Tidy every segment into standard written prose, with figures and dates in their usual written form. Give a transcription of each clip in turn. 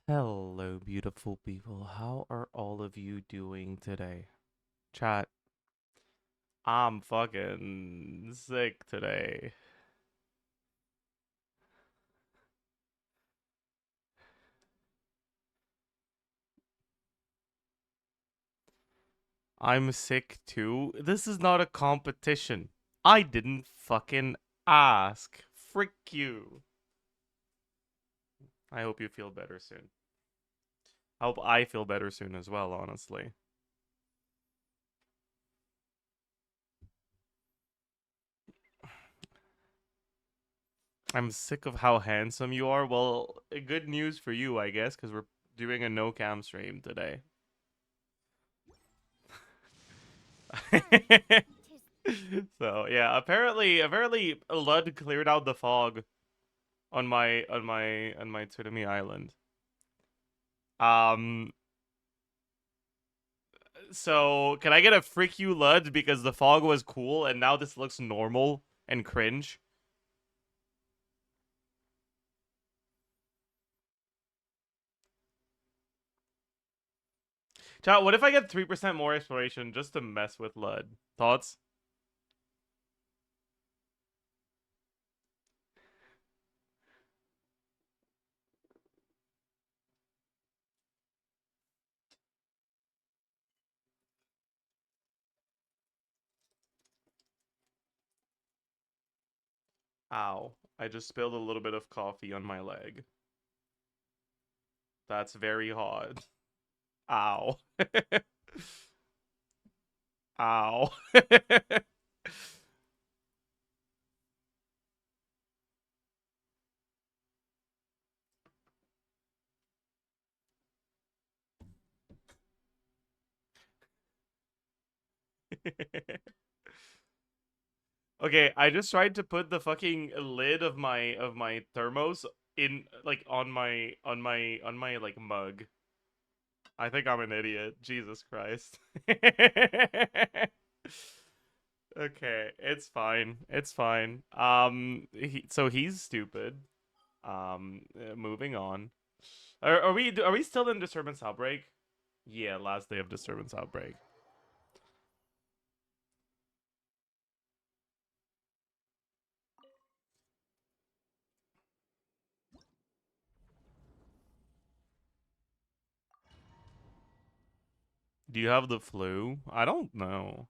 Hello, beautiful people. How are all of you doing today? Chat, I'm fucking sick today. I'm sick too. This is not a competition. I didn't fucking ask. Frick you. I hope you feel better soon. I hope I feel better soon as well, honestly. I'm sick of how handsome you are. Well, good news for you, I guess, because we're doing a no cam stream today. So yeah, apparently Lud cleared out the fog on my Tsurumi Island. Um so can I get a frick you Lud because the fog was cool and now this looks normal and cringe? Chat, what if I get 3% more exploration just to mess with Lud? Thoughts? Ow. I just spilled a little bit of coffee on my leg. That's very hot. Ow. Ow. Okay, I just tried to put the fucking lid of my thermos in like on my like mug. I think I'm an idiot. Jesus Christ. Okay, it's fine. It's fine. So he's stupid. Moving on. Are we still in disturbance outbreak? Yeah, last day of disturbance outbreak. Do you have the flu? I don't know.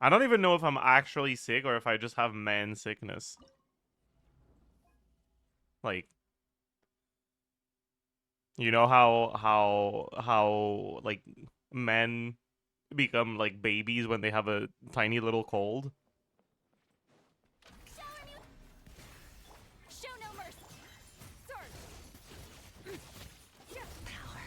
I don't even know if I'm actually sick or if I just have man sickness. Like, you know how like men become like babies when they have a tiny little cold? Show no mercy. Sword. Power.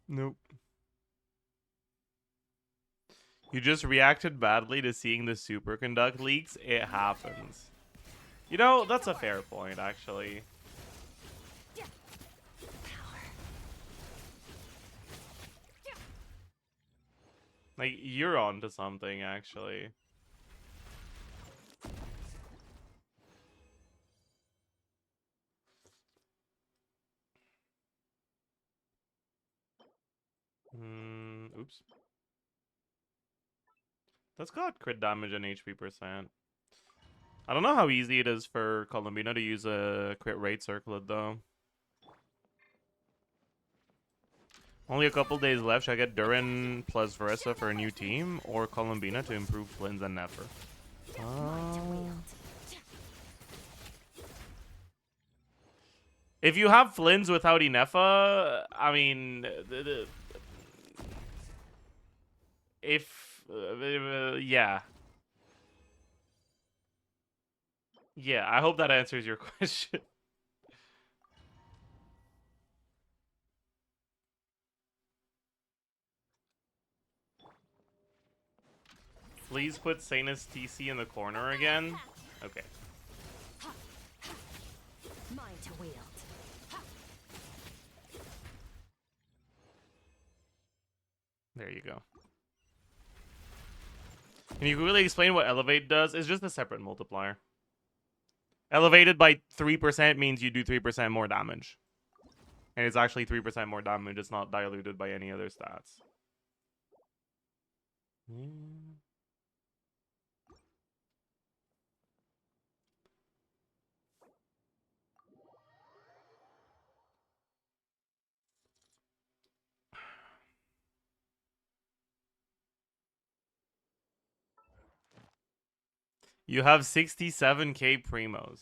Nope. You just reacted badly to seeing the superconduct leaks. It happens. You know, that's a fair point, actually. Power. Like, you're onto something, actually. Oops. That's got crit damage and HP percent. I don't know how easy it is for Columbina to use a crit rate circlet, though. Only a couple days left. Should I get Durin plus Veressa for a new team, or Columbina to improve Flynn's and Nefer? If you have Flynn's without Inefa, I mean, if yeah, yeah. I hope that answers your question. Please put Sanus TC in the corner again. Okay. Mine to wield. There you go. Can you really explain what Elevate does? It's just a separate multiplier. Elevated by 3% means you do 3% more damage. And it's actually 3% more damage. It's not diluted by any other stats. You have 67k primos.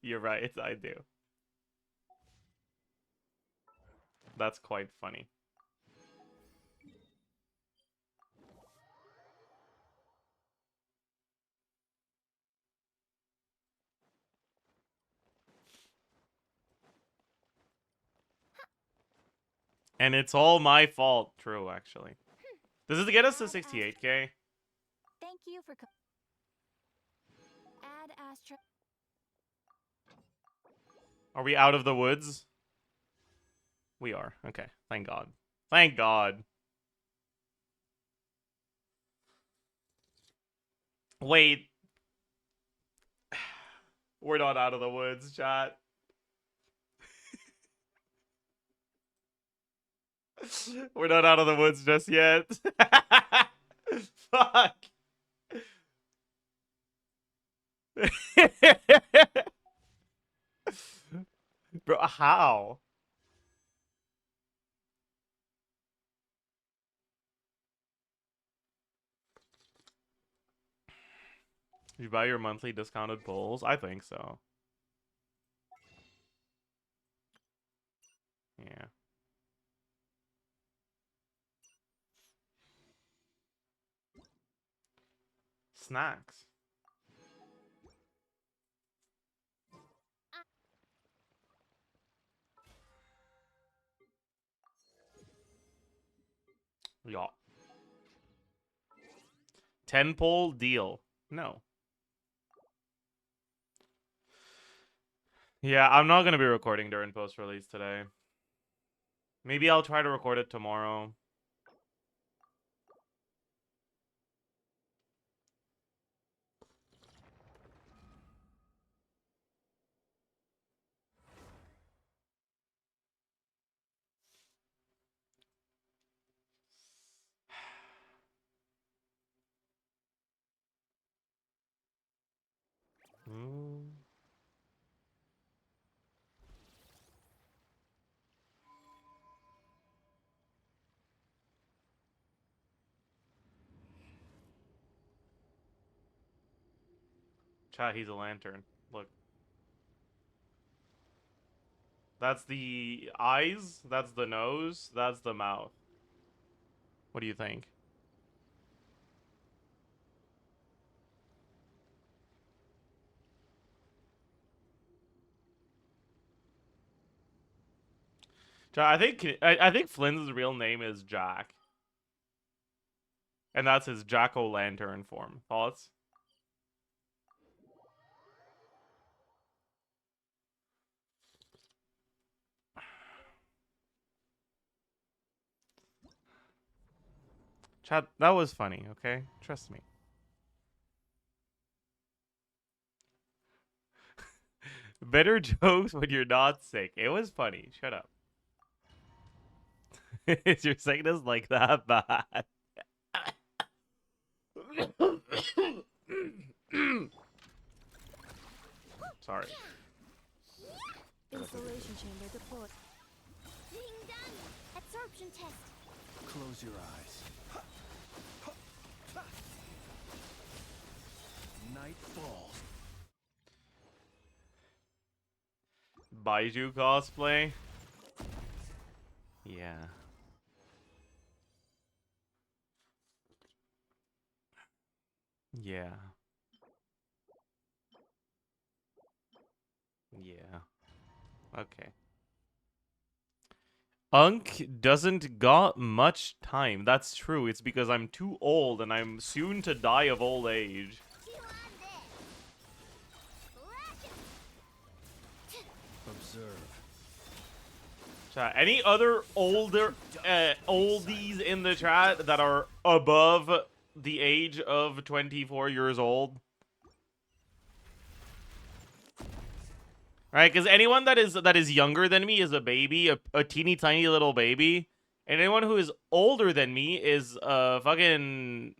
You're right, I do. That's quite funny. And it's all my fault. True, actually. Does it get us to 68k? Thank you for add Astra. Are we out of the woods? We are. Okay. Thank God. Thank God. Wait. We're not out of the woods, chat. We're not out of the woods just yet. Fuck. Bro, how? You buy your monthly discounted pulls? I think so. Yeah. Snacks. Yeah. 10 pull deal. No. Yeah, I'm not going to be recording during post-release today. Maybe I'll try to record it tomorrow. Chat, he's a lantern. Look. That's the eyes, that's the nose, that's the mouth. What do you think? Chat, I think Flynn's real name is Jack. And that's his jack-o'-lantern form. Thoughts? Chat, that was funny, okay? Trust me. Better jokes when you're not sick. It was funny. Shut up. Is your sickness like that bad? Sorry. Installation chamber deployed. Being done. Absorption test. Close your eyes. Night falls. Baiju cosplay? Yeah. Yeah. Yeah. Okay. Unk doesn't got much time. That's true. It's because I'm too old and I'm soon to die of old age. Observe. Chat, any other oldies in the chat that are above the age of 24 years old? Right, because anyone that is younger than me is a baby, a teeny tiny little baby, and anyone who is older than me is a fucking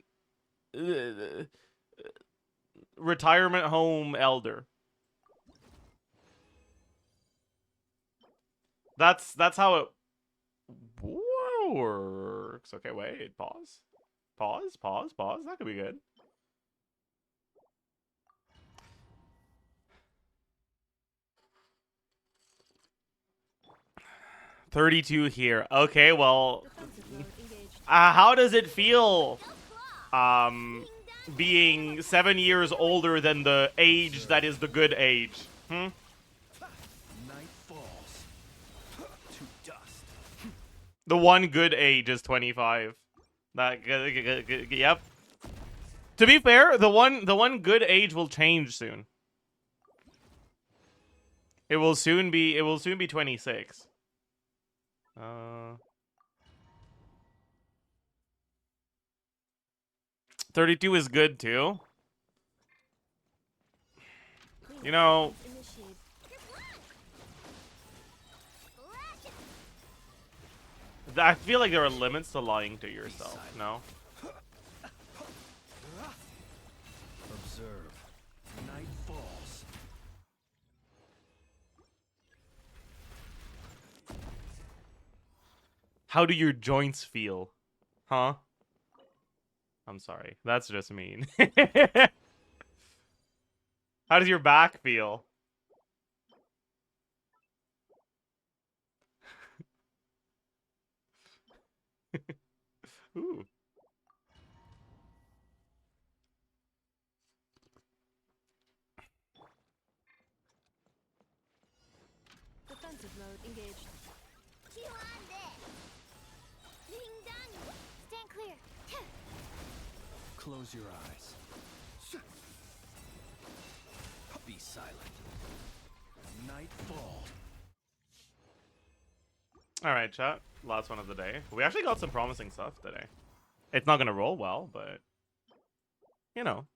retirement home elder. That's how it works. Okay, wait, pause. Pause. That could be good. $32 here. Okay, well, how does it feel, being 7 years older than the age that is the good age? Hmm? Night falls to dust. The one good age is 25. Yep. To be fair, the one good age will change soon. It will soon be 26. 32 is good too. You know, I feel like there are limits to lying to yourself, no? Observe. Night falls. How do your joints feel? Huh? I'm sorry. That's just mean. How does your back feel? Ooh. Defensive mode engaged. Stand clear. Close your eyes. Be silent. Night falls. Alright, chat. Last one of the day. We actually got some promising stuff today. It's not gonna roll well, but you know.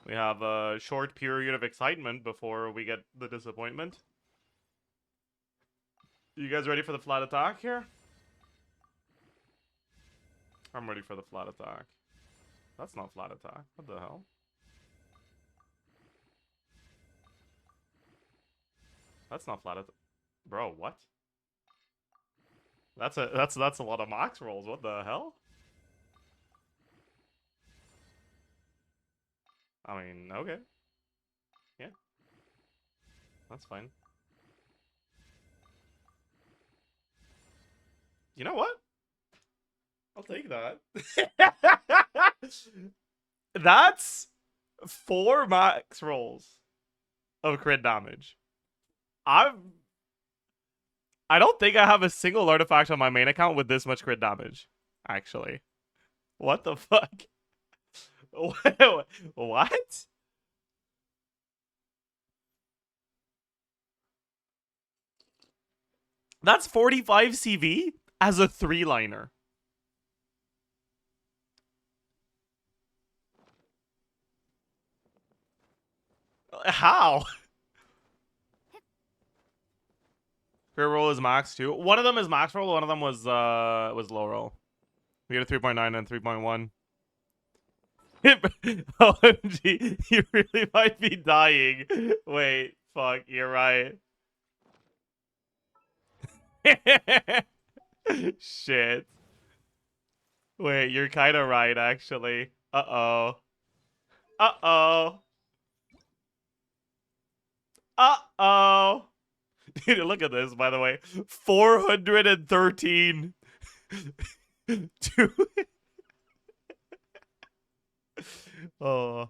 We have a short period of excitement before we get the disappointment. You guys ready for the flat attack here? I'm ready for the flat attack. That's not flat attack. What the hell? That's not flat attack. Bro, what? That's a lot of max rolls. What the hell? I mean, okay. Yeah. That's fine. You know what? I'll take that. That's 4 max rolls of crit damage. I don't think I have a single artifact on my main account with this much crit damage. Actually. What the fuck? What? That's 45 CV as a 3-liner. How? Crit roll is max too. One of them is max roll, one of them was low roll. We get a 3.9 and 3.1. OMG, you really might be dying. Wait, fuck, you're right. Shit. Wait, you're kind of right, actually. Uh-oh. Uh-oh. Uh-oh. Dude, look at this, by the way. 413. Dude. Oh.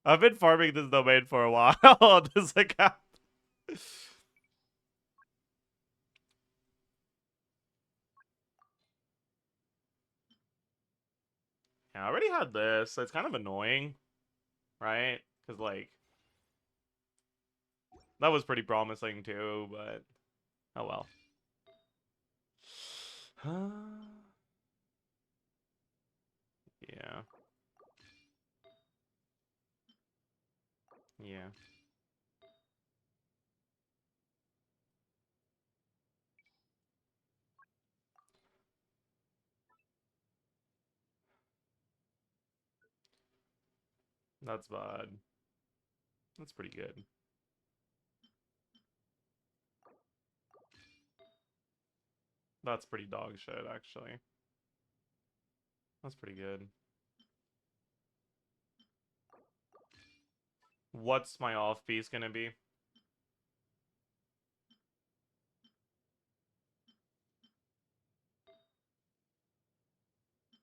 I've been farming this domain for a while. This account. I already had this. So it's kind of annoying, right? Because, like, that was pretty promising too, but oh well. Yeah. Yeah. That's bad. That's pretty good. That's pretty dog shit, actually. That's pretty good. What's my off piece gonna be?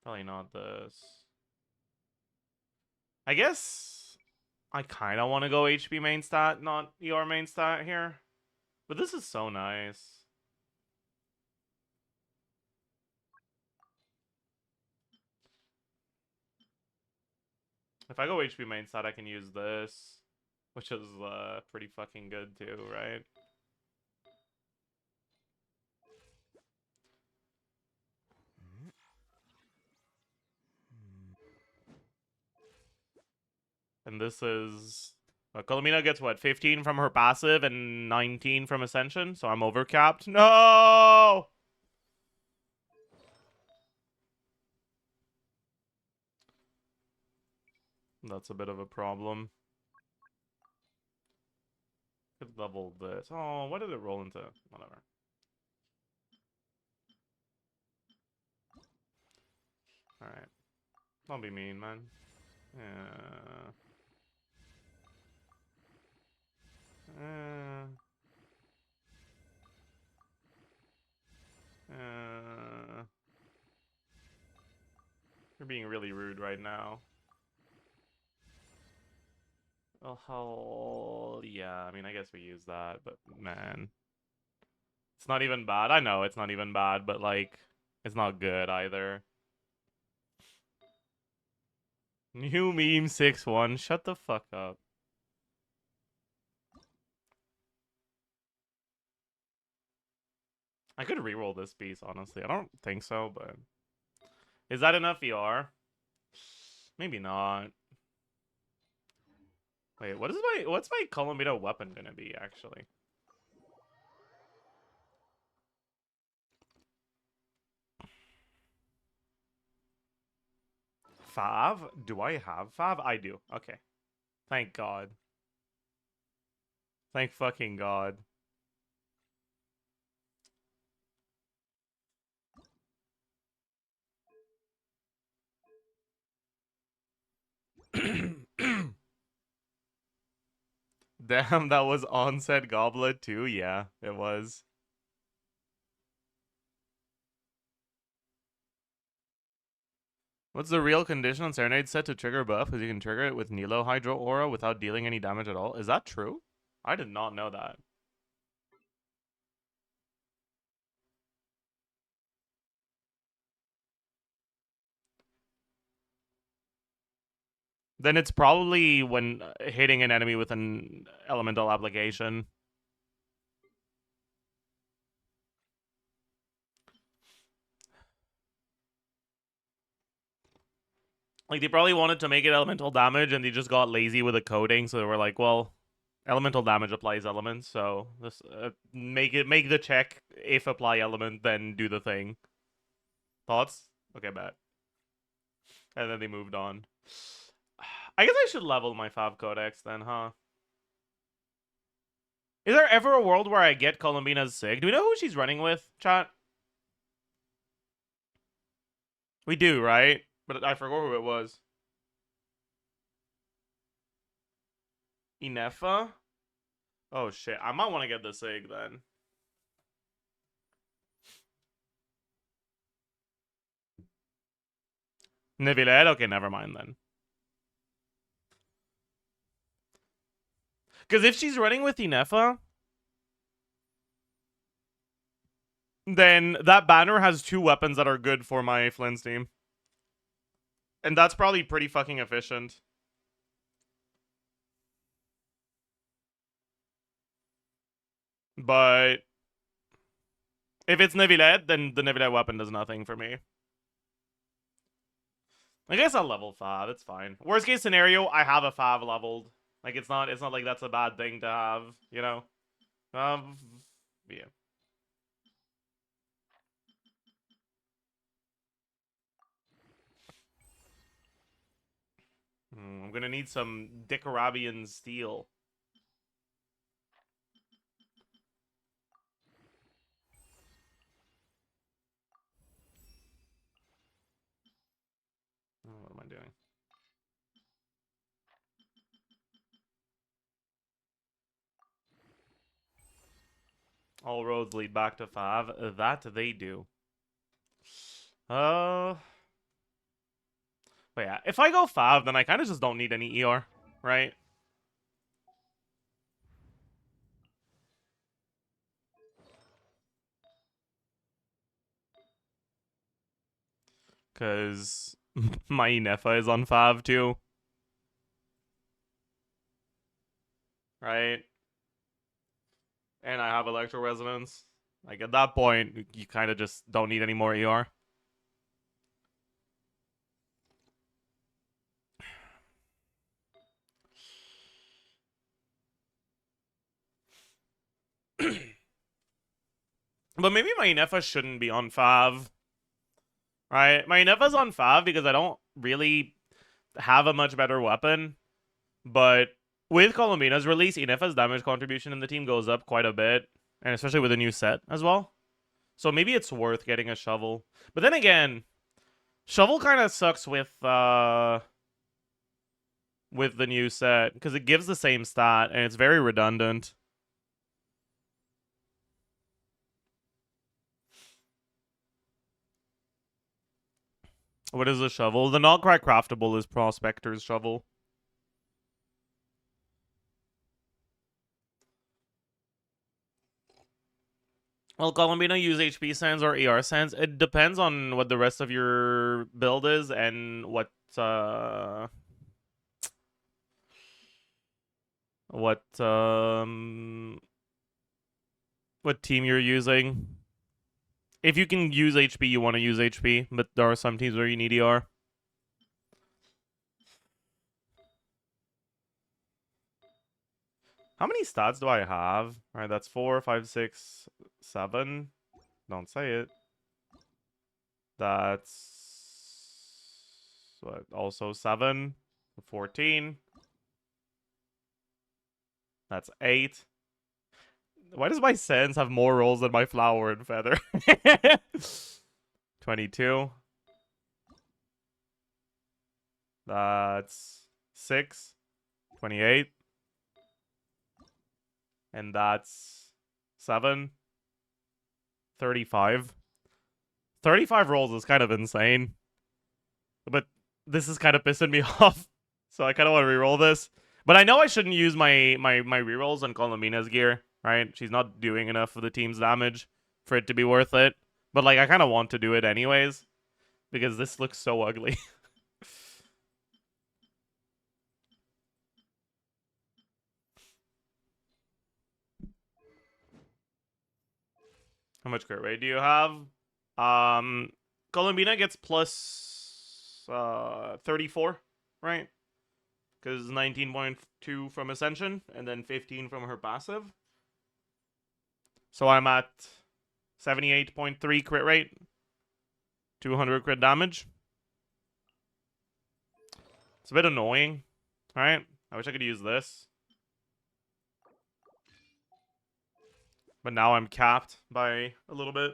Probably not this. I guess I kind of want to go HP main stat, not ER main stat here. But this is so nice. If I go HP main stat, I can use this, which is pretty fucking good too, right? And this is... Colomina gets what, 15 from her passive and 19 from Ascension, so I'm overcapped. No! That's a bit of a problem. Could level this. Oh, what did it roll into? Whatever. Alright. Don't be mean, man. Yeah. You're being really rude right now. Well, hell, yeah, I mean, I guess we use that, but man. It's not even bad. I know it's not even bad, but, like, it's not good either. New meme 6-1. Shut the fuck up. I could reroll this piece, honestly. I don't think so, but... Is that enough ER? Maybe not. Wait, what's my Colombido weapon gonna be, actually? Fav? Do I have Fav? I do. Okay. Thank God. Thank fucking God. Damn, that was onset goblet too? Yeah, it was. What's the real condition on Serenade set to trigger buff? Because you can trigger it with Nilo Hydro Aura without dealing any damage at all. Is that true? I did not know that. Then it's probably when hitting an enemy with an elemental application. Like, they probably wanted to make it elemental damage, and they just got lazy with the coding, so they were like, well, elemental damage applies elements, so this make the check, if apply element, then do the thing. Thoughts? Okay, bet. And then they moved on. I guess I should level my Fav Codex then, huh? Is there ever a world where I get Columbina's Sig? Do we know who she's running with, chat? We do, right? But I forgot who it was. Inefa? Oh shit, I might want to get the Sig then. Nevilet? Okay, never mind then. Because if she's running with Inefa, then that banner has two weapons that are good for my Flynn's team. And that's probably pretty fucking efficient. But if it's Nevilette, then the Nevilette weapon does nothing for me. I guess I'll level 5. It's fine. Worst case scenario, I have a 5 leveled. Like it's not like that's a bad thing to have, you know? Yeah. I'm gonna need some Dicarabian steel. Oh, what am I doing? All roads lead back to 5. That they do. But yeah, if I go 5, then I kind of just don't need any ER, right? Because my Nefa is on 5 too. Right? And I have Electro Resonance. Like at that point, you kind of just don't need any more ER. But maybe my Nefa shouldn't be on 5. Right? My Nefa's on 5 because I don't really have a much better weapon. But with Columbina's release, Inefa's damage contribution in the team goes up quite a bit. And especially with a new set as well. So maybe it's worth getting a shovel. But then again, shovel kind of sucks with the new set because it gives the same stat and it's very redundant. What is a shovel? The not quite craftable is Prospector's shovel. Well, Columbina use HP sands or ER sands. It depends on what the rest of your build is and what team you're using. If you can use HP, you want to use HP, but there are some teams where you need ER. How many stats do I have? All right, that's 4, 5, 6, 7. Don't say it. That's what? Also 7, 14. That's 8. Why does my sense have more rolls than my flower and feather? 22. That's 6. 28. And that's 7. 35. 35 rolls is kind of insane. But this is kind of pissing me off. So I kind of want to reroll this. But I know I shouldn't use my rerolls on Columbina's gear, right? She's not doing enough of the team's damage for it to be worth it. But like I kind of want to do it anyways. Because this looks so ugly. How much crit rate do you have? Columbina gets plus 34, right? Because 19.2 from Ascension, and then 15 from her passive. So I'm at 78.3 crit rate. 200 crit damage. It's a bit annoying. Alright, I wish I could use this. But now I'm capped by a little bit.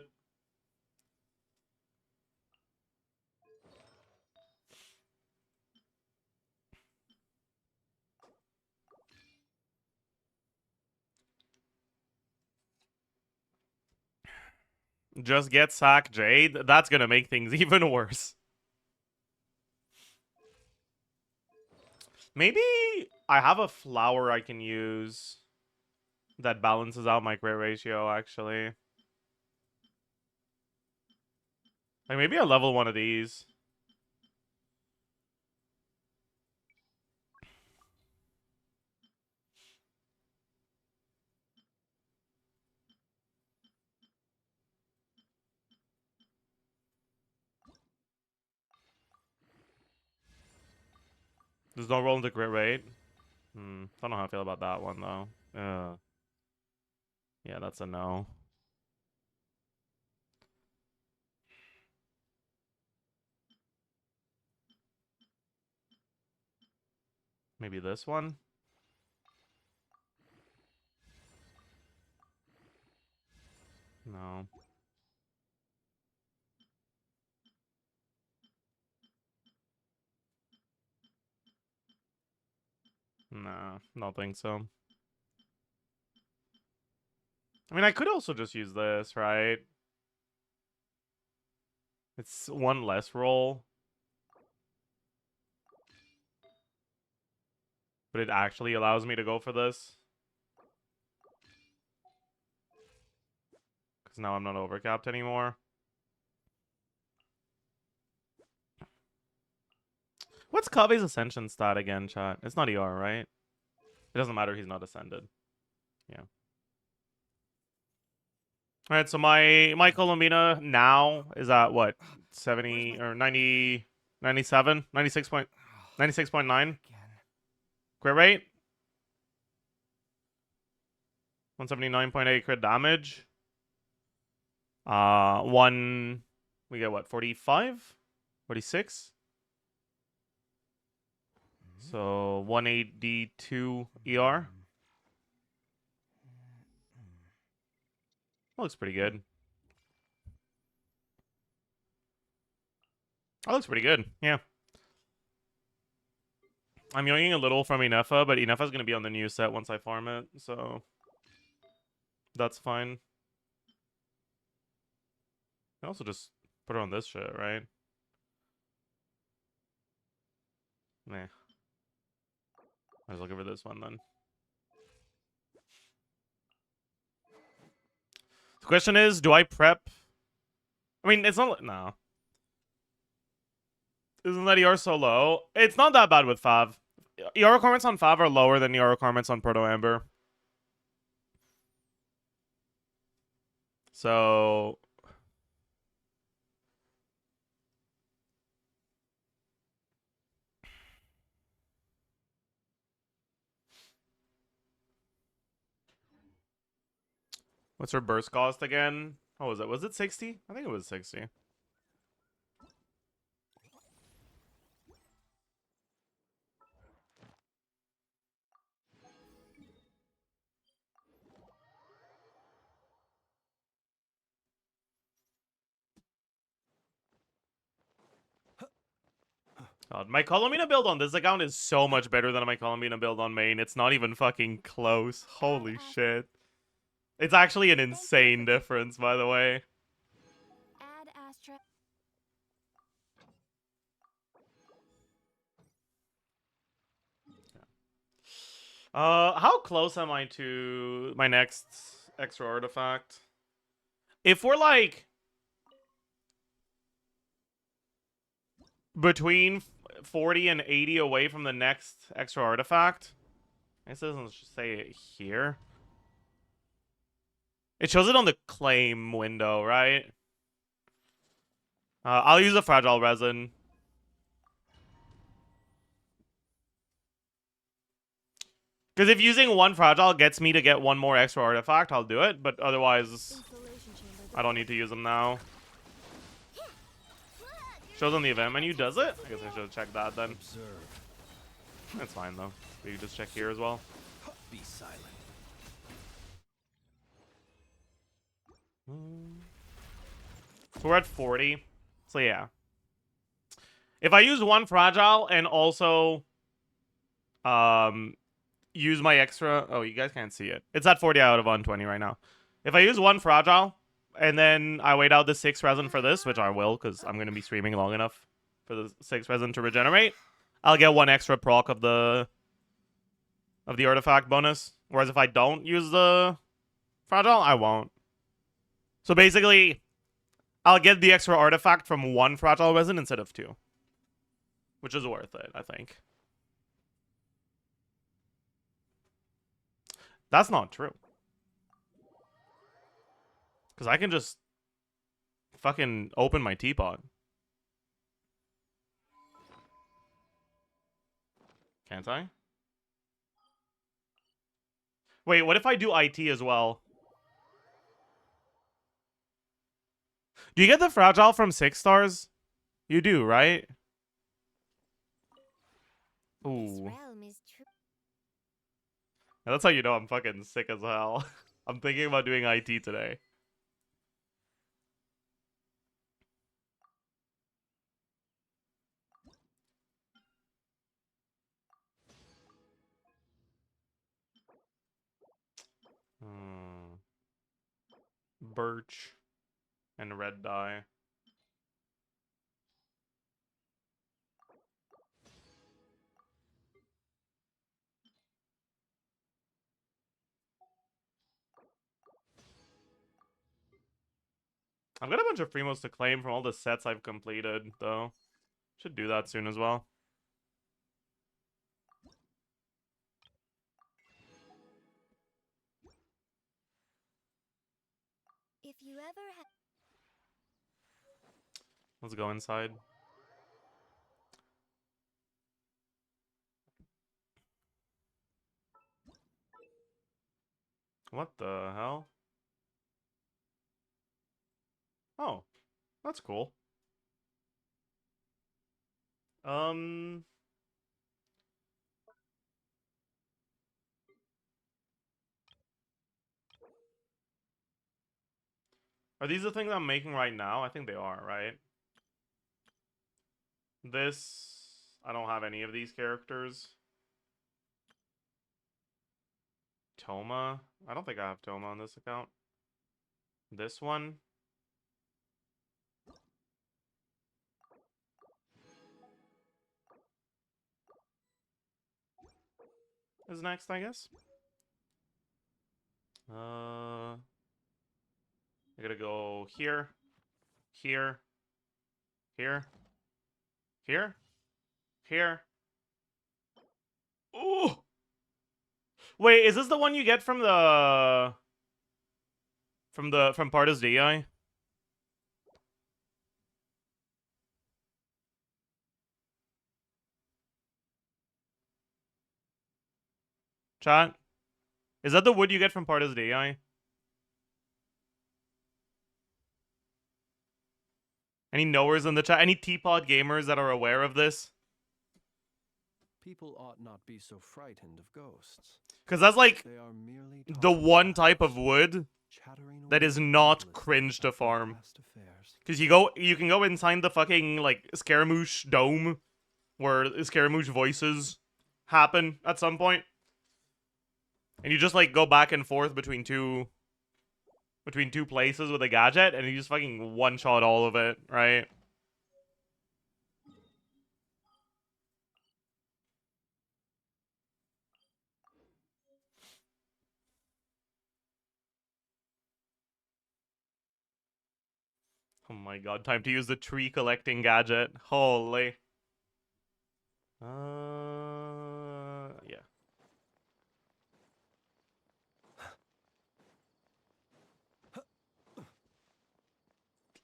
Just get sack Jade. That's gonna make things even worse. Maybe I have a flower I can use that balances out my crit ratio, actually. Like, maybe I level one of these. Just don't roll into crit rate. Don't know how I feel about that one though. Yeah, that's a no. Maybe this one? No. Nah, don't think so. I mean, I could also just use this, right? It's one less roll. But it actually allows me to go for this. Because now I'm not overcapped anymore. What's Kave's Ascension stat again, chat? It's not ER, right? It doesn't matter, he's not ascended. Yeah. Alright, so my Columbina now is at what? 70 or 90, 97? 96.9? Crit rate? 179.8 crit damage. We get what? 45? 46? So 182 ER. That looks pretty good. That looks pretty good. Yeah. I'm yoinging a little from Inefa, but Inefa's going to be on the new set once I farm it, so that's fine. I can also just put her on this shit, right? Nah. Might as well give her this one then. The question is, do I prep? I mean, it's not... No. Isn't that ER so low? It's not that bad with Fav. ER requirements on Fav are lower than ER requirements on Proto Amber. So... What's her burst cost again? What was it? Was it 60? I think it was 60. God, my Colomina build on this account is so much better than my Colomina build on main. It's not even fucking close. Holy shit. It's actually an insane difference, by the way. Add Astra. How close am I to my next extra artifact? If we're like between 40 and 80 away from the next extra artifact, I guess it doesn't say it here. It shows it on the claim window, right? I'll use a fragile resin. Because if using one fragile gets me to get one more extra artifact, I'll do it. But otherwise, I don't need to use them now. Shows on the event menu, does it? I guess I should have checked that then. That's fine though. We can just check here as well. Be silent. So we're at 40. So yeah. If I use one fragile and also use my extra... Oh, you guys can't see it. It's at 40 out of 120 right now. If I use one fragile and then I wait out the 6 resin for this, which I will because I'm going to be streaming long enough for the 6 resin to regenerate, I'll get one extra proc of the artifact bonus. Whereas if I don't use the fragile, I won't. So basically, I'll get the extra artifact from one fragile resin instead of 2. Which is worth it, I think. That's not true. Because I can just fucking open my teapot. Can't I? Wait, what if I do IT as well? Do you get the fragile from 6 stars? You do, right? This Ooh. realm is true. That's how you know I'm fucking sick as hell. I'm thinking about doing IT today. Hmm. Birch and red dye. I've got a bunch of Primos to claim from all the sets I've completed, though. Should do that soon as well. If you ever have Let's go inside. What the hell? Oh, that's cool. Um, are these the things I'm making right now? I think they are, right? This, I don't have any of these characters. Toma? I don't think I have Toma on this account. This one? Is next, I guess. I gotta go here, here, here, here, here. Ooh! Wait, is this the one you get from the from Partis DI? Chat? Is that the wood you get from Partis DI? Any knowers in the chat? Any teapot gamers that are aware of this? People ought not be so frightened of ghosts. Because that's like They are merely the talking one type fast, of wood chattering that away is not endlessly cringe to about their farm. past affairs. Because you can go inside the fucking like Scaramouche dome where Scaramouche voices happen at some point. And you just like go back and forth between two places with a gadget and you just fucking one shot all of it, right? Oh my god, time to use the tree collecting gadget. Holy. Yeah.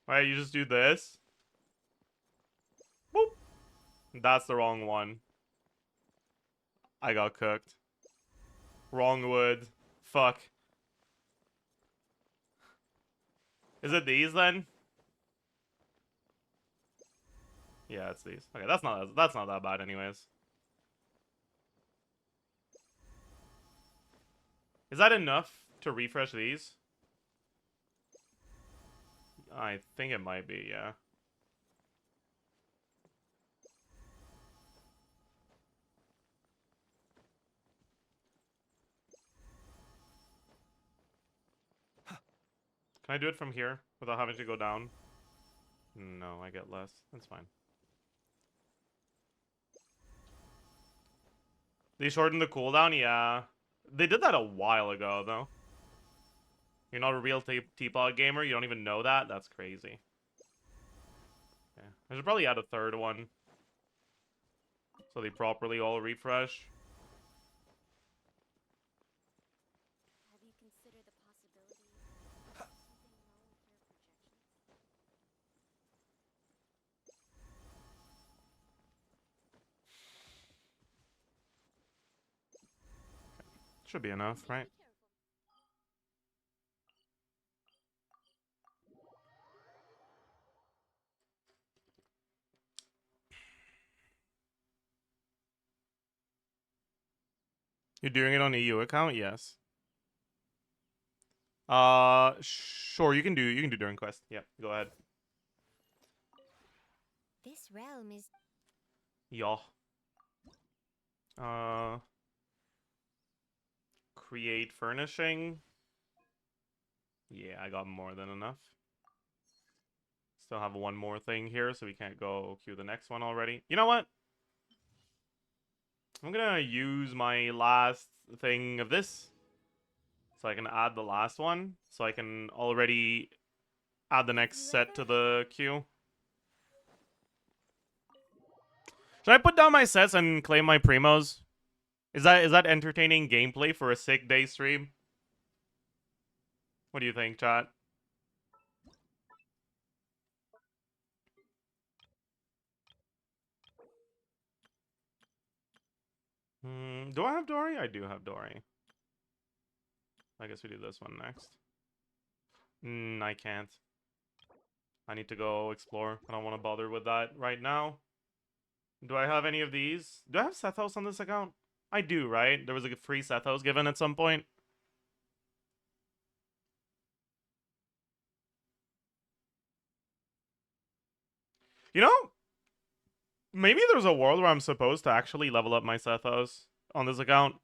Alright, you just do this. Boop. That's the wrong one. I got cooked. Wrong wood. Fuck. Is it these then? Yeah, it's these. Okay, that's not that bad anyways. Is that enough to refresh these? I think it might be, yeah. Can I do it from here without having to go down? No, I get less. That's fine. They shortened the cooldown? Yeah. They did that a while ago, though. You're not a real teapot gamer? You don't even know that? That's crazy. Okay. I should probably add a third one. So they properly all refresh. have you considered the possibility of something wrong with your projections? Should be enough, right? You're doing it on EU account? Yes. Sure, you can do during quest. Yeah, go ahead. This realm is Yeah. Create furnishing. Yeah, I got more than enough. Still have one more thing here, so we can't go queue the next one already. You know what? I'm gonna use my last thing of this, so I can add the last one, so I can already add the next set to the queue. Should I put down my sets and claim my primos? Is that entertaining gameplay for a sick day stream? What do you think, chat? Do I have Dory? I do have Dory. I guess we do this one next. I can't. I need to go explore. I don't want to bother with that right now. Do I have any of these? Do I have Sethos on this account? I do, right? There was a free Sethos given at some point. You know, maybe there's a world where I'm supposed to actually level up my Sethos on this account.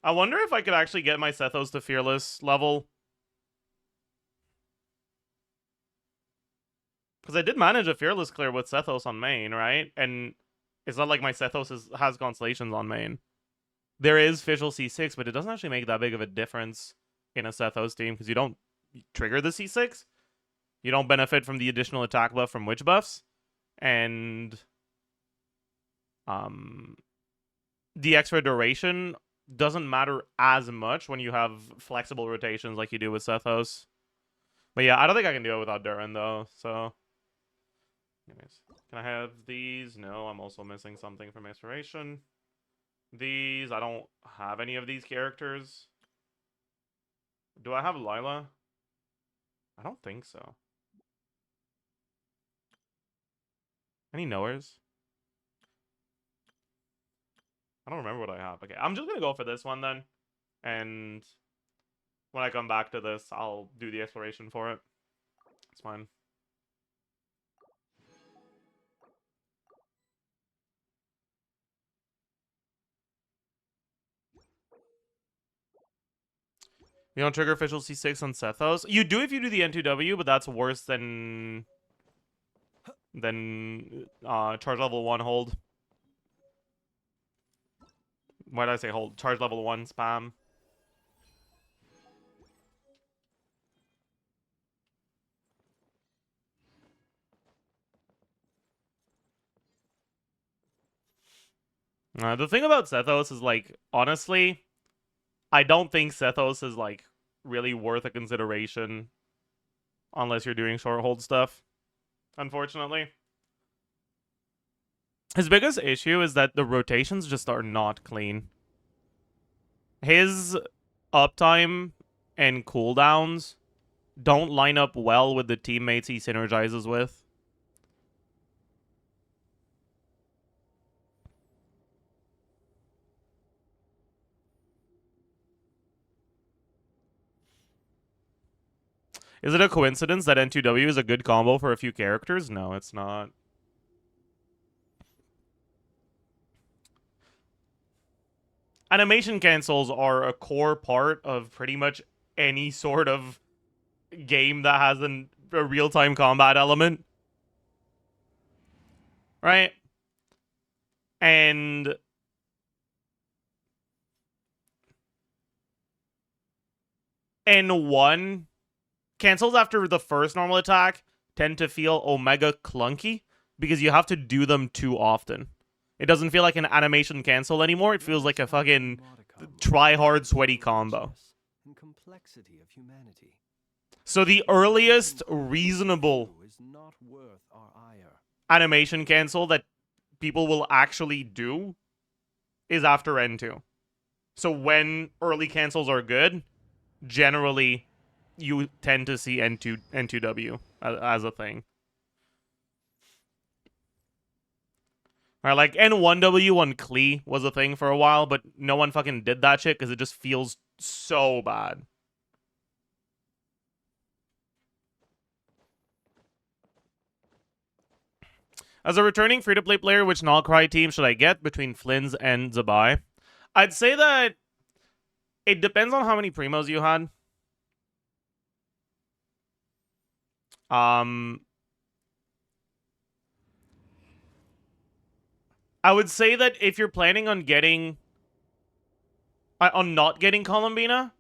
I wonder if I could actually get my Sethos to Fearless level. Because I did manage a Fearless clear with Sethos on main, right? And it's not like my Sethos has Constellations on main. There is Visual C6, but it doesn't actually make that big of a difference in a Sethos team because you don't trigger the C6. You don't benefit from the additional attack buff from witch buffs. And the extra duration doesn't matter as much when you have flexible rotations like you do with Sethos. But yeah, I don't think I can do it without Durin though, so... Anyways, can I have these? No, I'm also missing something from Inspiration. These, I don't have any of these characters. Do I have Lila? I don't think so. Any knowers? I don't remember what I have. Okay, I'm just gonna go for this one then. And when I come back to this, I'll do the exploration for it. It's fine. You don't trigger official C6 on Sethos? You do if you do the N2W, but that's worse than charge level 1 hold. Why did I say hold? Charge level 1 spam. The thing about Sethos is, like, honestly, I don't think Sethos is, like, really worth a consideration unless you're doing short hold stuff, unfortunately. His biggest issue is that the rotations just are not clean. His uptime and cooldowns don't line up well with the teammates he synergizes with. Is it a coincidence that N2W is a good combo for a few characters? No, it's not. Animation cancels are a core part of pretty much any sort of game that has a real-time combat element. Right? And N1 cancels after the first normal attack tend to feel omega clunky because you have to do them too often. It doesn't feel like an animation cancel anymore. It feels like a fucking try-hard sweaty combo. So the earliest reasonable animation cancel that people will actually do is after N2. So when early cancels are good, generally you tend to see N2W as a thing. Right, like N1W on Klee was a thing for a while, but no one fucking did that shit because it just feels so bad. As a returning free-to-play player, which Nullcry team should I get between Flynn's and Zabai? I'd say that it depends on how many primos you had. I would say that if you're planning on getting... on not getting Columbina,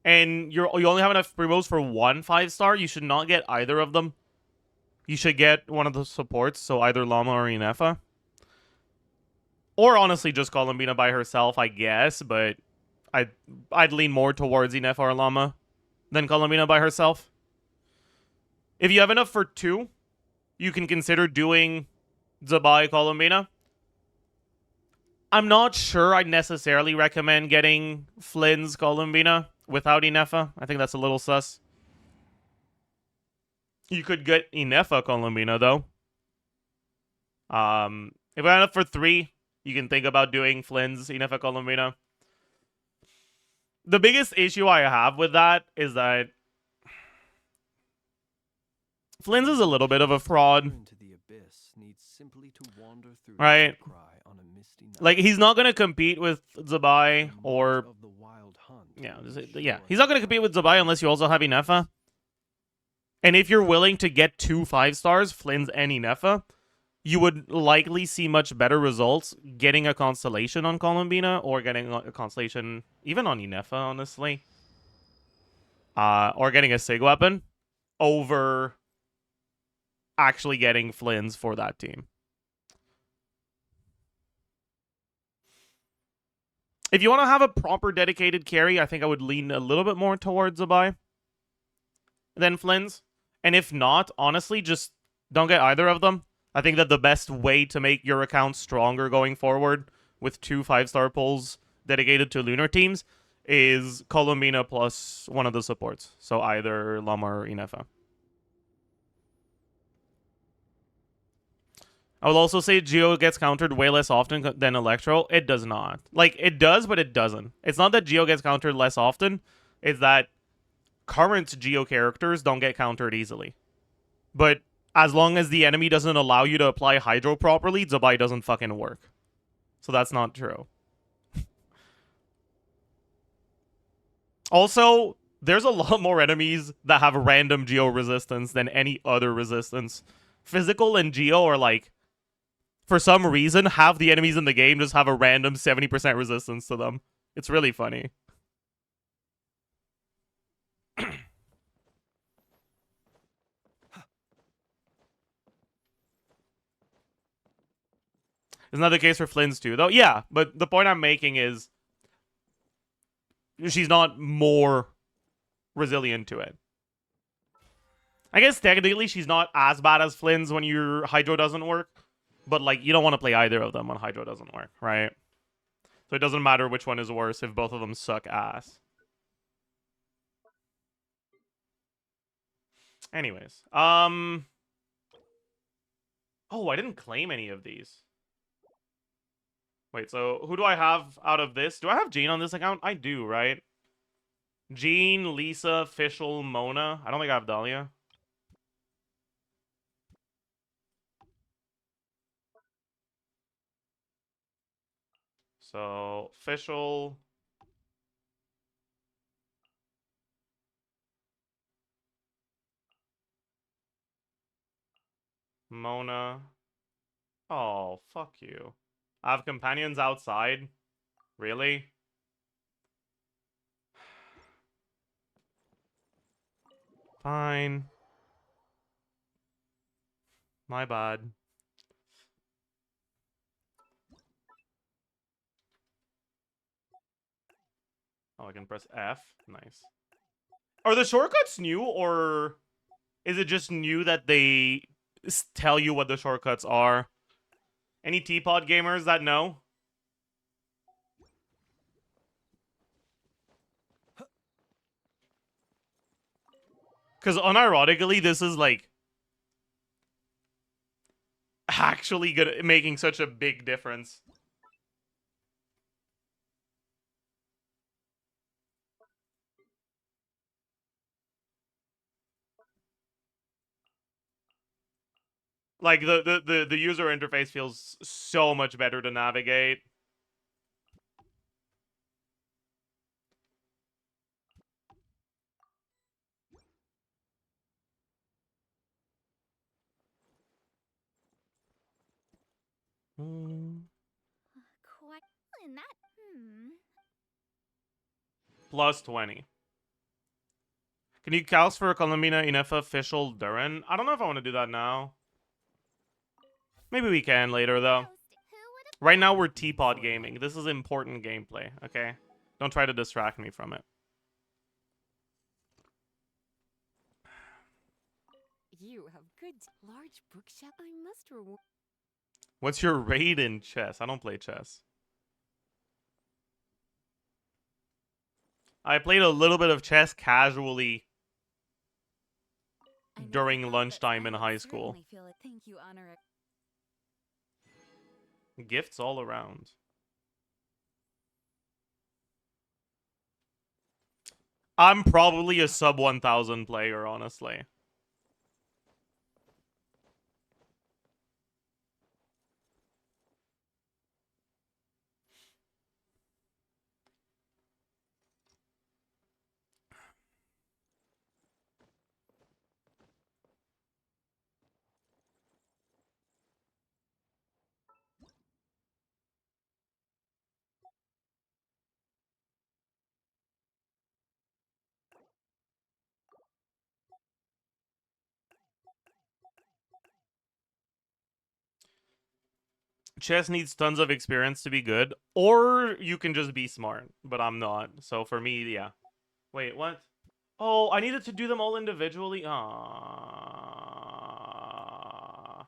and you only have enough primos for one 5-star, you should not get either of them. You should get one of the supports, so either Llama or Inefa. Or honestly, just Columbina by herself, I guess, but I'd lean more towards Inefa or Llama than Columbina by herself. If you have enough for 2, you can consider doing Zabai Columbina. I'm not sure I'd necessarily recommend getting Flynn's Columbina without Inefa. I think that's a little sus. You could get Inefa Columbina, though. If I enough for 3, you can think about doing Flynn's Inefa Columbina. The biggest issue I have with that is that Flynn's is a little bit of a fraud. Right? Like, he's not going to compete with Zabai or... Yeah, he's not going to compete with Zabai unless you also have Inefa. And if you're willing to get 2 5-stars, Flynn's and Inefa, you would likely see much better results getting a Constellation on Columbina or getting a Constellation even on Inefa, honestly. Or getting a Sig weapon over actually getting Flynn's for that team. If you want to have a proper dedicated carry, I think I would lean a little bit more towards Zabai than Flynn's. And if not, honestly, just don't get either of them. I think that the best way to make your account stronger going forward with 2 5-star pulls dedicated to lunar teams is Columbina plus one of the supports. So either Llama or Inefa. I will also say Geo gets countered way less often than Electro. It does not. Like, it does, but it doesn't. It's not that Geo gets countered less often. It's that current Geo characters don't get countered easily. But as long as the enemy doesn't allow you to apply Hydro properly, Zabai doesn't fucking work. So that's not true. Also, there's a lot more enemies that have random Geo resistance than any other resistance. Physical and Geo are like, for some reason, half the enemies in the game just have a random 70% resistance to them. It's really funny. Isn't that the case for Flynn's too, though? Yeah, but the point I'm making is she's not more resilient to it. I guess technically she's not as bad as Flynn's when your Hydro doesn't work, but like you don't want to play either of them when Hydro doesn't work, right? So it doesn't matter which one is worse if both of them suck ass. Anyways, oh, I didn't claim any of these. Wait, so who do I have out of this? Do I have Jean on this account? I do, right? Jean, Lisa, Fischl, Mona. I don't think I have Dahlia. So, Fischl. Mona. Oh, fuck you. I have companions outside? Really? Fine. My bad. Oh, I can press F? Nice. Are the shortcuts new, or is it just new that they tell you what the shortcuts are. Any teapot gamers that know? Because unironically, this is like actually good, making such a big difference. Like the user interface feels so much better to navigate. Quite in that. Plus 20. Can you cast for Columbina Inefa official Durin? I don't know if I want to do that now. Maybe we can later, though. Who would have Right now, we're teapot gaming. This is important gameplay, okay? Don't try to distract me from it. You have good large bookshelf. I must reward. What's your raid in chess? I don't play chess. I played a little bit of chess casually during lunchtime in high school. Thank you, honor. Gifts all around. I'm probably a sub 1000 player, honestly. Chess needs tons of experience to be good, or you can just be smart, but I'm not. So for me, yeah. Wait, what? Oh, I needed to do them all individually? I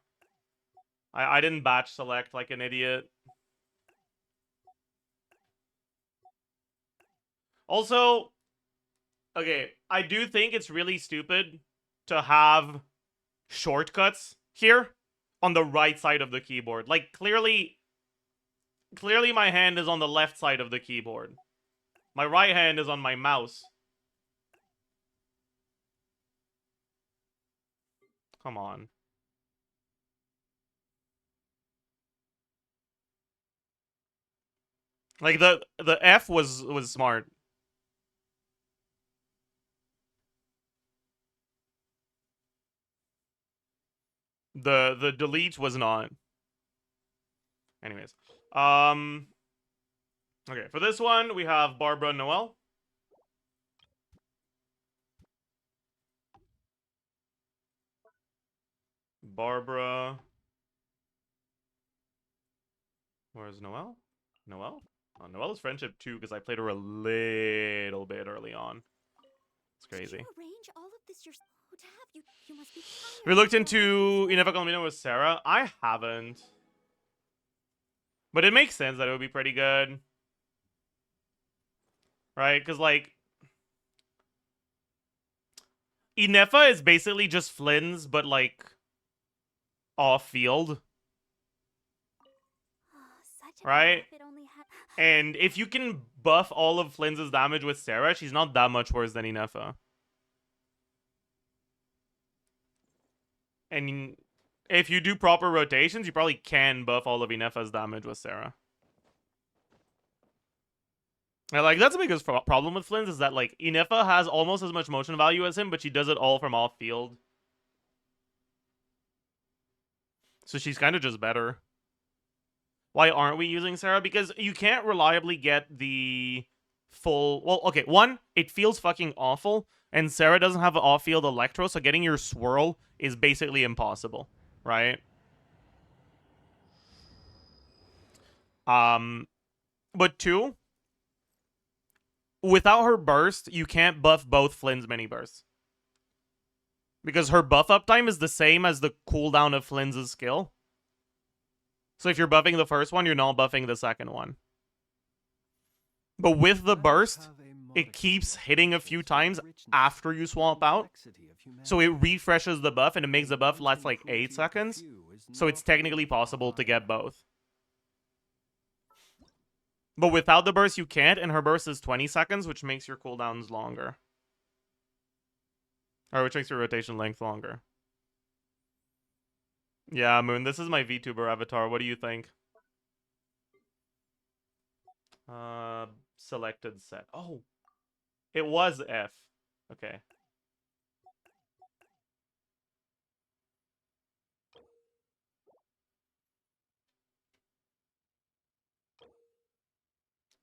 didn't batch select like an idiot. Also, okay, I do think it's really stupid to have shortcuts here on the right side of the keyboard. Like, clearly my hand is on the left side of the keyboard. My right hand is on my mouse. Come on. Like, the F was smart. The delete was not. Anyways. Okay, for this one, we have Barbara Noel. Barbara. Where's Noel? Noel? Oh, Noel is friendship too, because I played her a little bit early on. It's crazy. Did you arrange all of this yourself? To have you, you must be tired. We looked into Inefa Colomino with Sarah. I haven't. But it makes sense that it would be pretty good. Right? Because, like, Inefa is basically just Flynn's, but, like, off-field. Right? And if you can buff all of Flynn's damage with Sarah, she's not that much worse than Inefa. And if you do proper rotations, you probably can buff all of Inefa's damage with Sarah. And, like, that's the biggest problem with Flynn's is that, like, Inefa has almost as much motion value as him, but she does it all from off-field. So she's kind of just better. Why aren't we using Sarah? Because you can't reliably get the full... Well, okay, one, it feels fucking awful, and Sarah doesn't have an off-field Electro, so getting your swirl is basically impossible, right? But two, without her burst, you can't buff both Flynn's mini bursts. Because her buff uptime is the same as the cooldown of Flynn's skill. So if you're buffing the first one, you're not buffing the second one. But with the burst, it keeps hitting a few times after you swap out. So it refreshes the buff and it makes the buff last like 8 seconds. So it's technically possible to get both. But without the burst, you can't, and her burst is 20 seconds, which makes your cooldowns longer. Or which makes your rotation length longer. Yeah, Moon, this is my VTuber avatar. What do you think? Selected set. Oh, it was F. Okay.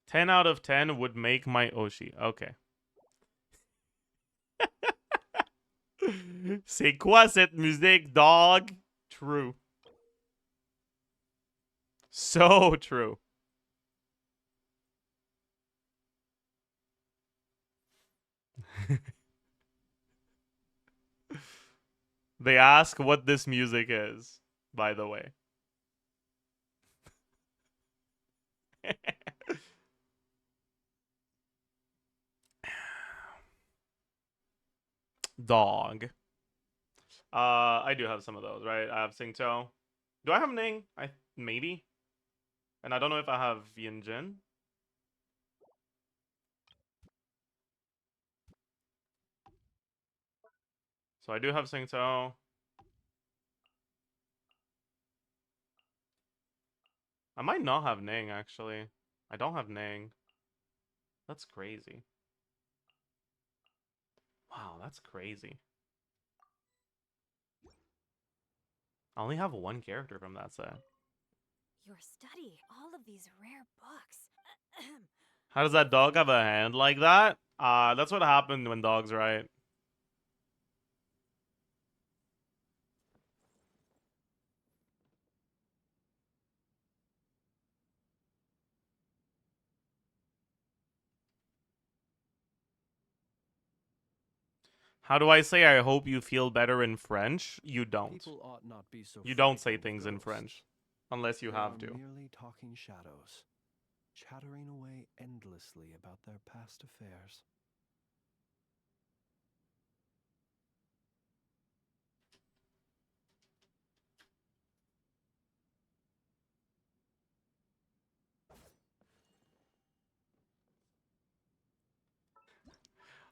Ten out of 10 would make my Oshi. Okay. C'est quoi cette musique, dog? True. So true. They ask what this music is, by the way. Dog. I do have some of those, right? I have Singto. Do I have Ning? Maybe. And I don't know if I have Yinjin. So I do have Singto. I might not have Ning, actually. I don't have Ning. That's crazy. Wow, that's crazy. I only have one character from that set. Your study, all of these rare books. How does that dog have a hand like that? That's what happened when dogs write. How do I say I hope you feel better in French? You don't. You don't say things in French. Unless you have to. Merely talking shadows, chattering away endlessly about their past affairs.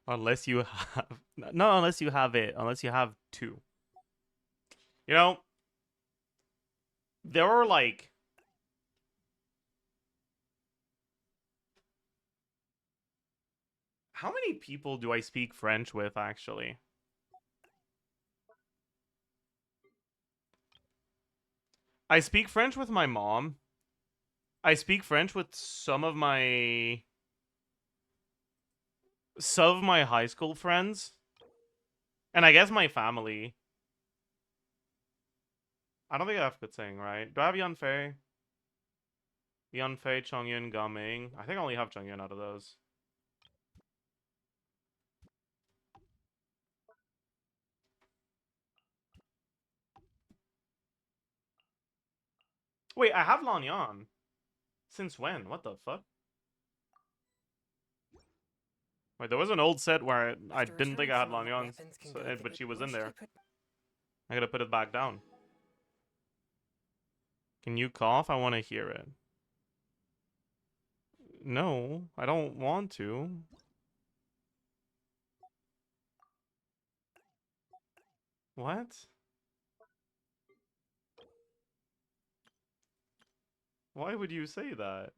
Unless you have... No, unless you have it. Unless you have two. You know, there are like... How many people do I speak French with, actually? I speak French with my mom. I speak French with some of my high school friends. And I guess my family. I don't think I have good saying, right? Do I have Yanfei? Yanfei, Chongyun, Gaming. I think I only have Chongyun out of those. Wait, I have Lanyan. Since when? What the fuck? Wait, there was an old set where I didn't think I had Lanyan, but she was in there. I gotta put it back down. Can you cough? I want to hear it. No, I don't want to. What? Why would you say that?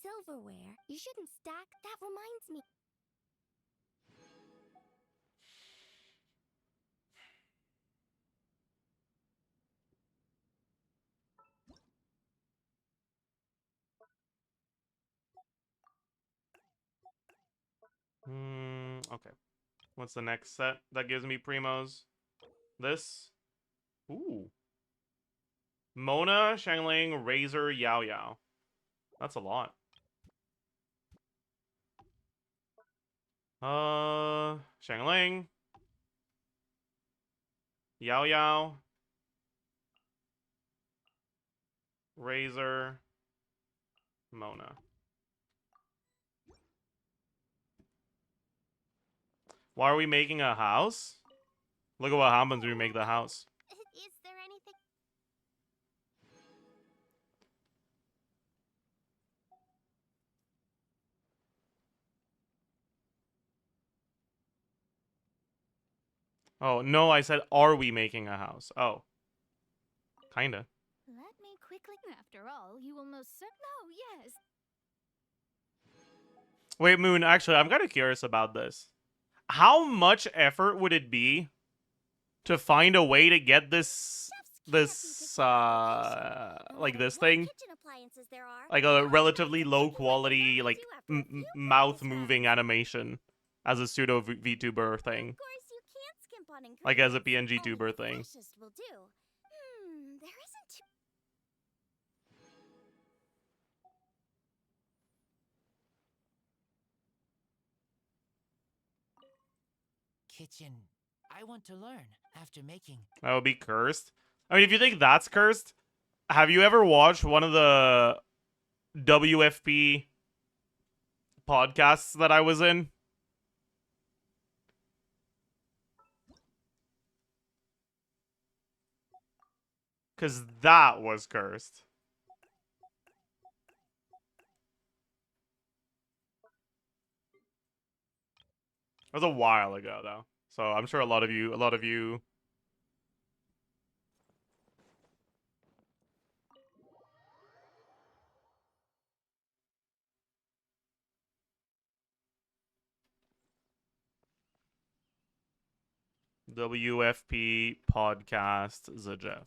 Silverware? You shouldn't stack. That reminds me. Okay. What's the next set that gives me primos? This. Ooh. Mona, Shangling, Razor, Yao Yao. That's a lot. Shangling. Yao Yao. Razor. Mona. Why are we making a house? Look at what happens when we make the house. Is there anything? Oh, no, I said, are we making a house? Oh. Kinda. Let me quickly. After all, you will most certainly. Oh, yes. Wait, Moon, actually, I'm kind of curious about this. How much effort would it be to find a way to get this like this thing, like a relatively low quality, like mouth moving animation as a pseudo VTuber thing, like as a PNG tuber thing? Will do. There isn't too. Kitchen. I want to learn after making. That would be cursed. I mean, if you think that's cursed, have you ever watched one of the WFP podcasts that I was in? Because that was cursed. It was a while ago, though. So I'm sure a lot of you. WFP podcast Zajef.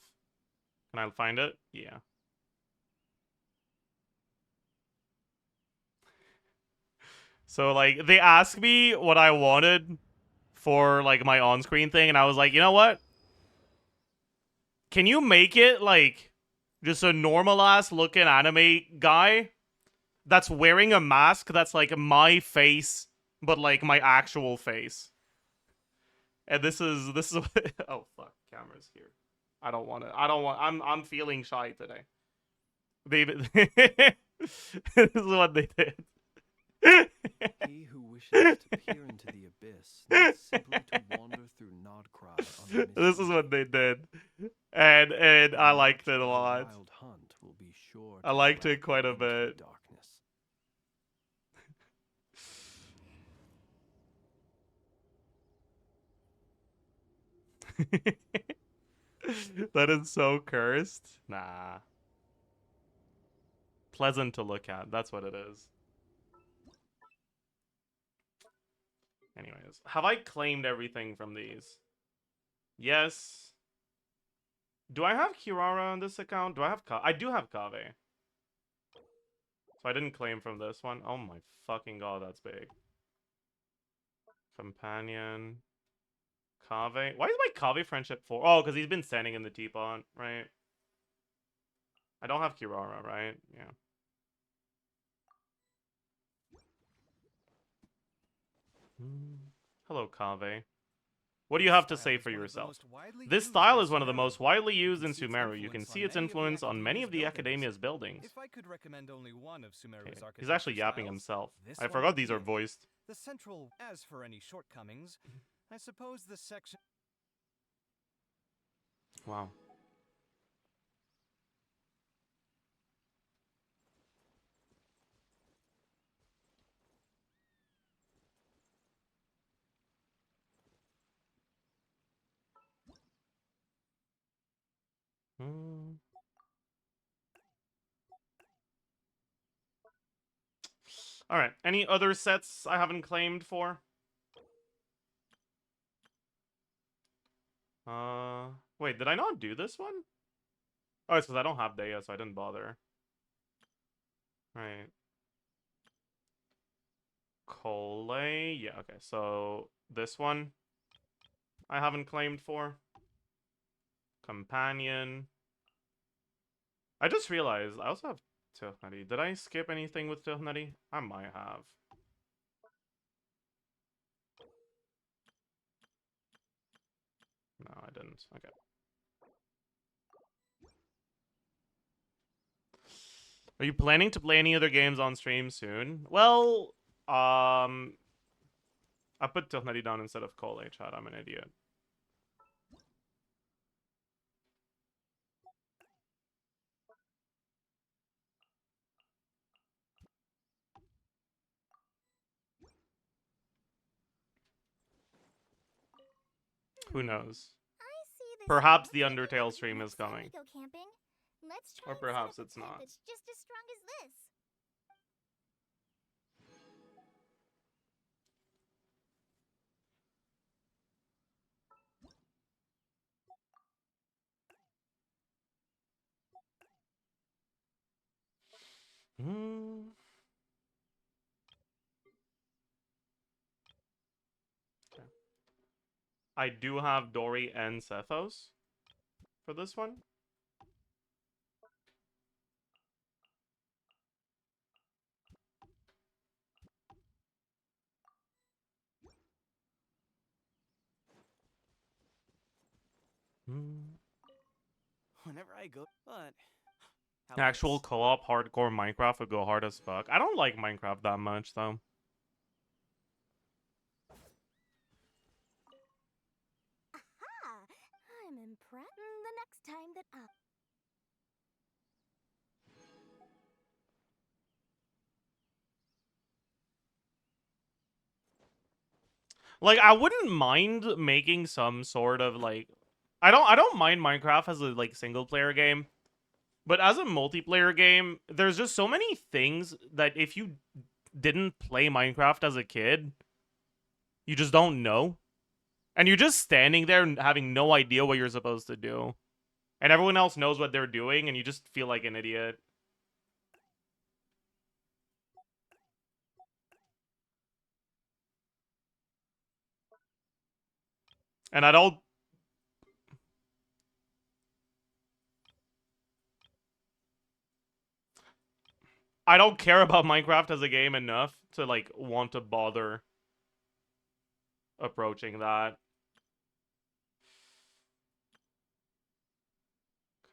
Can I find it? Yeah. So like they asked me what I wanted for like my on-screen thing, and I was like, you know what? Can you make it like just a normal ass looking anime guy that's wearing a mask that's like my face, but like my actual face? And this is oh fuck, camera's here. I don't want to. I'm feeling shy today. This is what they did. He who wishes to peer into the abyss needs simply to wander through Nodcry on the This is misty what they lake. did. And I The liked march it a of the lot. Wild hunt will be sure I to liked drag it quite you a into the bit. darkness. That is so cursed. Nah. Pleasant to look at. That's what it is. Anyways, have I claimed everything from these? Yes. Do I have Kirara on this account? Do I have I do have Kave. So I didn't claim from this one. Oh my fucking god, that's big. Companion. Kave. Why is my Kave friendship 4? Oh, because he's been standing in the teapot, right? I don't have Kirara, right? Yeah. Hello, Kave. What do you have to say for yourself? This style is one of the most widely used in Sumeru. You can see its influence on many of the Academia's buildings. If I could recommend only one of Sumeru's Okay. He's actually yapping styles, himself. this I one forgot would these be are it. voiced. The central. As for any shortcomings, I suppose the section. Wow. Alright, any other sets I haven't claimed for? Wait, did I not do this one? Oh, it's because I don't have Daya, so I didn't bother. Right. Cole. Yeah, okay. So this one I haven't claimed for. Companion. I just realized I also have Tirhnari. Did I skip anything with Tirhnari? I might have. No, I didn't. Okay. Are you planning to play any other games on stream soon? Well, I put Tirhnari down instead of Cole, chat. I'm an idiot. Who knows? I see this. Perhaps the Looks like you Undertale have a stream next is time coming. we go camping. Let's try Or and set perhaps up a it's tent not. that's just as strong as this. Hmm. Okay. I do have Dory and Sethos for this one. Hmm. Whenever I go, but how Actual about this? co-op hardcore Minecraft would go hard as fuck. I don't like Minecraft that much though. Aha! I'm impressed. The next time that I... Like I wouldn't mind making some sort of like I don't mind Minecraft as a like single player game, but as a multiplayer game, there's just so many things that if you didn't play Minecraft as a kid, you just don't know. And you're just standing there and having no idea what you're supposed to do. And everyone else knows what they're doing and you just feel like an idiot. And I don't care about Minecraft as a game enough to like want to bother approaching that.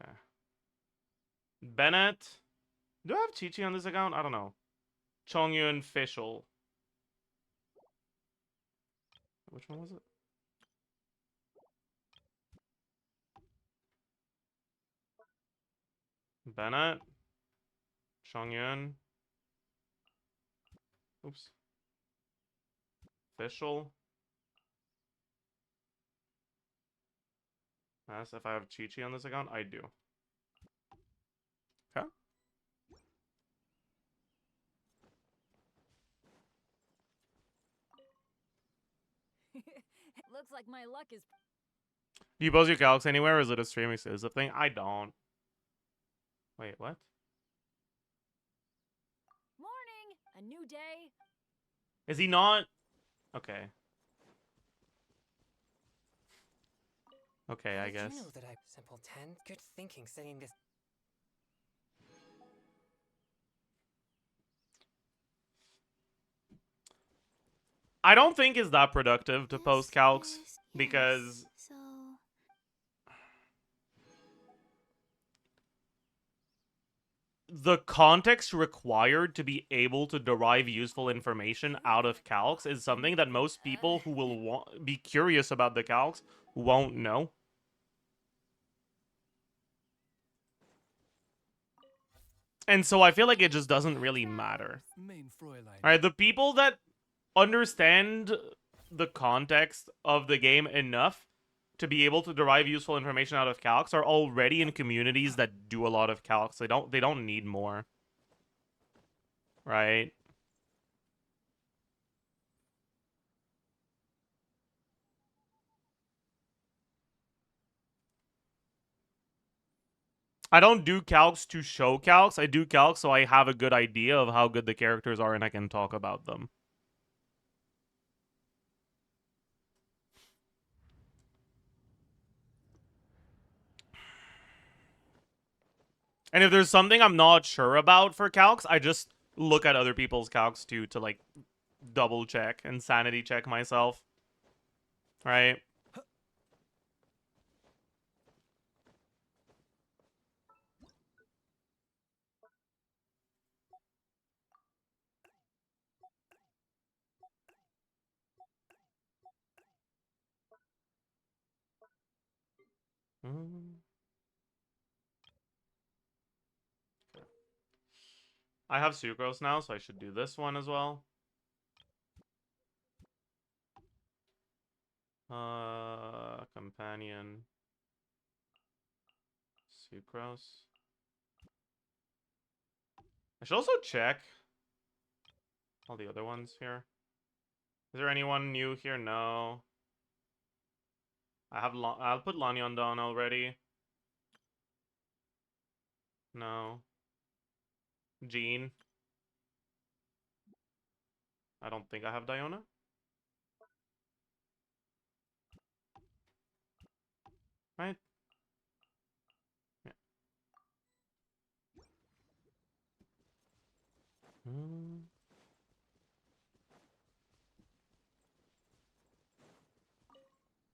Okay. Bennett. Do I have Chi-Chi on this account? I don't know. Chongyun Fischl. Which one was it? Bennett. Chongyun. Oops. Fischl. Ask if I have Chi-Chi on this account. I do. Okay. Looks like my luck is. Do you post your calcs anywhere or is it a stream exclusive thing? I don't. Wait, what? Morning! A new day. Is he not? Okay. Okay, I Did guess. you know that I simpleton? Good thinking setting this. I don't think it's that productive to post Yes, calcs yes, because yes. So... the context required to be able to derive useful information out of calcs is something that most people who will be curious about the calcs won't know. And so I feel like it just doesn't really matter. Main Fräulein. Alright, the people that understand the context of the game enough to be able to derive useful information out of calcs are already in communities that do a lot of calcs. They don't need more. Right? I don't do calcs to show calcs. I do calcs so I have a good idea of how good the characters are and I can talk about them. And if there's something I'm not sure about for calcs, I just look at other people's calcs too to like double check and sanity check myself. Right? Mm. I have sucrose now, so I should do this one as well. Companion. Sucrose. I should also check all the other ones here. Is there anyone new here? No. I'll put Lanyon down already. No. Jean. I don't think I have Diona. Right? Yeah.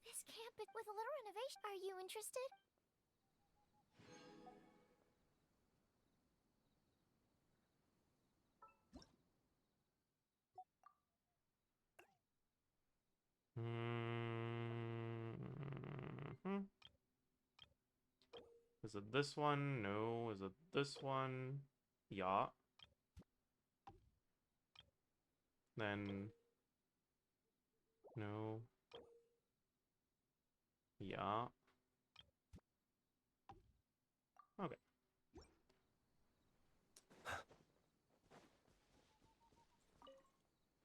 This camp with a little renovation. Are you interested? Is it this one? No. Is it this one? Yeah. Then... No. Yeah. Okay.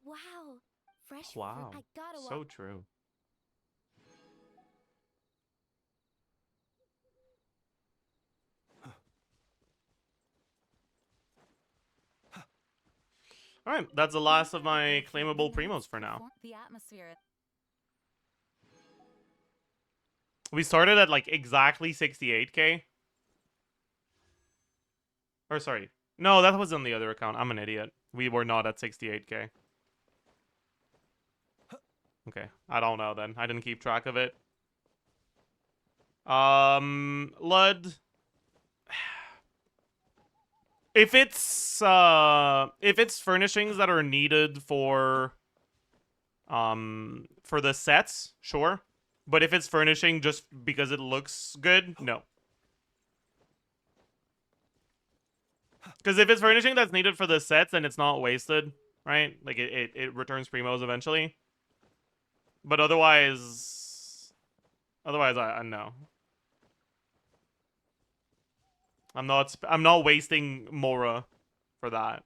Wow. Fresh Wow. fruit. I gotta So true. Alright, that's the last of my claimable primos for now. The atmosphere. We started at like exactly 68k. Or sorry. No, that was on the other account. I'm an idiot. We were not at 68k. Okay, I don't know then. I didn't keep track of it. Lud. If it's furnishings that are needed for the sets, sure. But if it's furnishing just because it looks good, no. Because if it's furnishing that's needed for the sets, then it's not wasted, right? Like it returns primos eventually. But otherwise, I no. I'm not wasting Mora for that.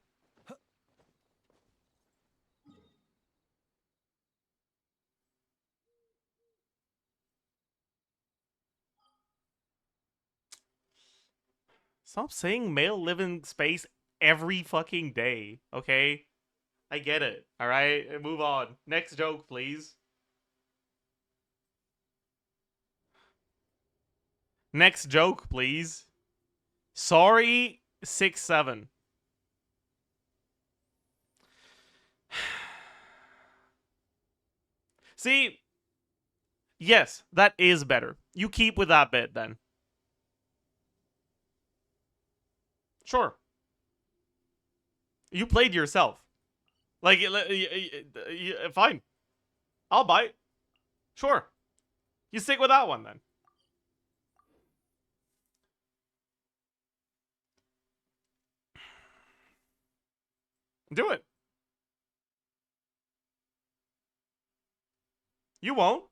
Stop saying male living space every fucking day, okay? I get it, alright? Move on. Next joke, please. Next joke, please. Sorry, 6-7. See, yes, that is better. You keep with that bit then. Sure. You played yourself. Like, fine. I'll bite. Sure. You stick with that one then. Do it. You won't.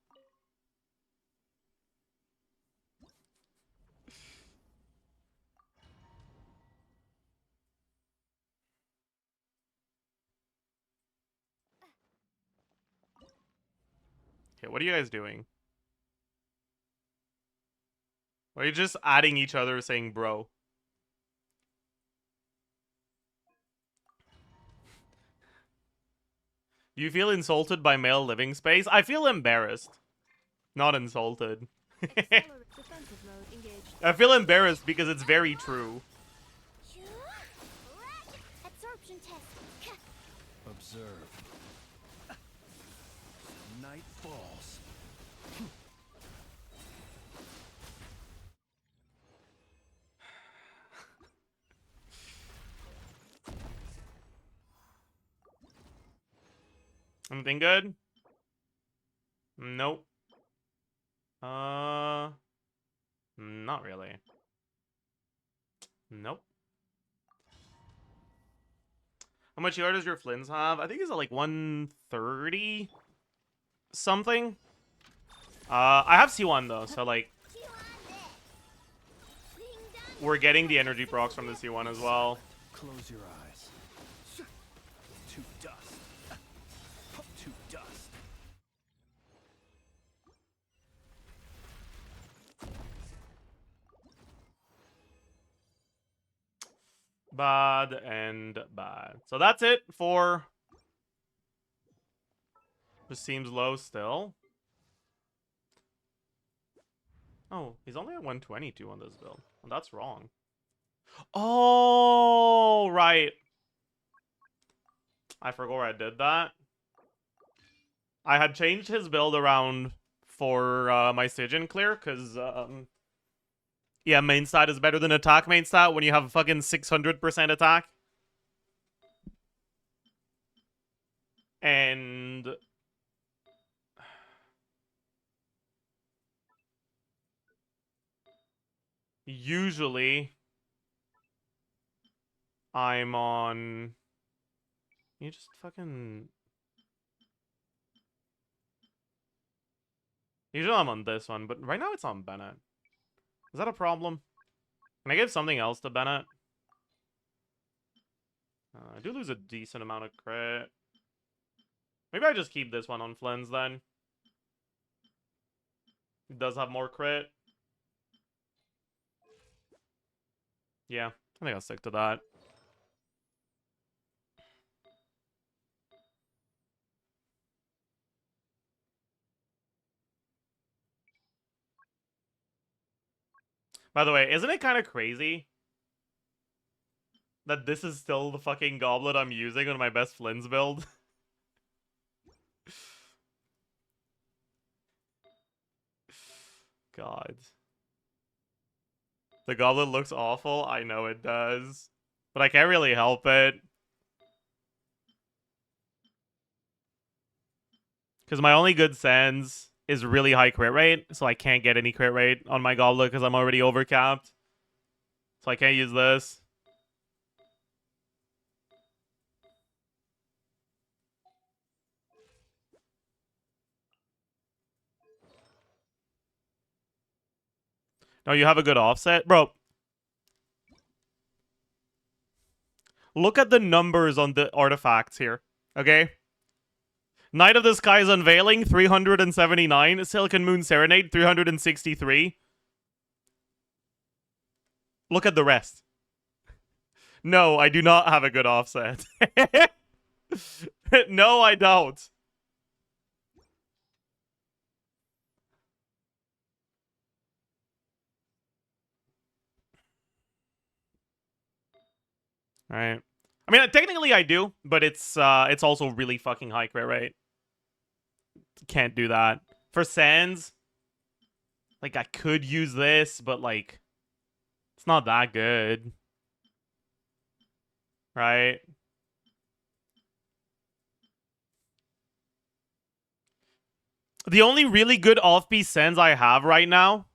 Okay, what are you guys doing? Or are you just adding each other saying bro? Do you feel insulted by male living space? I feel embarrassed. Not insulted. I feel embarrassed because it's very true. night falls. Anything good? Nope. Not really. Nope. How much ER does your Flins have? I think it's at like 130 something. I have C1 though, so like we're getting the energy procs from the C1 as well. Close your eyes. To dust. To dust. Bad and bad. So that's it for... This seems low still. Oh, he's only at 122 on this build. Well, that's wrong. Oh, right. I forgot where I did that. I had changed his build around for my Stygian clear, because, yeah, main stat is better than attack main stat when you have fucking 600% attack. And... usually... I'm on... You just fucking... Usually I'm on this one, but right now it's on Bennett. Is that a problem? Can I give something else to Bennett? I do lose a decent amount of crit. Maybe I just keep this one on Flynn's then. It does have more crit. Yeah, I think I'll stick to that. By the way, isn't it kind of crazy that this is still the fucking goblet I'm using on my best Flynn's build? God. The goblet looks awful. I know it does. But I can't really help it. Because my only good sense is really high crit rate. So I can't get any crit rate on my goblet because I'm already overcapped. So I can't use this. No, you have a good offset? Bro. Look at the numbers on the artifacts here. Okay? Night of the Sky's Unveiling, 379. Silicon Moon Serenade, 363. Look at the rest. No, I do not have a good offset. No, I don't. Alright. I mean, technically I do, but it's also really fucking high crit rate. Can't do that. For Sands, like, I could use this, but, like, it's not that good. Right? The only really good off-piece Sands I have right now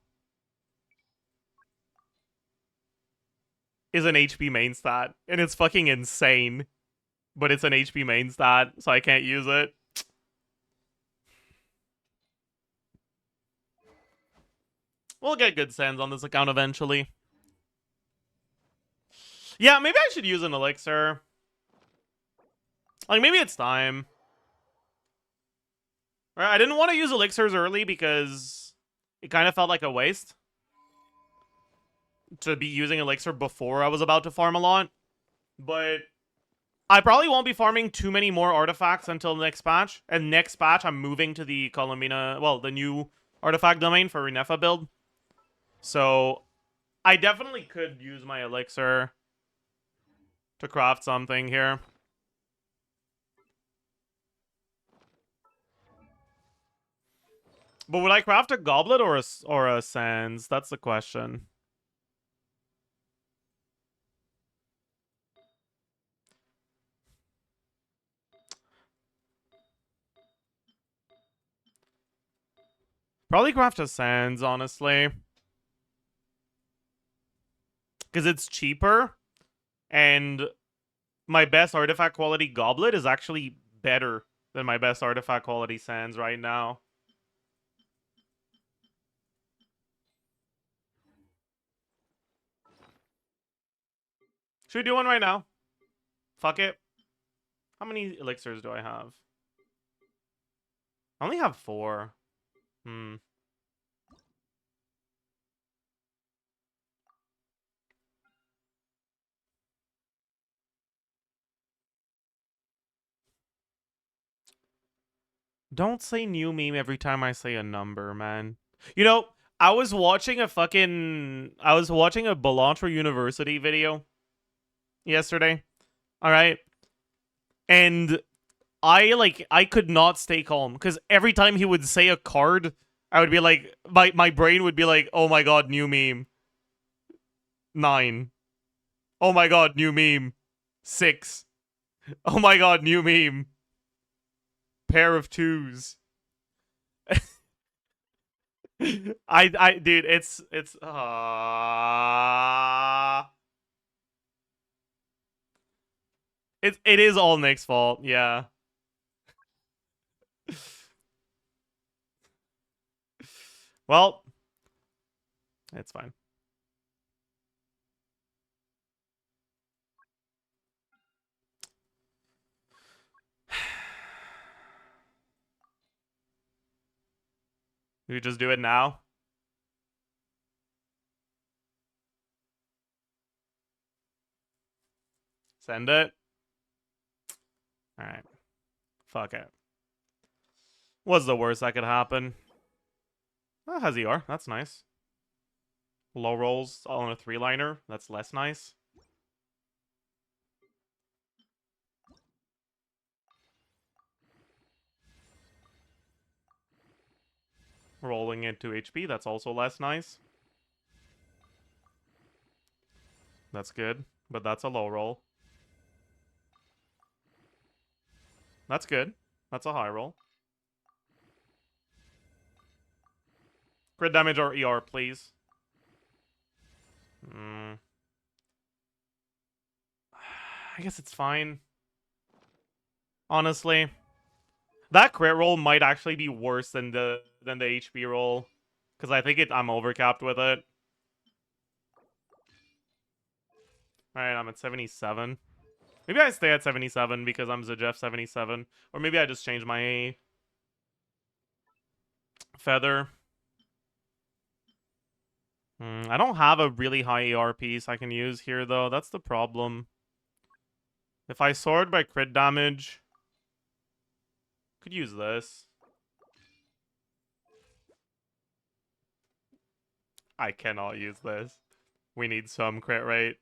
is an HP main stat, and it's fucking insane. But it's an HP main stat, so I can't use it. We'll get good Sands on this account eventually. Yeah, maybe I should use an elixir. Like, maybe it's time. Right, I didn't want to use elixirs early because it kind of felt like a waste to be using elixir before I was about to farm a lot. But I probably won't be farming too many more artifacts until next patch. And next patch, I'm moving to the Columbina, well, the new artifact domain for Renefa build. So I definitely could use my elixir to craft something here. But would I craft a goblet or a sands? That's the question. Probably craft a sands, honestly. Because it's cheaper, and my best artifact quality goblet is actually better than my best artifact quality sands right now. Should we do one right now? Fuck it. How many elixirs do I have? I only have 4. Don't say new meme every time I say a number, man. You know, I was watching a Belantra University video yesterday. All right. And I could not stay calm because every time he would say a card, I would be like, my brain would be like, oh my god, new meme. 9. Oh my god, new meme. 6. Oh my god, new meme. Pair of 2s. Dude, it's it is all Nick's fault, yeah. Well, it's fine. We just do it now. Send it. All right. Fuck it. What's the worst that could happen? Oh, has ER. That's nice. Low rolls on a 3-liner. That's less nice. Rolling into HP. That's also less nice. That's good, but that's a low roll. That's good. That's a high roll. Crit damage or ER, please. I guess it's fine. Honestly. That crit roll might actually be worse than the HP roll. Because I think I'm overcapped with it. Alright, I'm at 77. Maybe I stay at 77 because I'm Zajef77. Or maybe I just change my feather. I don't have a really high ER piece I can use here, though. That's the problem. If I sword by crit damage, could use this. I cannot use this. We need some crit rate.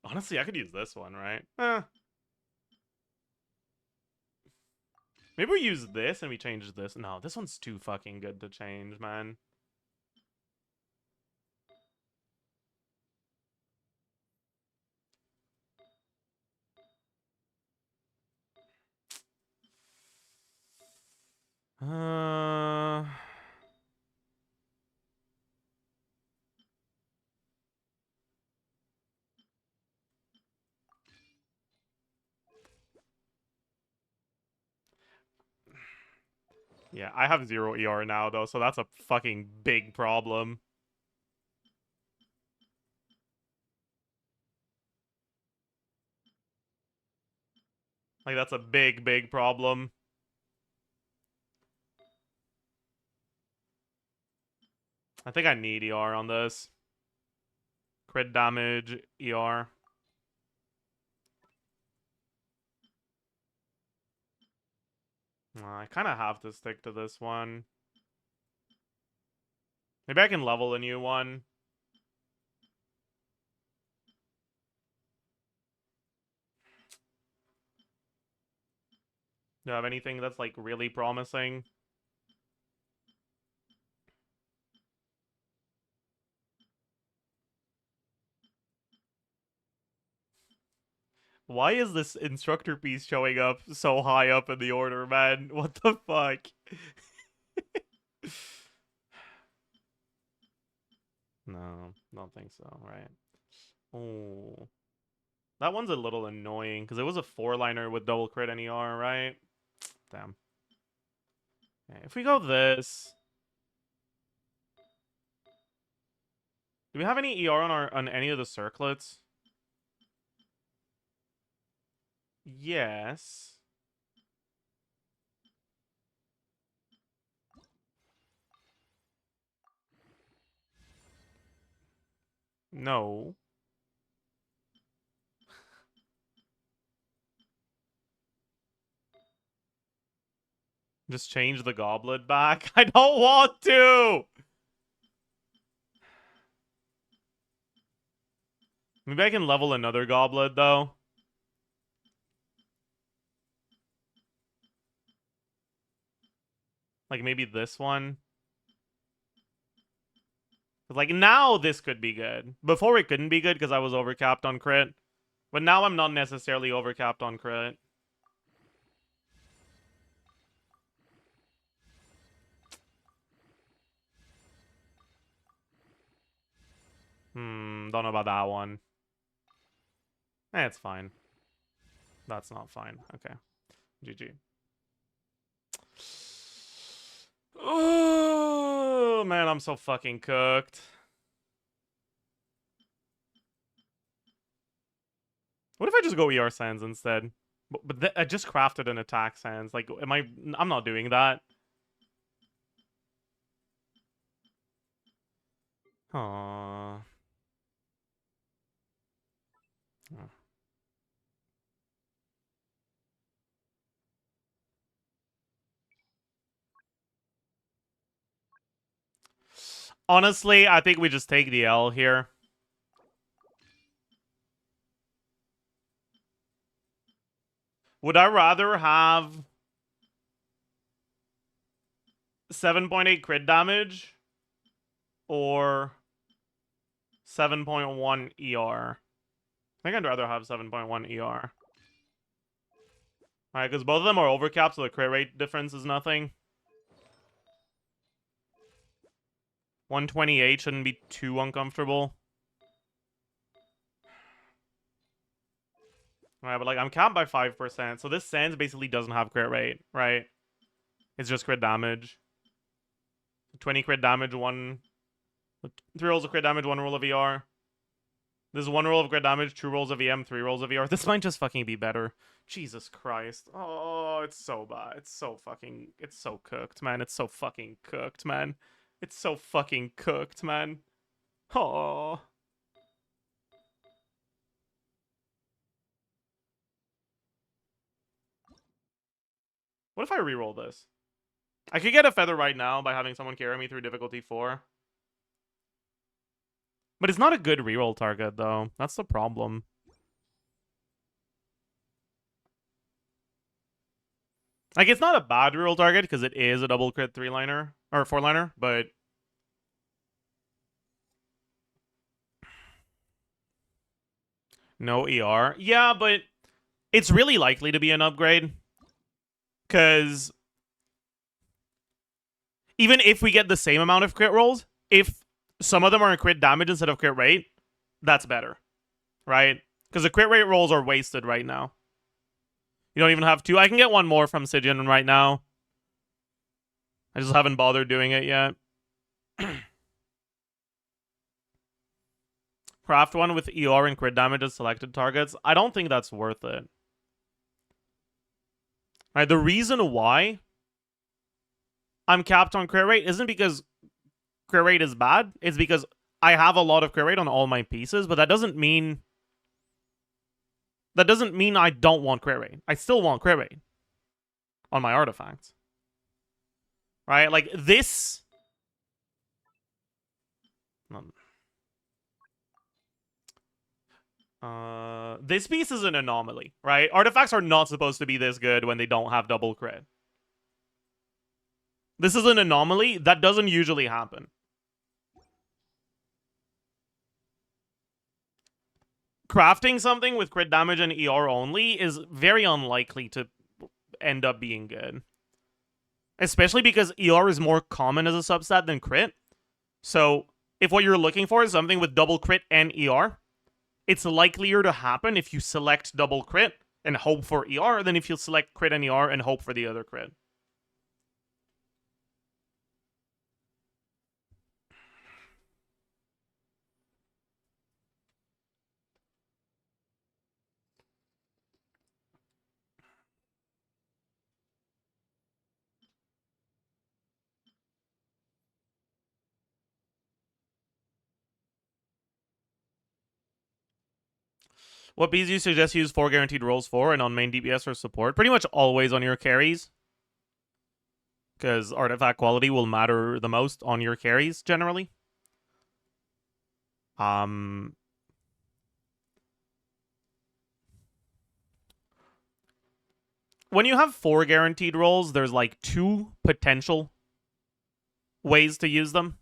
Honestly, I could use this one, right? Maybe we use this and we change this. No, this one's too fucking good to change, man. Yeah, I have 0 ER now, though, so that's a fucking big problem. Like, that's a big, big problem. I think I need ER on this. Crit damage, ER. I kind of have to stick to this one. Maybe I can level a new one. Do you have anything that's like really promising? Why is this instructor piece showing up so high up in the order, man? What the fuck? No, don't think so, right? Oh. That one's a little annoying, because it was a 4-liner with double crit and ER, right? Damn. Okay, if we go this... Do we have any ER on any of the circlets? Yes. No. Just change the goblet back? I don't want to! Maybe I can level another goblet, though. Like, maybe this one. Like, now this could be good. Before it couldn't be good because I was overcapped on crit. But now I'm not necessarily overcapped on crit. Don't know about that one. It's fine. That's not fine. Okay. GG. Oh, man, I'm so fucking cooked. What if I just go ER Sands instead? But I just crafted an attack Sands. Like, I'm not doing that. Aww. Oh. Honestly, I think we just take the L here. Would I rather have 7.8 crit damage or 7.1 ER? I think I'd rather have 7.1 ER. Alright, because both of them are overcapped, so the crit rate difference is nothing. 128 shouldn't be too uncomfortable. Alright, but like I'm capped by 5%, so this Sands basically doesn't have crit rate, right? It's just crit damage. 20 crit damage, 3 rolls of crit damage, 1 roll of ER. This is 1 roll of crit damage, 2 rolls of EM, 3 rolls of ER. This might just fucking be better. Jesus Christ. Oh, it's so bad. It's so cooked, man. It's so fucking cooked, man. It's so fucking cooked, man. Oh. What if I reroll this? I could get a feather right now by having someone carry me through difficulty 4. But it's not a good reroll target, though. That's the problem. Like, it's not a bad reroll target, because it is a double crit 3-liner, or 4-liner, but... No ER. Yeah, but it's really likely to be an upgrade. Because even if we get the same amount of crit rolls, if some of them are in crit damage instead of crit rate, that's better. Right? Because the crit rate rolls are wasted right now. You don't even have 2. I can get 1 more from Sidian right now. I just haven't bothered doing it yet. Craft one with ER and crit damage as selected targets. I don't think that's worth it. Right, the reason why I'm capped on crit rate isn't because crit rate is bad. It's because I have a lot of crit rate on all my pieces, but that doesn't mean I don't want crit rate. I still want crit rate on my artifacts. Right? Like this. This piece is an anomaly, right? Artifacts are not supposed to be this good when they don't have double crit. This is an anomaly. That doesn't usually happen. Crafting something with crit damage and ER only is very unlikely to end up being good. Especially because ER is more common as a substat than crit. So, if what you're looking for is something with double crit and ER, it's likelier to happen if you select double crit and hope for ER than if you select crit and ER and hope for the other crit. What bees do you suggest you use 4 guaranteed rolls for and on main DPS or support? Pretty much always on your carries. Because artifact quality will matter the most on your carries, generally. When you have 4 guaranteed rolls, there's like 2 potential ways to use them.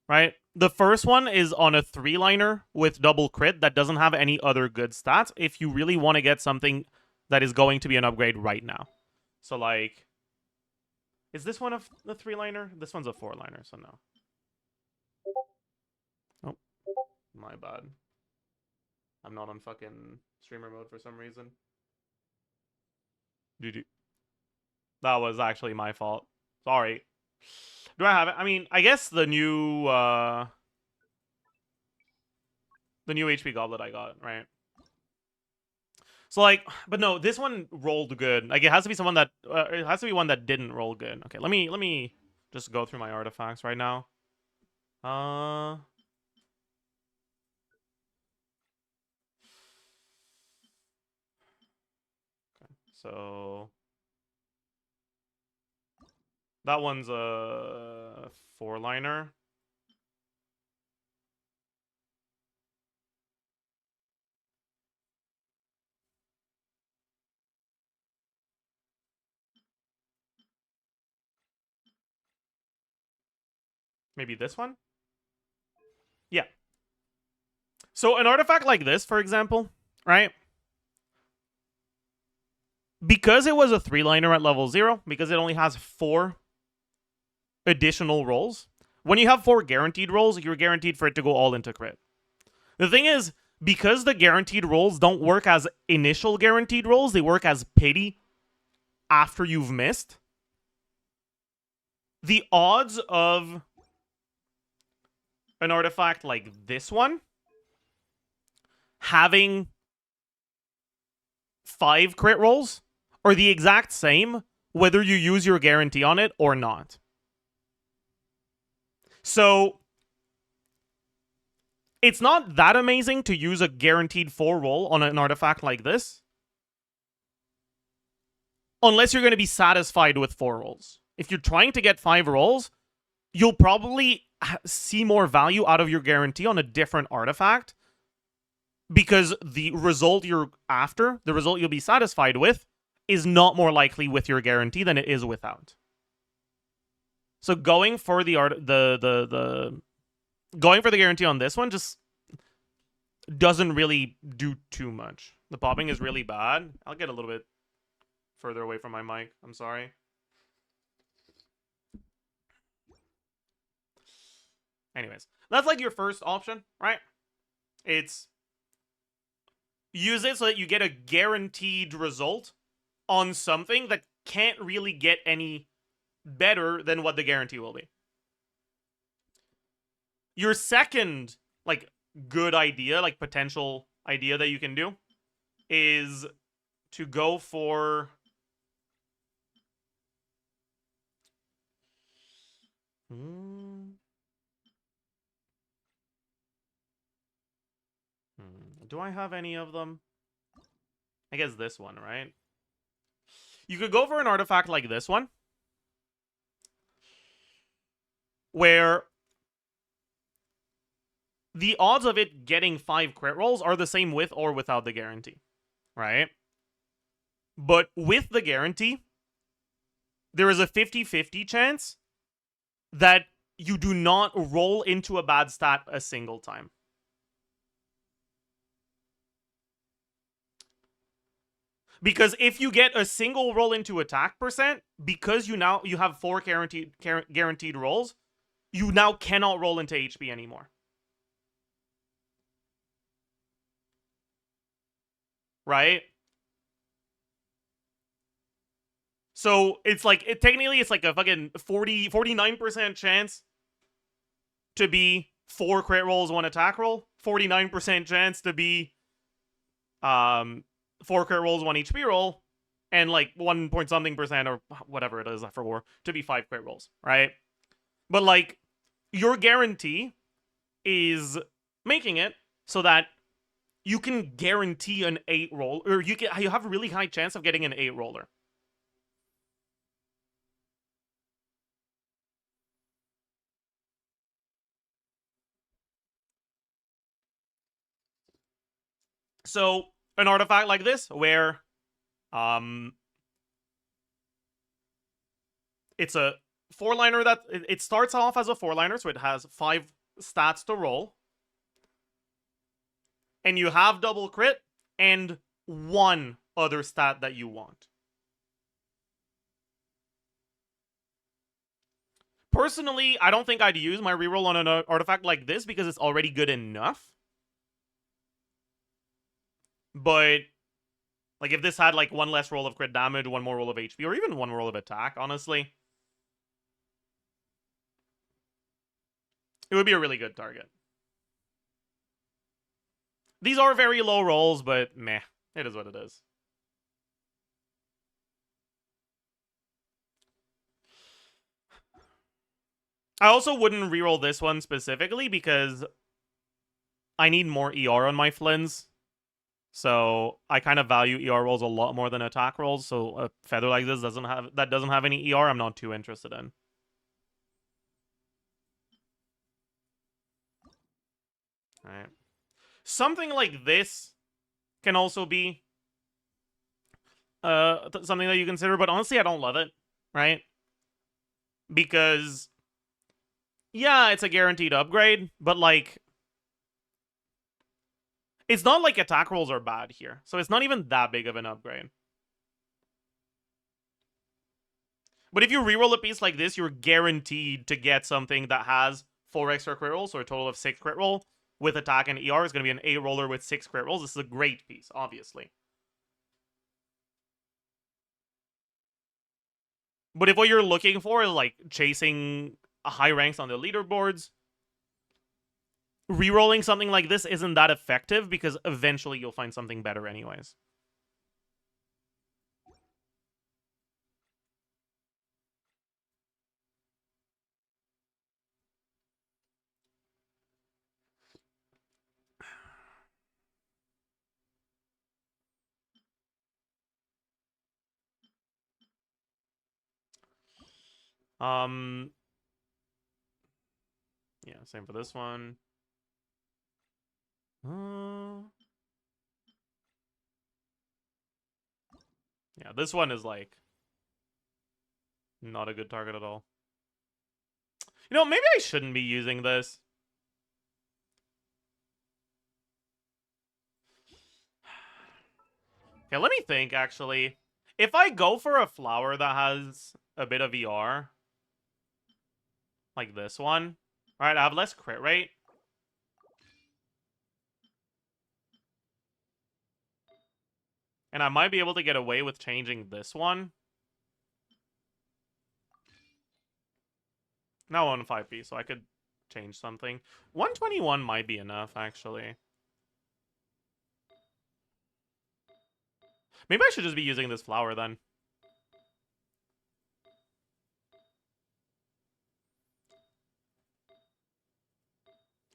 Right? The first one is on a 3-liner with double crit that doesn't have any other good stats if you really want to get something that is going to be an upgrade right now. So, like, is this one the 3-liner? This one's a 4-liner, so no. Oh, my bad. I'm not on fucking streamer mode for some reason. That was actually my fault. Sorry. Do I have it? I mean, I guess the new HP goblet I got, right? So like, but no, this one rolled good. Like it has to be someone that it has to be one that didn't roll good. Okay, let me just go through my artifacts right now. Okay, so that one's a 4-liner. Maybe this one? Yeah. So an artifact like this, for example, right? Because it was a 3-liner at level 0, because it only has 4 additional rolls, when you have 4 guaranteed rolls, you're guaranteed for it to go all into crit. The thing is, because the guaranteed rolls don't work as initial guaranteed rolls, they work as pity after you've missed, the odds of an artifact like this one having 5 crit rolls are the exact same whether you use your guarantee on it or not. So it's not that amazing to use a guaranteed 4 roll on an artifact like this, unless you're going to be satisfied with 4 rolls. If you're trying to get 5 rolls, you'll probably see more value out of your guarantee on a different artifact, because the result you're after, the result you'll be satisfied with, is not more likely with your guarantee than it is without. So going for the going for the guarantee on this one just doesn't really do too much. The popping is really bad. I'll get a little bit further away from my mic. I'm sorry. Anyways, that's like your first option, right? It's use it so that you get a guaranteed result on something that can't really get any better than what the guarantee will be. Your second, like, good idea, like, potential idea that you can do is to go for... Do I have any of them? I guess this one, right? You could go for an artifact like this one, where the odds of it getting 5 crit rolls are the same with or without the guarantee, right? But with the guarantee, there is a 50-50 chance that you do not roll into a bad stat a single time. Because if you get a single roll into attack percent, because you have 4 guaranteed rolls, you now cannot roll into HP anymore. Right? So it's like, technically it's like a fucking 49% chance to be 4 crit rolls, 1 attack roll. 49% chance to be 4 crit rolls, 1 HP roll. And like 1 point something percent or whatever it is for war to be 5 crit rolls, right? But like, your guarantee is making it so that you can guarantee an 8 roll, or you have a really high chance of getting an 8 roller. So an artifact like this, where it's a 4-liner that it starts off as a 4-liner, so it has 5 stats to roll, and you have double crit and 1 other stat that you want. Personally, I don't think I'd use my reroll on an artifact like this because it's already good enough. But like, if this had like 1 less roll of crit damage, 1 more roll of HP, or even 1 roll of attack, honestly, it would be a really good target. These are very low rolls, but meh, it is what it is. I also wouldn't reroll this one specifically because I need more ER on my Flins. So I kind of value ER rolls a lot more than attack rolls. So a feather like this doesn't have any ER, I'm not too interested in. Alright. Something like this can also be something that you consider, but honestly I don't love it, right? Because yeah, it's a guaranteed upgrade, but like, it's not like attack rolls are bad here, so it's not even that big of an upgrade. But if you reroll a piece like this, you're guaranteed to get something that has 4 extra crit rolls, so a total of 6 crit roll with attack and ER is going to be an 8 roller with 6 crit rolls. This is a great piece, obviously. But if what you're looking for is like chasing high ranks on the leaderboards, rerolling something like this isn't that effective because eventually you'll find something better anyways. Yeah, same for this one. Yeah, this one is like not a good target at all. You know, maybe I shouldn't be using this. Okay, let me think, actually. If I go for a flower that has a bit of ER, like this one, alright, I have less crit rate. And I might be able to get away with changing this one. Now on 5p, so I could change something. 121 might be enough, actually. Maybe I should just be using this flower then.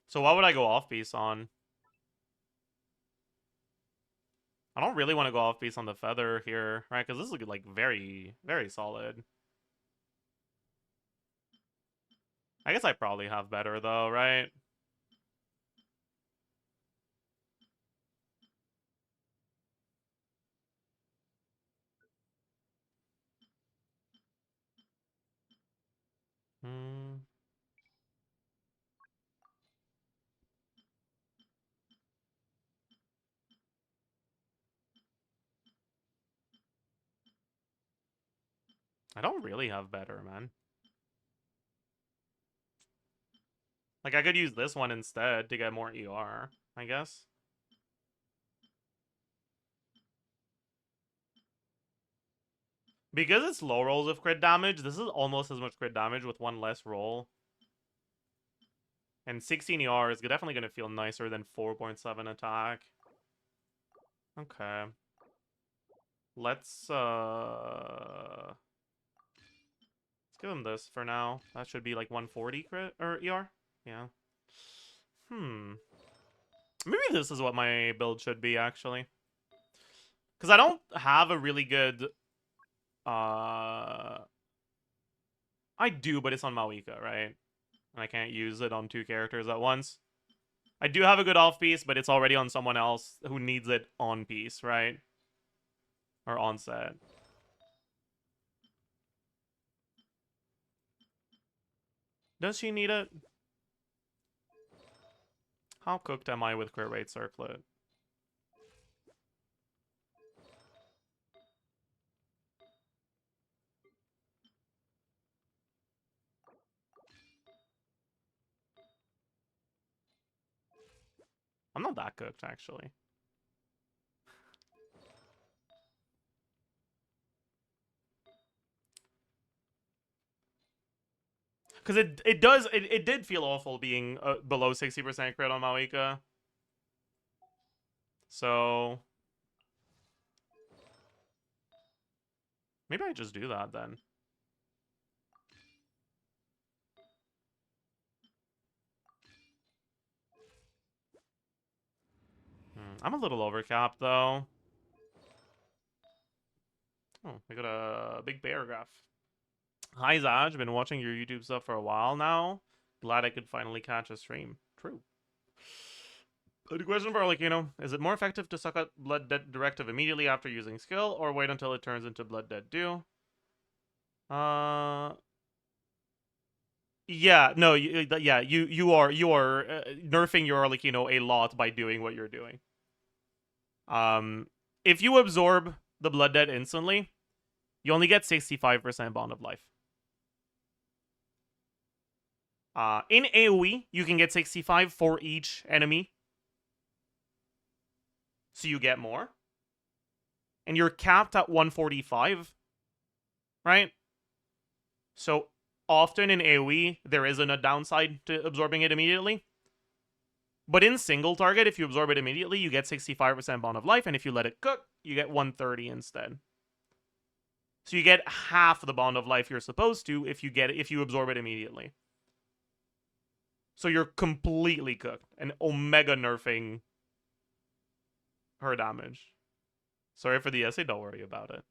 So what would I go off-piece on? I don't really want to go off-piece on the feather here, right? Because this is like very, very solid. I guess I probably have better though, right? Hmm. I don't really have better, man. Like, I could use this one instead to get more ER, I guess. Because it's low rolls of crit damage, this is almost as much crit damage with one less roll. And 16 ER is definitely going to feel nicer than 4.7 attack. Okay. Let's give him this for now. That should be like 140 crit or ER. Yeah. Maybe this is what my build should be, actually. Because I don't have a really good... I do, but it's on Mawika, right? And I can't use it on 2 characters at once. I do have a good off-piece, but it's already on someone else who needs it on-piece, right? Or on-set. Does she need it? How cooked am I with crit rate circlet? I'm not that cooked, actually. Because it did feel awful being below 60% crit on Mawika. So... maybe I just do that, then. I'm a little overcapped, though. Oh, I got a big paragraph. Hi, Zaj. Been watching your YouTube stuff for a while now. Glad I could finally catch a stream. True. The question for Arlecchino, is it more effective to suck out Blood Dead Directive immediately after using skill, or wait until it turns into Blood Dead Do? Yeah, no, you are nerfing your Arlecchino a lot by doing what you're doing. If you absorb the Blood Dead instantly, you only get 65% Bond of Life. In AoE, you can get 65 for each enemy. So you get more. And you're capped at 145. Right? So often in AoE, there isn't a downside to absorbing it immediately. But in single target, if you absorb it immediately, you get 65% Bond of Life. And if you let it cook, you get 130 instead. So you get half the Bond of Life you're supposed to if you absorb it immediately. So you're completely cooked and omega nerfing her damage. Sorry for the essay, don't worry about it.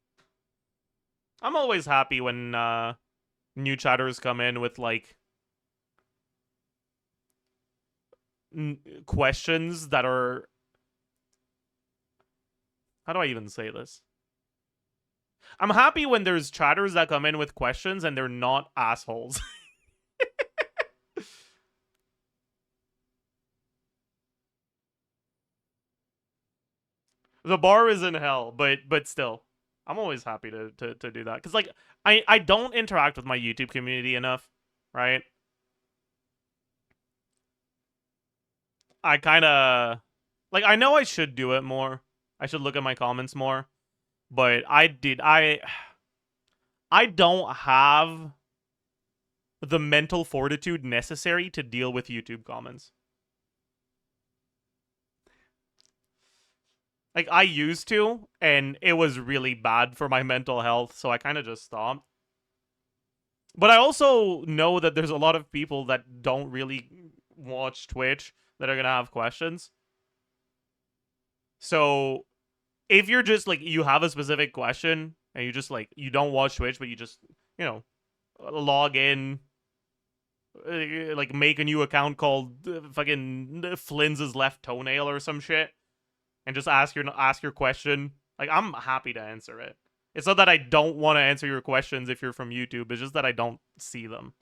I'm always happy when new chatters come in with like questions that are... how do I even say this? I'm happy when there's chatters that come in with questions and they're not assholes. The bar is in hell, but still, I'm always happy to do that because like I don't interact with my YouTube community enough, right? I kind of like I know I should do it more. I should look at my comments more, but I don't have the mental fortitude necessary to deal with YouTube comments. Like, I used to, and it was really bad for my mental health, so I kind of just stopped. But I also know that there's a lot of people that don't really watch Twitch that are going to have questions. So, if you're just, like, you have a specific question, and you just, like, you don't watch Twitch, but you just, you know, log in, like, make a new account called fucking Flynn's left toenail or some shit, and just ask your question. Like, I'm happy to answer it. It's not that I don't want to answer your questions if you're from YouTube. It's just that I don't see them.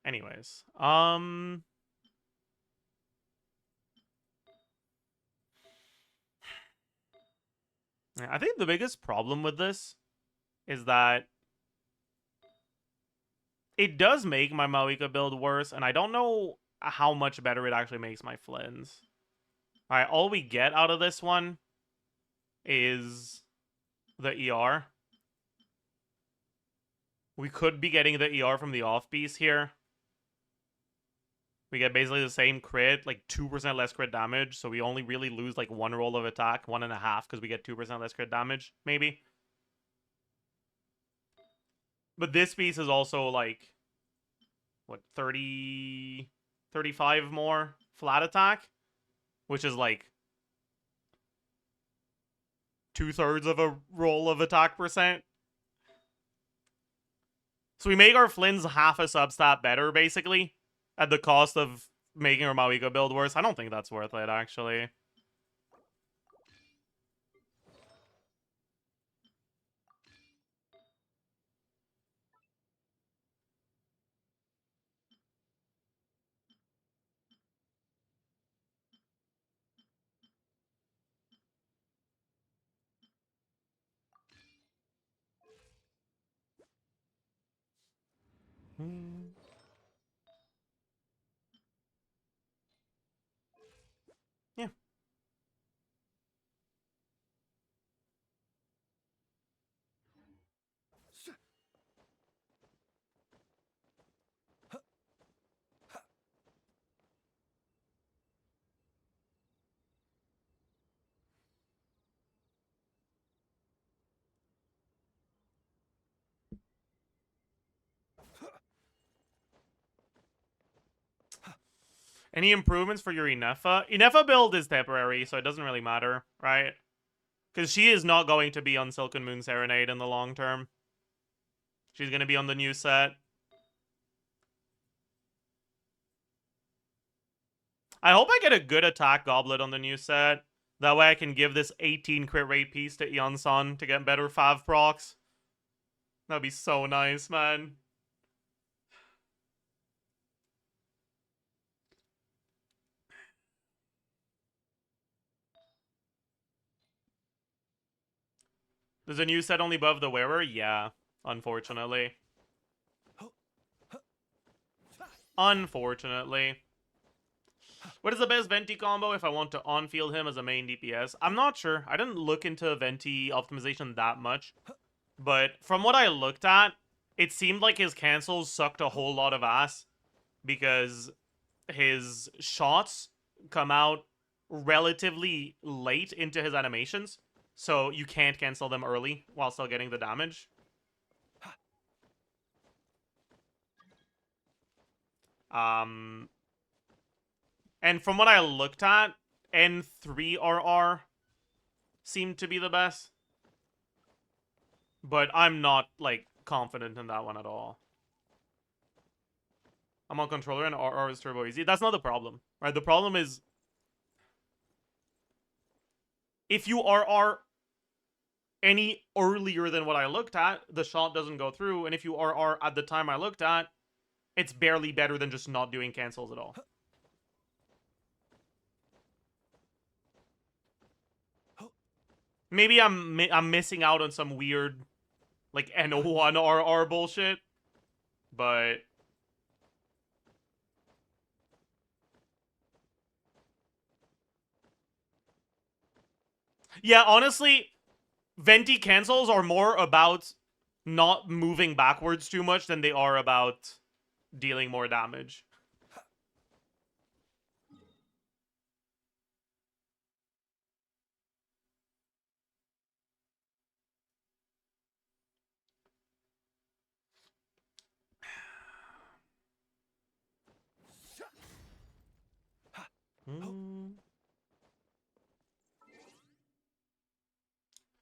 Anyways, I think the biggest problem with this is that it does make my Malika build worse, and I don't know how much better it actually makes my Flins. Alright, all we get out of this one is the ER. We could be getting the ER from the off-beast here. We get basically the same crit, like 2% less crit damage, so we only really lose like 1 roll of attack, 1.5, because we get 2% less crit damage, maybe. But this piece is also like, what, 30... 35 more flat attack? Which is like 2/3 of a roll of attack percent. So we make our Flins half a substat better, basically, at the cost of making our Mawiko build worse. I don't think that's worth it, actually. Yeah. Any improvements for your Inefa? Inefa build is temporary, so it doesn't really matter, right? Because she is not going to be on Silken Moon Serenade in the long term. She's going to be on the new set. I hope I get a good attack goblet on the new set. That way I can give this 18 crit rate piece to Eon-san to get better Fav procs. That'd be so nice, man. There's a new set only above the wearer? Yeah, unfortunately. Unfortunately. What is the best Venti combo if I want to on-field him as a main DPS? I'm not sure. I didn't look into Venti optimization that much. But from what I looked at, it seemed like his cancels sucked a whole lot of ass. Because his shots come out relatively late into his animations. So you can't cancel them early while still getting the damage. And from what I looked at, N3RR seemed to be the best. But I'm not, like, confident in that one at all. I'm on controller and RR is turbo easy. That's not the problem, right? The problem is if you RR any earlier than what I looked at, the shot doesn't go through. And if you RR at the time I looked at, it's barely better than just not doing cancels at all. Maybe I'm missing out on some weird, like, N1 RR bullshit. But yeah, honestly, Venti cancels are more about not moving backwards too much than they are about dealing more damage.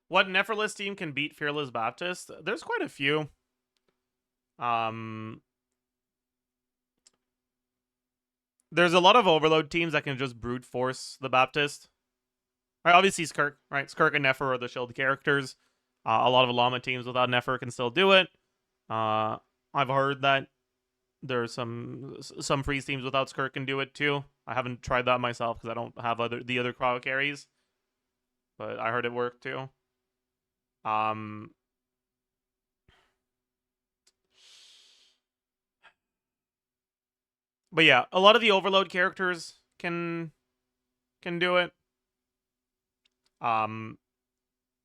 What Neferless team can beat Fearless Baptist? There's quite a few. There's a lot of Overload teams that can just brute force the Baptist. Right, obviously Skirk, right? Skirk and Nefer are the shield characters. A lot of Llama teams without Nefer can still do it. I've heard that there's some freeze teams without Skirk can do it too. I haven't tried that myself because I don't have the other crowd carries, but I heard it worked too. But yeah, a lot of the overload characters can do it.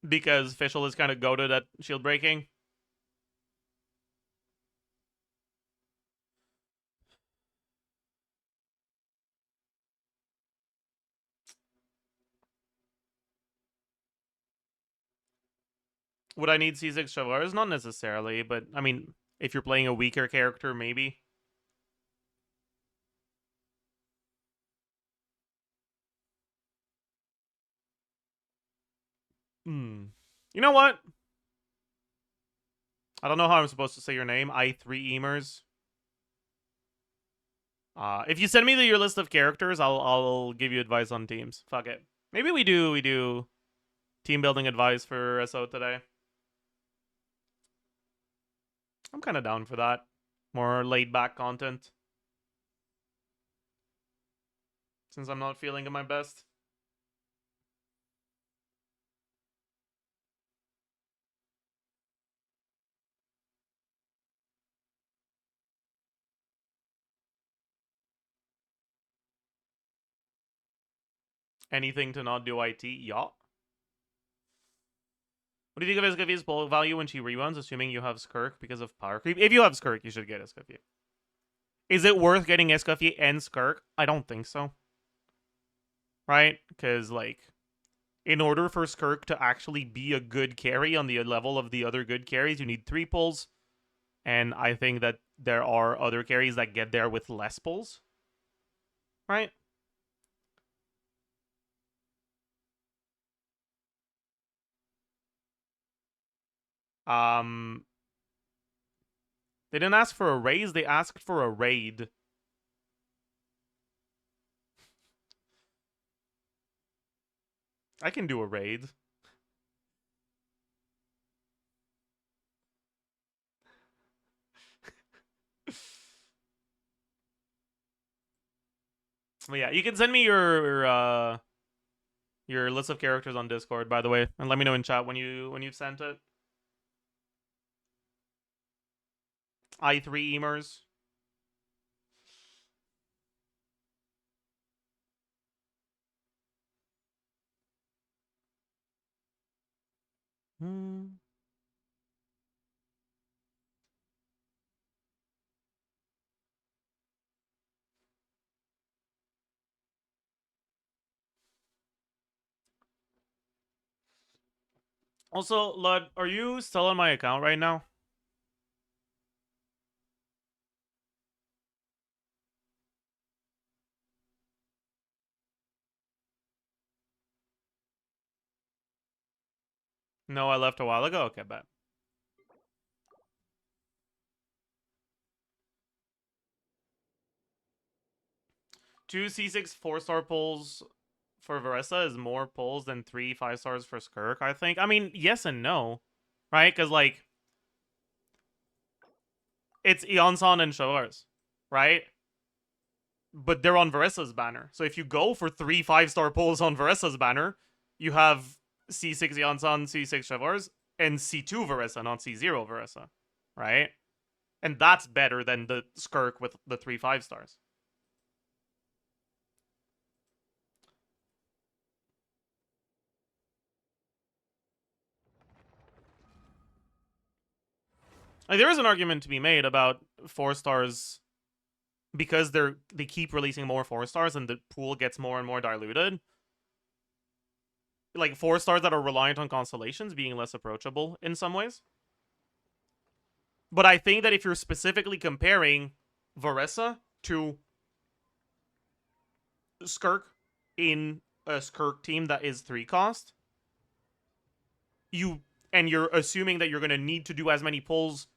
Because Fischl is kind of goated at shield breaking. Would I need C6 Chevaliers? Not necessarily, but I mean, if you're playing a weaker character, maybe. You know what? I don't know how I'm supposed to say your name. I3 Emers. If you send me your list of characters, I'll give you advice on teams. Fuck it. Maybe we do team building advice for SO today. I'm kind of down for that. More laid back content. Since I'm not feeling at my best. Anything to not do IT? Yeah. What do you think of Escafia's pull value when she rebounds, assuming you have Skirk because of power creep? If you have Skirk, you should get Escafia. Is it worth getting Escafia and Skirk? I don't think so. Right? Because, like, in order for Skirk to actually be a good carry on the level of the other good carries, you need 3 pulls. And I think that there are other carries that get there with less pulls. Right? They didn't ask for a raise, they asked for a raid. I can do a raid. But yeah, you can send me your list of characters on Discord, by the way, and let me know in chat when you've sent it. I3 Emers. Also, Lud, are you still on my account right now? No, I left a while ago. Okay, bet. Two C6 4-star pulls for Varessa is more pulls than 3 5-stars for Skirk, I think. I mean, yes and no, right? Because, like, it's Eonson and Shovars, right? But they're on Varessa's banner. So if you go for 3 5-star pulls on Varessa's banner, you have C6 Eonson, C6 Shovars, and C2 Varessa, not C0 Varessa, right? And that's better than the Skirk with the 3 5-stars. Like, there is an argument to be made about 4-stars because they keep releasing more 4-stars and the pool gets more and more diluted. Like 4-stars that are reliant on constellations being less approachable in some ways. But I think that if you're specifically comparing Varessa to Skirk in a Skirk team that is 3 cost, you're assuming that you're going to need to do as many pulls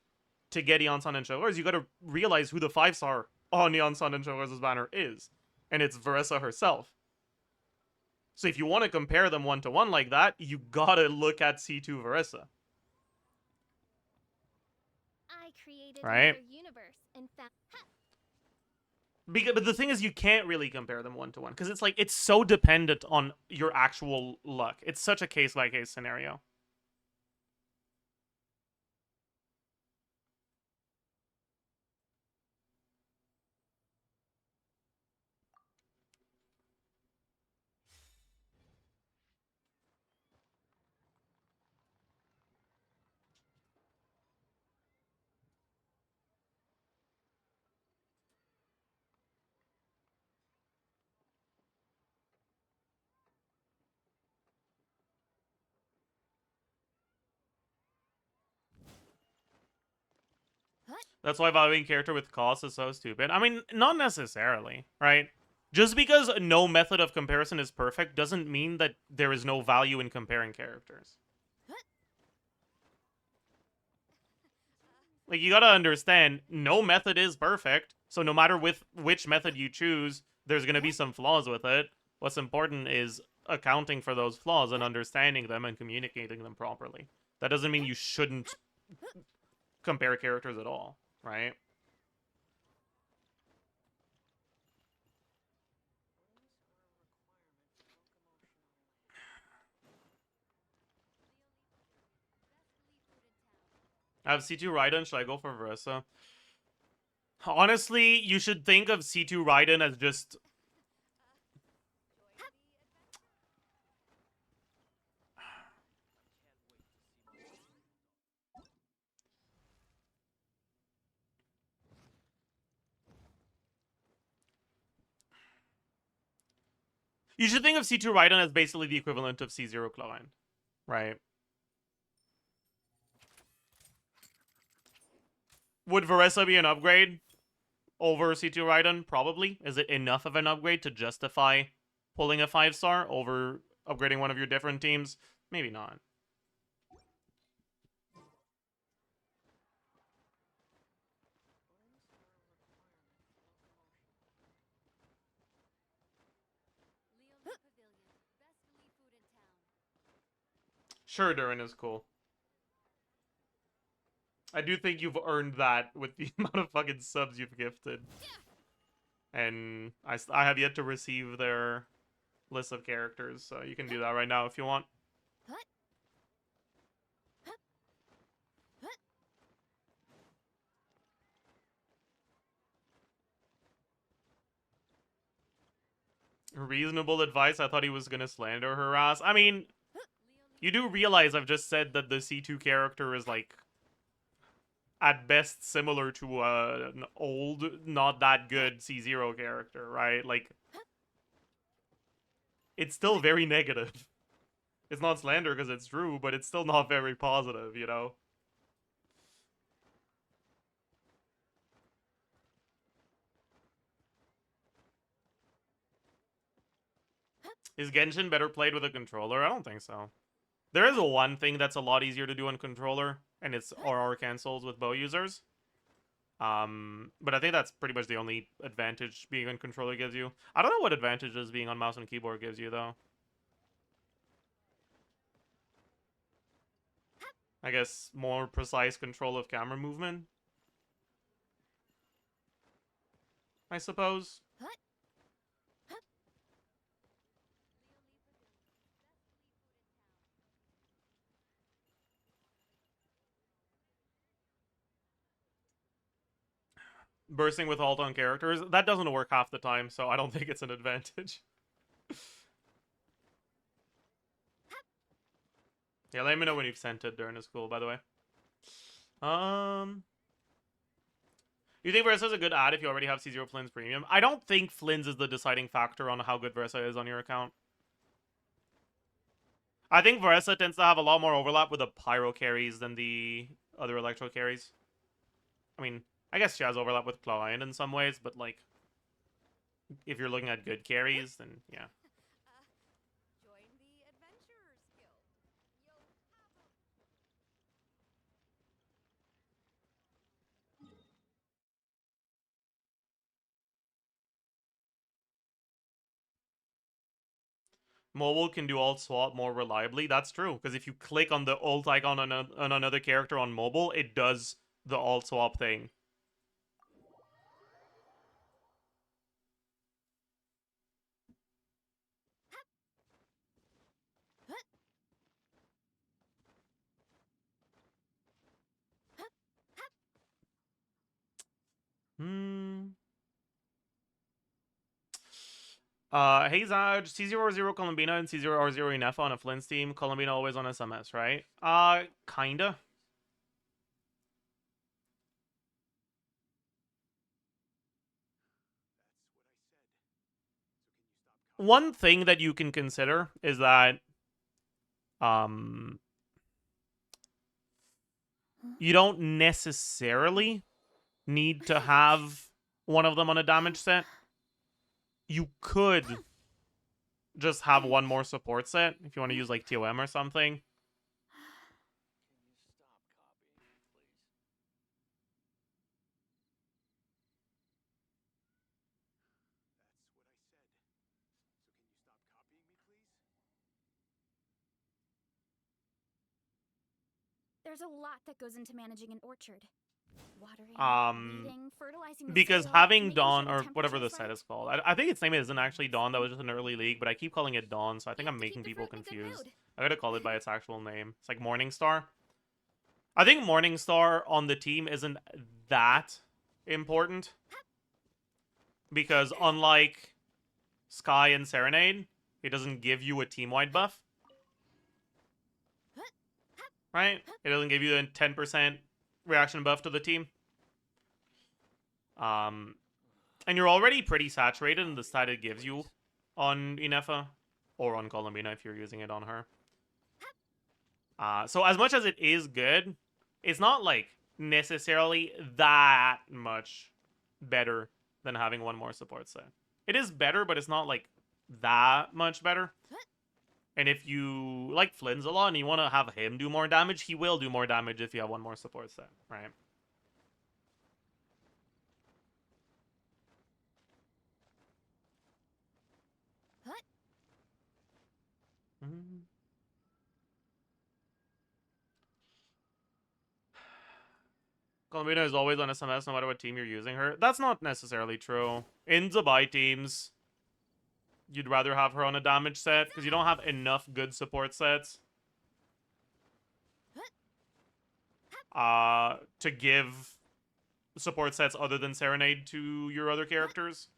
to get Eonson and Shovars, you got to realize who the 5-star on Eonson and Shovars' banner is. And it's Varessa herself. So if you want to compare them 1-to-1 like that, you gotta look at C2 Varessa. I created Right? another universe and found But the thing is, you can't really compare them one to one because it's like it's so dependent on your actual luck. It's such a case by case scenario. That's why valuing character with cost is so stupid. I mean, not necessarily, right? Just because no method of comparison is perfect doesn't mean that there is no value in comparing characters. Like, you gotta understand, no method is perfect, so no matter with which method you choose, there's gonna be some flaws with it. What's important is accounting for those flaws and understanding them and communicating them properly. That doesn't mean you shouldn't compare characters at all, right? I have C2 Raiden, should I go for Versa? Honestly, you should think of C2 Raiden as just... You should think of C2 Raiden as basically the equivalent of C0 Clown, right? Would Veresa be an upgrade over C2 Raiden? Probably. Is it enough of an upgrade to justify pulling a 5-star over upgrading one of your different teams? Maybe not. Sure, Durin is cool. I do think you've earned that with the amount of fucking subs you've gifted. And I have yet to receive their list of characters, so you can do that right now if you want. Reasonable advice? I thought he was gonna slander her ass. I mean, you do realize I've just said that the C2 character is, like, at best similar to an old, not that good C0 character, right? Like, it's still very negative. It's not slander because it's true, but it's still not very positive, you know? Is Genshin better played with a controller? I don't think so. There is one thing that's a lot easier to do on controller, and it's RR cancels with bow users. But I think that's pretty much the only advantage being on controller gives you. I don't know what advantages being on mouse and keyboard gives you, though. I guess more precise control of camera movement, I suppose. Bursting with alt on characters, that doesn't work half the time, so I don't think it's an advantage. Yeah, let me know when you've sent it during the school, by the way. You think Versa is a good ad if you already have C0 Flynn's premium? I don't think Flynn's is the deciding factor on how good Versa is on your account. I think Versa tends to have a lot more overlap with the Pyro carries than the other Electro carries. I mean, I guess she has overlap with Clown in some ways, but, like, if you're looking at good carries, then yeah. Join the Adventurers Guild. Mobile can do alt swap more reliably. That's true, because if you click on the alt icon on another character on mobile, it does the alt swap thing. Hey Zaj, C0R0 Columbina and C0R0 Inefa on a Flint's team. Columbina always on SMS, right? Kinda. One thing that you can consider is that you don't necessarily need to have one of them on a damage set. You could just have one more support set if you want to use like TOM or something. There's a lot that goes into managing an orchard. Watering, weeding, fertilizing the Because soil, having making Dawn, sure or whatever the temperature's set right. is called, I think its name isn't actually Dawn, that was just an early league, but I keep calling it Dawn, so I think You I'm have to keep making the people fruit in a good confused. mood. I gotta call it by its actual name. It's like Morningstar. I think Morningstar on the team isn't that important. Because unlike Sky and Serenade, it doesn't give you a team-wide buff. Right? It doesn't give you a 10% reaction buff to the team. And you're already pretty saturated in the stat it gives you on Inefa. Or on Columbina if you're using it on her. So as much as it is good, it's not like necessarily that much better than having one more support set. It is better, but it's not like that much better. And if you like Flynn's a lot and you want to have him do more damage, he will do more damage if you have one more support set, right? Columbina is always on SMS no matter what team you're using her. That's not necessarily true. In Zabai teams, you'd rather have her on a damage set because you don't have enough good support sets to give support sets other than Serenade to your other characters.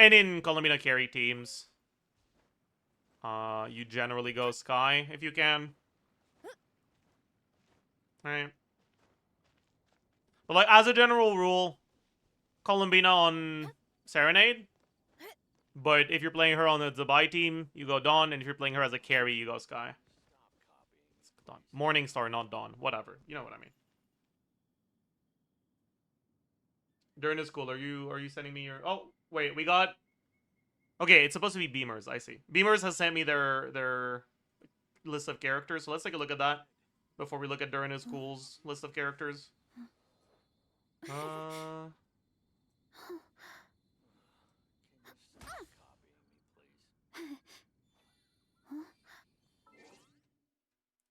And in Columbina carry teams, you generally go Sky if you can. Right. But like as a general rule, Columbina on Serenade. But if you're playing her on the Zabai team, you go Dawn, and if you're playing her as a carry, you go Sky. Dawn. Morningstar, not Dawn. Whatever. You know what I mean. During the school, are you sending me your... Oh, wait, we got... Okay, it's supposed to be Beamers, I see. Beamers has sent me their list of characters, so let's take a look at that before we look at During the School's list of characters.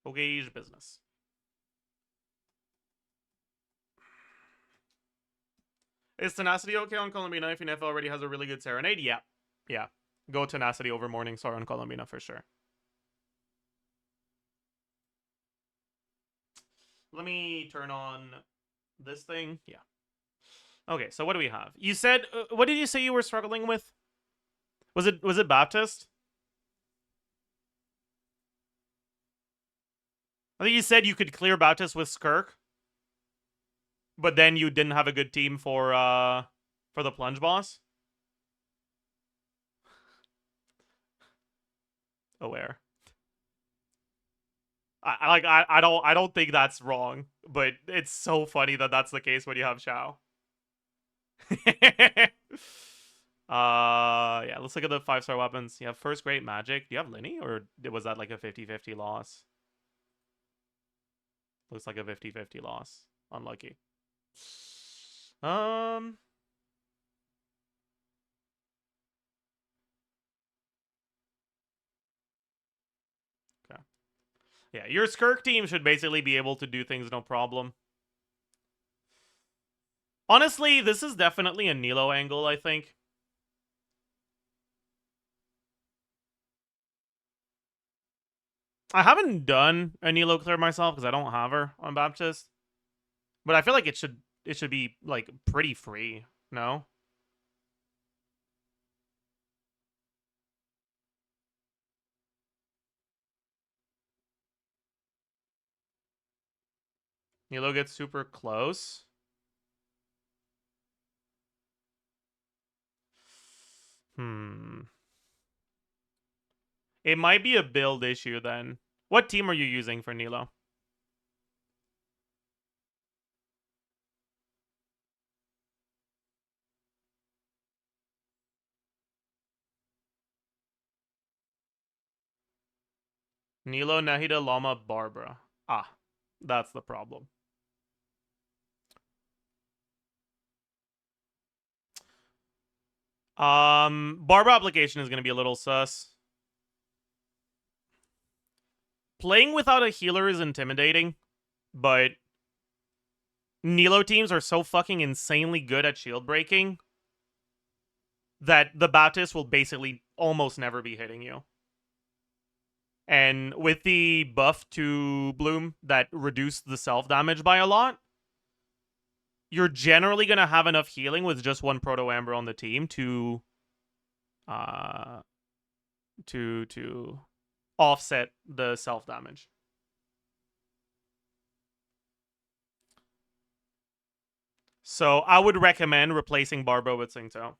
Okay, business. Is Tenacity okay on Columbina if Inefa already has a really good Serenade? Yeah. Yeah. Go Tenacity over Morningstar on Columbina for sure. Let me turn on this thing. Yeah. Okay, so what do we have? You said... what did you say you were struggling with? Was it Baptist? I think you said you could clear Baptist with Skirk. But then you didn't have a good team for the plunge boss. Aware. I don't think that's wrong, but it's so funny that that's the case when you have Shao. Yeah, let's look at the 5-star weapons. You have first grade magic. Do you have Linny, or was that like a 50-50 loss? Looks like a 50-50 loss. Unlucky. Okay. Yeah, your Skirk team should basically be able to do things no problem. Honestly, this is definitely a Nilo angle, I think. I haven't done a Nilo clear myself because I don't have her on Baptist. But I feel like it should be like pretty free, no? Nilo gets super close. It might be a build issue then. What team are you using for Nilo? Nilo, Nahida, Llama, Barbara. Ah, that's the problem. Barbara application is going to be a little sus. Playing without a healer is intimidating, but Nilo teams are so fucking insanely good at shield breaking that the Baptist will basically almost never be hitting you. And with the buff to Bloom that reduced the self damage by a lot, you're generally going to have enough healing with just one Proto Amber on the team to offset the self damage. So I would recommend replacing Barbara with Singto.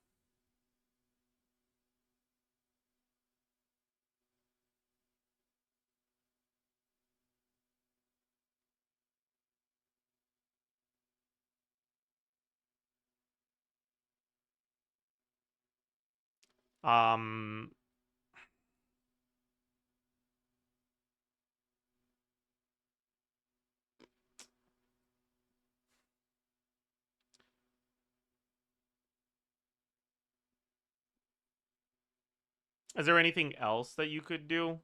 Is there anything else that you could do?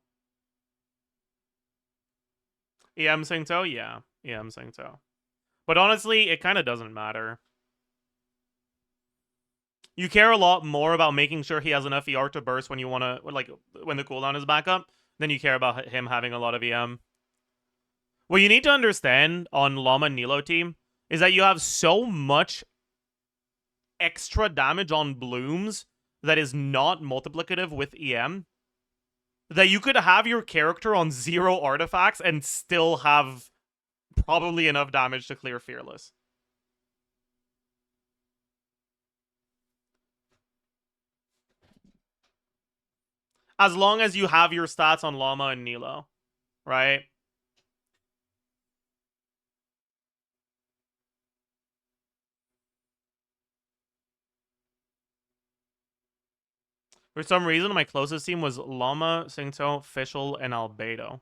EM Singto? Yeah, EM Singto. But honestly, it kind of doesn't matter. You care a lot more about making sure he has enough ER to burst when you want to, like, when the cooldown is back up, than you care about him having a lot of EM. What you need to understand on Llama Nilo team is that you have so much extra damage on blooms that is not multiplicative with EM that you could have your character on 0 artifacts and still have probably enough damage to clear Fearless. As long as you have your stats on Llama and Nilo, right? For some reason, my closest team was Llama, Singto, Fischl, and Albedo.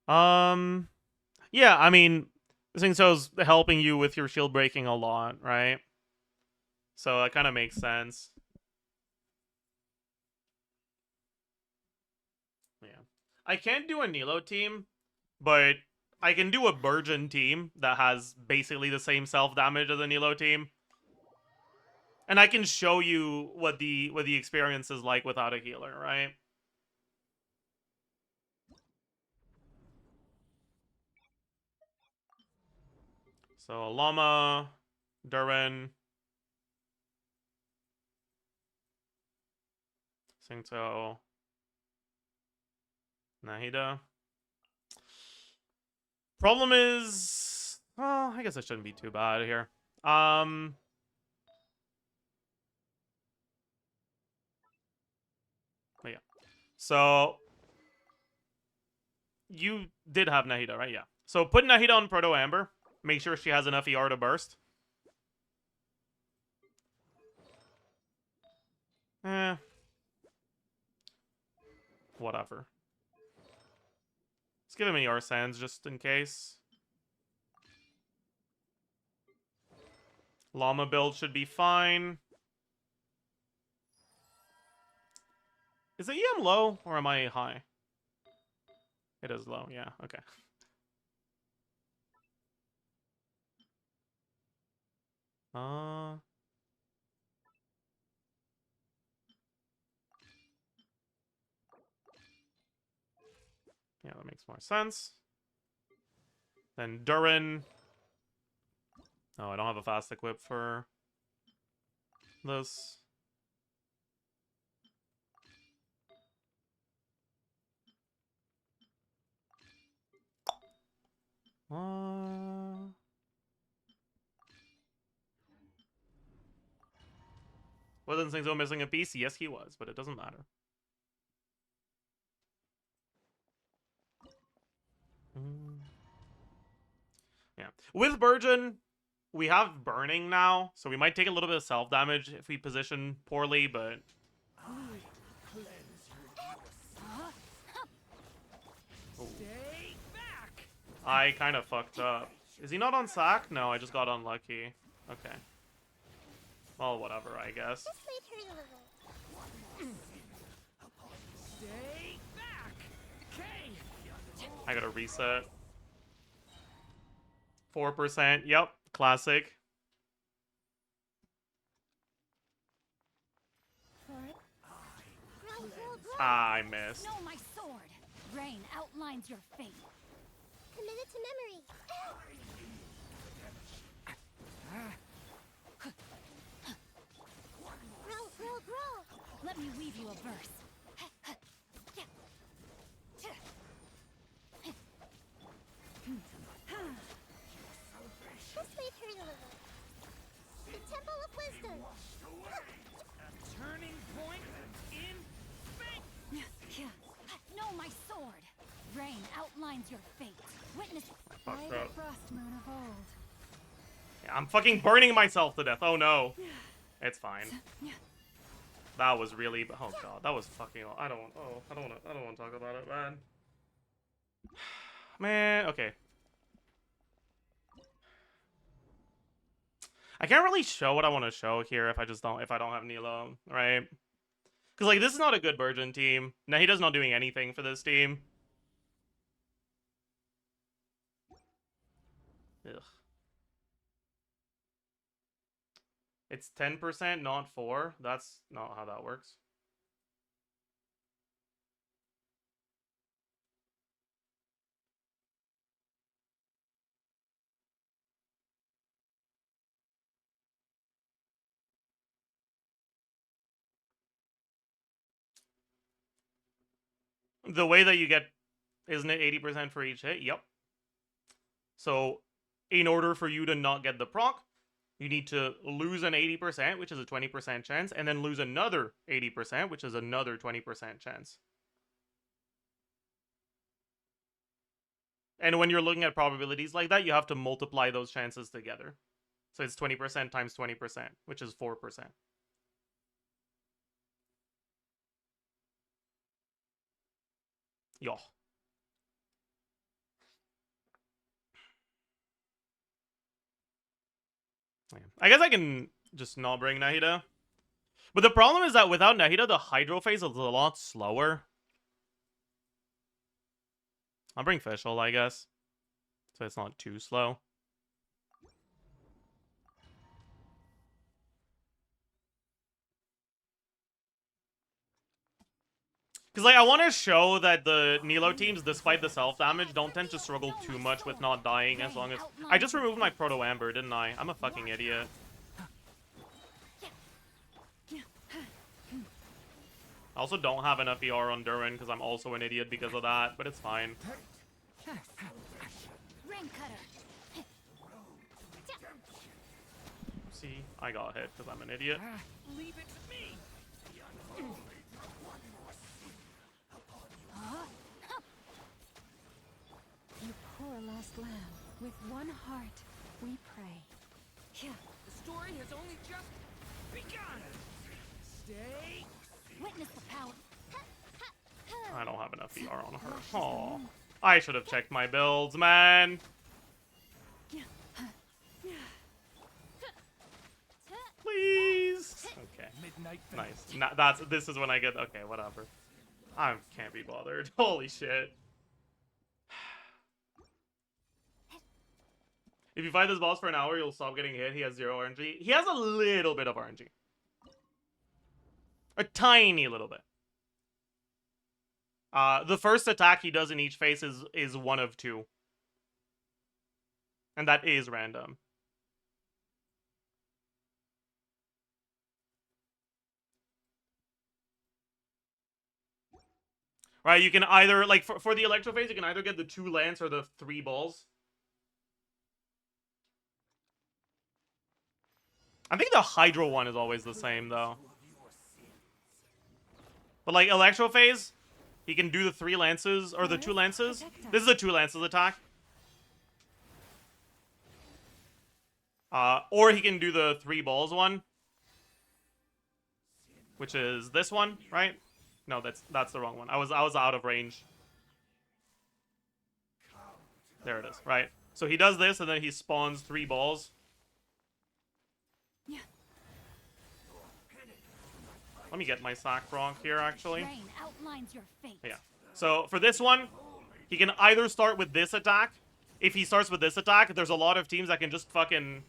Yeah, I mean, Singto's helping you with your shield breaking a lot, right? So that kind of makes sense. Yeah. I can't do a Nilo team, but I can do a Burgeon team that has basically the same self damage as a Nilo team. And I can show you what the experience is like without a healer, right? So Llama, Durin, Singto, Nahida. Problem is, well, I guess it shouldn't be too bad here. But yeah. So you did have Nahida, right? Yeah. So put Nahida on Proto Amber. Make sure she has enough ER to burst. Whatever. Let's give him ER Sands just in case. Llama build should be fine. Is the EM low or am I high? It is low, yeah, okay. Yeah, that makes more sense. Then Durin. Oh, I don't have a fast equip for this. Wasn't Singzo missing a piece? Yes, he was, but it doesn't matter. Yeah. With Burgeon, we have Burning now, so we might take a little bit of self-damage if we position poorly, but... Oh. I kind of fucked up. Is he not on sack? No, I just got unlucky. Okay. Well, whatever, I guess. This might hurt a little. Stay back. Okay. I gotta reset. 4%. Yep. Classic. Grow, grow, grow. Ah, I missed. No, my sword. Rain outlines your fate. Committed to memory. Grow, grow, grow. Let me weave you a verse. This might hurt a little. The Temple of Wisdom. Turning point in fate. No, my sword. Rain outlines your fate. Witness. Fucked up. Frost moon of old. Yeah, I'm fucking burning myself to death. Oh no. It's fine. That was really... Oh god, that was fucking... I don't want to talk about it, man. Man, okay. I can't really show what I want to show here if I don't have Nilo, right? Because, like, this is not a good Burgeon team. Nahida's not doing anything for this team. Ugh. It's 10%, not 4. That's not how that works. The way that you get, isn't it 80% for each hit? Yep. So, in order for you to not get the proc, you need to lose an 80%, which is a 20% chance, and then lose another 80%, which is another 20% chance. And when you're looking at probabilities like that, you have to multiply those chances together. So it's 20% times 20%, which is 4%. Yo. I guess I can just not bring Nahida. But the problem is that without Nahida, the Hydro phase is a lot slower. I'll bring Fischl, I guess. So it's not too slow. Because, like, I want to show that the Nilo teams, despite the self-damage, don't tend to struggle too much with not dying as long as... I just removed my Proto-Amber, didn't I? I'm a fucking idiot. I also don't have enough ER on Durin because I'm also an idiot because of that, but it's fine. Rain cutter. See, I got hit because I'm an idiot. Leave it to me. You poor lost lamb. With one heart, we pray. The story has only just begun. Stay. Witness the power. I don't have enough ER on her. Aw. I should have checked my builds, man. Please. Okay. Midnight Nice. This is when I get... Okay, whatever. I can't be bothered. Holy shit. If you fight this boss for an hour, you'll stop getting hit. He has 0 RNG. He has a little bit of RNG. A tiny little bit. The first attack he does in each phase is one of two. And that is random. Right, you can either, like, for the electro phase, you can either get the 2 lance or the 3 balls. I think the hydro one is always the same, though. But, like, electro phase, he can do the 3 lances, or the 2 lances. This is a 2 lances attack. Or he can do the 3 balls one. Which is this one, right? No, that's the wrong one. I was out of range. There it is, right? So he does this, and then he spawns 3 balls. Yeah. Let me get my sack proc here, actually. Rain outlines your fate. Yeah. So for this one, he can either start with this attack. If he starts with this attack, there's a lot of teams that can just fucking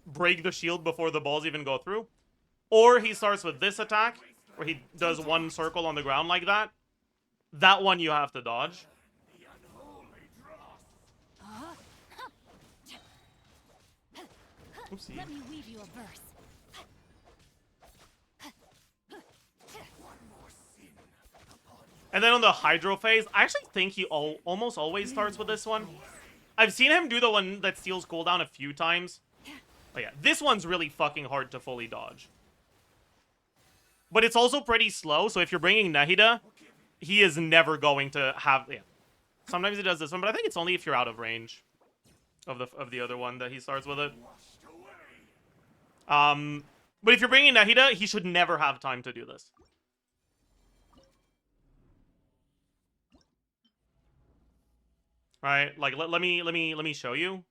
break the shield before the balls even go through. Or he starts with this attack, where he does 1 circle on the ground like that. That one you have to dodge. Oopsie. Let me weave you a verse. And then on the hydro phase, I actually think he almost always starts with this one. I've seen him do the one that steals cooldown a few times. But yeah, this one's really fucking hard to fully dodge. But it's also pretty slow, so if you're bringing Nahida, he is never going to have... Yeah. Sometimes he does this one, but I think it's only if you're out of range of the other one that he starts with it. But if you're bringing Nahida, he should never have time to do this. Right? Like, let me show you.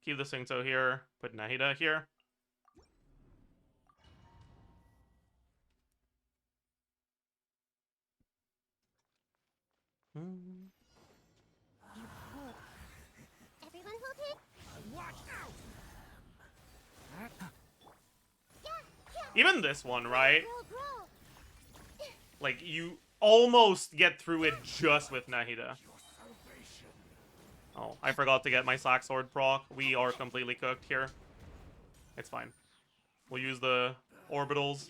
Keep the Syncto here. Put Nahida here. Everyone hold it. Even this one, right? Grow, grow. Like, you almost get through it just with Nahida. Oh, I forgot to get my Sack Sword proc. We are completely cooked here. It's fine. We'll use the orbitals.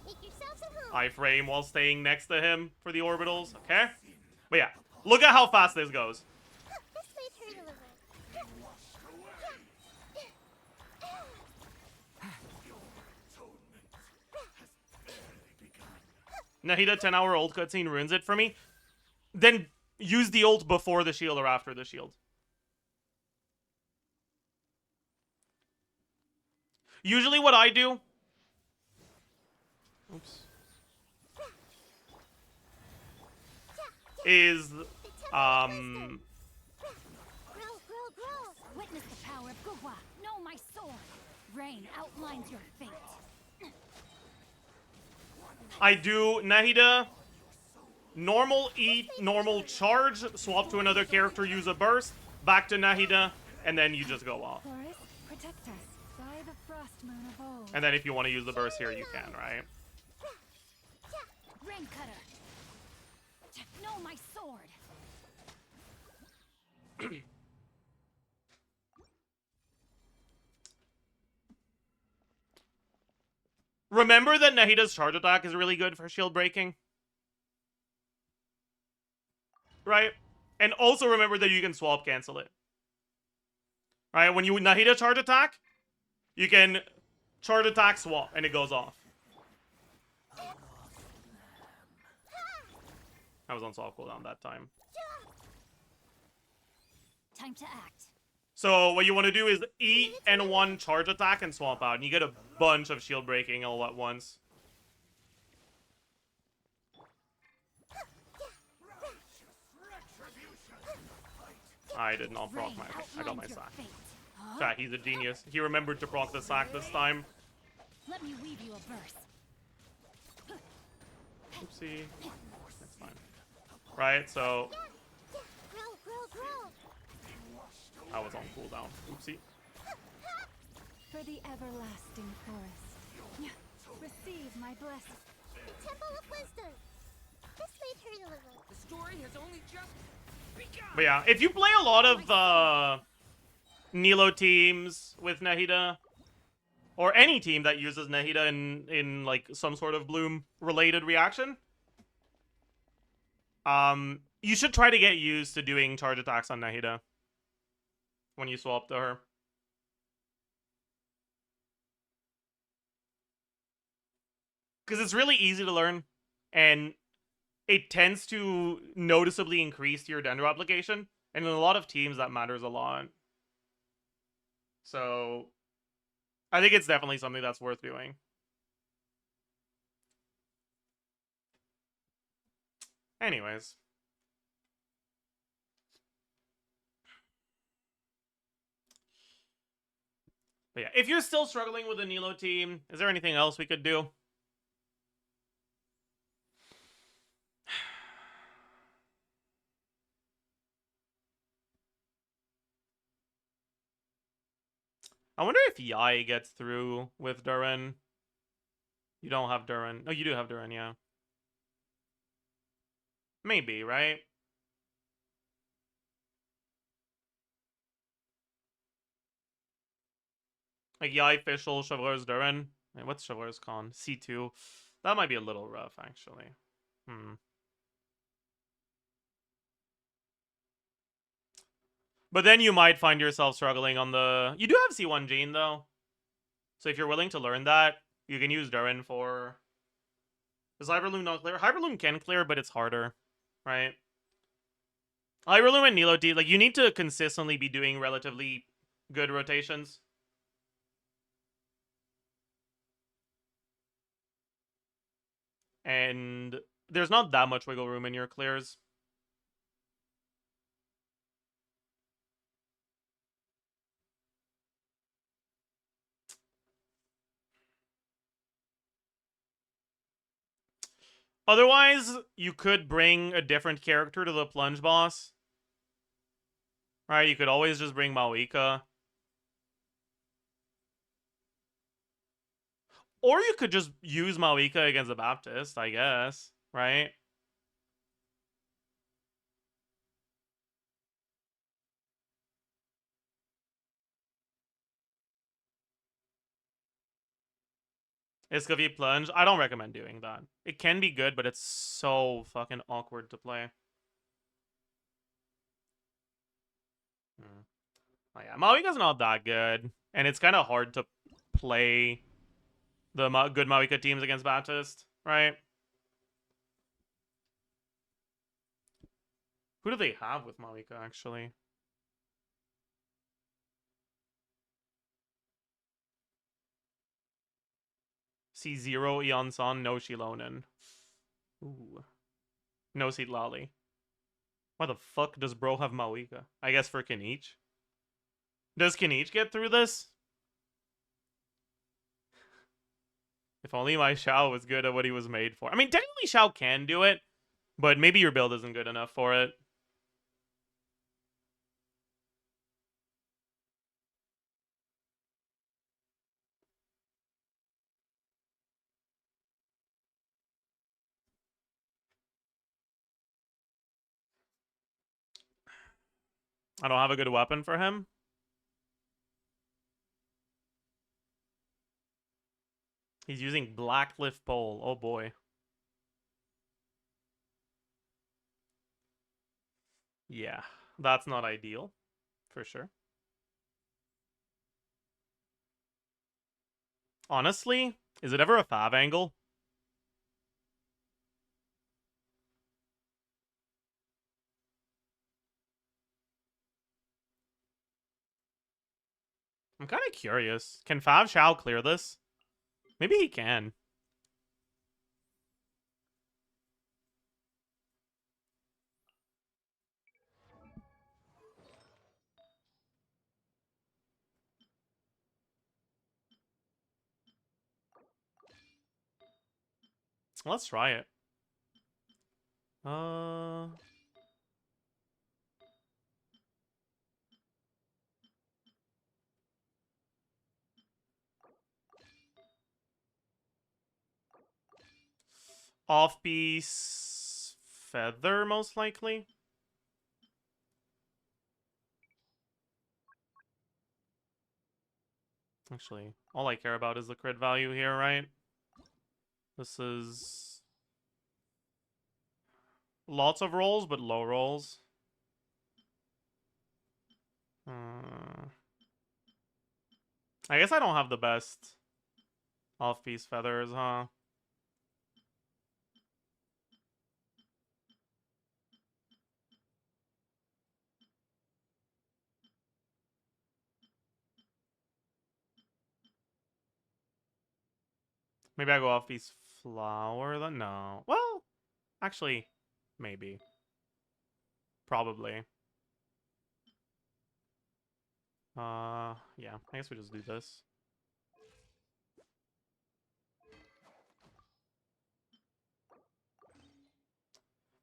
Make yourselves at home. Iframe while staying next to him for the orbitals. Okay? But yeah, look at how fast this goes. This may hurt a little. Nahida 10-hour ult cutscene ruins it for me. Then use the ult before the shield or after the shield. Usually what I do... Oops. Is... Grow, grow, grow. Witness the power of Gugwa. Know my sword. Rain outlines your fate. I do Nahida, normal eat, normal charge, swap to another character, use a burst, back to Nahida, and then you just go off. Forest, protect us by the frost moon of old. And then if you want to use the burst here, you can, right? Rain cutter. Know my sword. Remember that Nahida's charge attack is really good for shield breaking. Right? And also remember that you can swap cancel it. Right? When you Nahida charge attack, you can charge attack swap and it goes off. I was on soft cooldown that time. Time to act. So what you want to do is E and 1 charge attack and swap out. And you get a bunch of shield breaking all at once. I did not proc my... Okay, I got my sack. Yeah, he's a genius. He remembered to proc the sack this time. Let me weave you a verse. Oopsie. That's fine. Right, so... Grow, grow, grow. I was on cooldown. Oopsie. For the everlasting forest. Receive my blessing. The Temple of Wisdom. This may hurt a little. The story has only just begun. But yeah, if you play a lot of Nilo teams with Nahida, or any team that uses Nahida in like some sort of Bloom related reaction, you should try to get used to doing charge attacks on Nahida when you swap to her. Because it's really easy to learn, and it tends to noticeably increase your Dendro application, and in a lot of teams that matters a lot. So I think it's definitely something that's worth doing. Anyways. But yeah, if you're still struggling with the Nilo team, is there anything else we could do? I wonder if Yai gets through with Durin. You don't have Durin. Oh, you do have Durin, yeah. Maybe, right? Like Yai, Fischl, Chevreur's Durin. Wait, what's Chevreur's con? C2. That might be a little rough, actually. But then you might find yourself struggling on the... You do have C1 Gene, though. So if you're willing to learn that, you can use Durin for... Does Hyperloom not clear? Hyperloom can clear, but it's harder, right? Hyperloom and Nilo T, like, you need to consistently be doing relatively good rotations. And there's not that much wiggle room in your clears. Otherwise, you could bring a different character to the plunge boss. Right, you could always just bring Maoika. Or you could just use Maoika against the Baptist, I guess. Right? Escovite plunge. I don't recommend doing that. It can be good, but it's so fucking awkward to play. Oh yeah, Maoika's not that good. And it's kind of hard to play the good Maoika teams against Baptist, right? Who do they have with Maoika, actually? C0, Eon San, no Shilonen. Ooh. No Seat Lali. Why the fuck does bro have Maoika? I guess for Kinich. Does Kinich get through this? If only my Xiao was good at what he was made for. I mean, technically Xiao can do it, but maybe your build isn't good enough for it. I don't have a good weapon for him. He's using Blackcliff Pole. Oh boy. Yeah, that's not ideal. For sure. Honestly, is it ever a fav angle? I'm kind of curious. Can Fav Xiao clear this? Maybe he can. Let's try it. Off-piece feather, most likely. Actually, all I care about is the crit value here, right? This is lots of rolls, but low rolls. I guess I don't have the best off-piece feathers, huh? Maybe I go off-piece flower then? No. Well, actually, maybe. Probably. Yeah, I guess we just do this.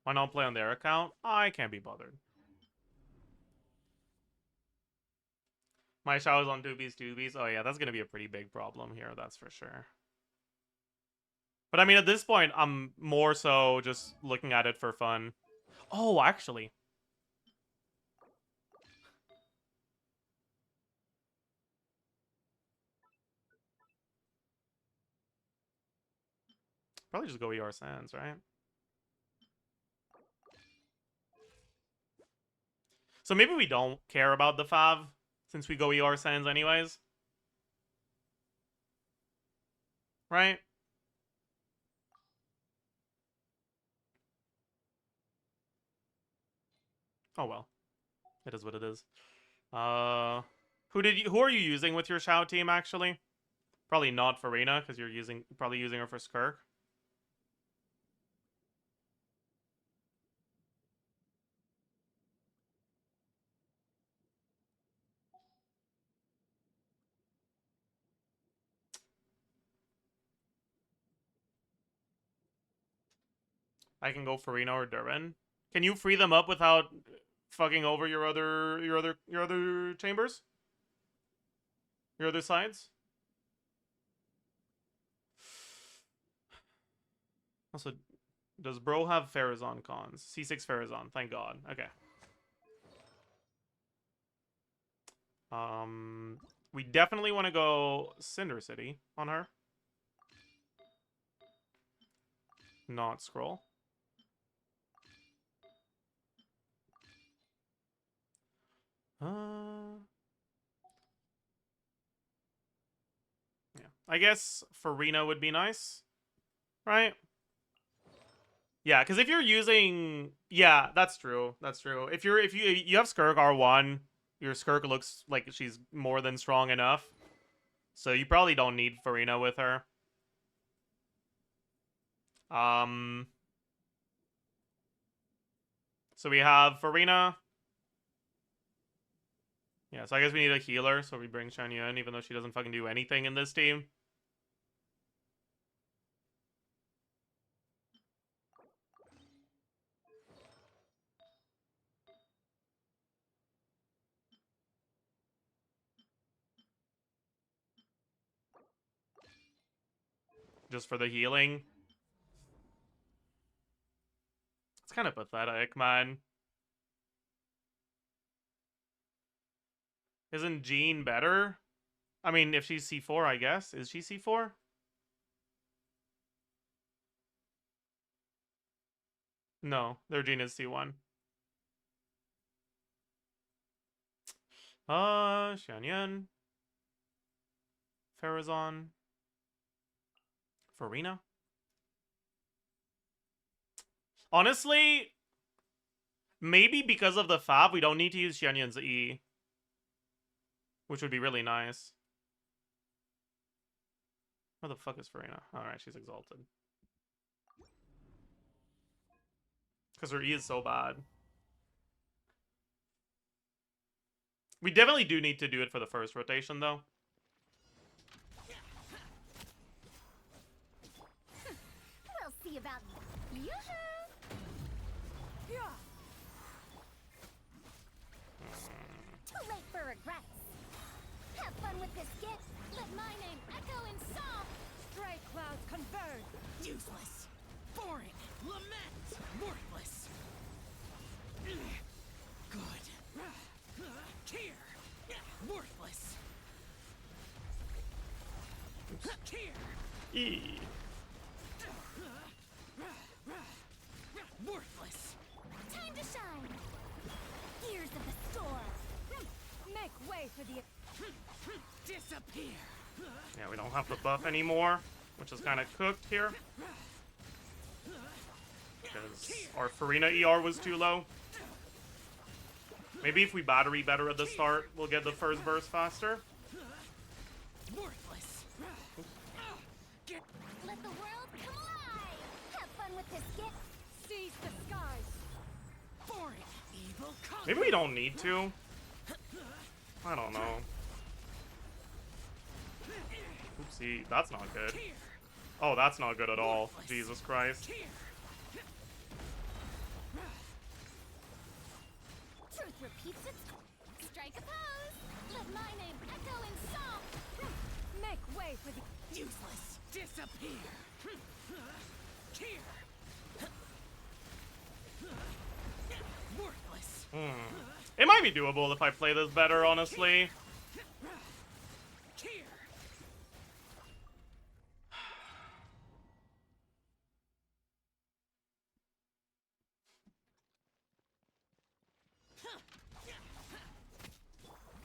Why not play on their account? I can't be bothered. My shower's on doobies. Oh yeah, that's gonna be a pretty big problem here, that's for sure. But I mean, at this point, I'm more so just looking at it for fun. Oh, actually. Probably just go ER Sands, right? So maybe we don't care about the Fav, since we go ER Sands anyways. Right? Oh well. It is what it is. Who are you using with your Shao team, actually? Probably not Farina, because you're probably using her for Skirk. I can go Farina or Durin. Can you free them up without fucking over your other chambers? Your other sides? Also, does bro have Farazan cons? C6 Farazan, thank god. Okay. We definitely want to go Cinder City on her. Not scroll. Yeah. I guess Farina would be nice. Right? Yeah, because if you're using... Yeah, that's true. That's true. If you have Skirk R1, your Skirk looks like she's more than strong enough. So you probably don't need Farina with her. So we have Farina. Yeah, so I guess we need a healer, so we bring Shan Yun, even though she doesn't fucking do anything in this team. Just for the healing. It's kind of pathetic, man. Isn't Jean better? I mean, if she's C4, I guess. Is she C4? No, their Jean is C1. Xianyun. Farazan. Farina. Honestly, maybe because of the Fab, we don't need to use Xianyun's E. Which would be really nice. Where the fuck is Farina? Alright, she's exalted. Because her E is so bad. We definitely do need to do it for the first rotation, though. We'll see about you. Too late for regrets. Have fun with this gift. Let my name echo in song. Stray clouds converge. Useless. Boring. E. Worthless. Time to shine. Gears of the storm. Make way for the... Disappear. Yeah, we don't have the buff anymore, which is kind of cooked here. Because our Farina ER was too low. Maybe if we battery better at the start, we'll get the first burst faster. Worthless. Let the world come alive. Have fun with this gift. Seize the skies. Boring. Evil conquer. Maybe we don't need to. I don't know. Oopsie, that's not good. Here. Oh, that's not good at all. Jesus Christ. Here. Truth repeats its... Strike a pose. Let my name echo in song. Make way for the... Useless. Disappear. Here. Worthless. It might be doable if I play this better, honestly. Here.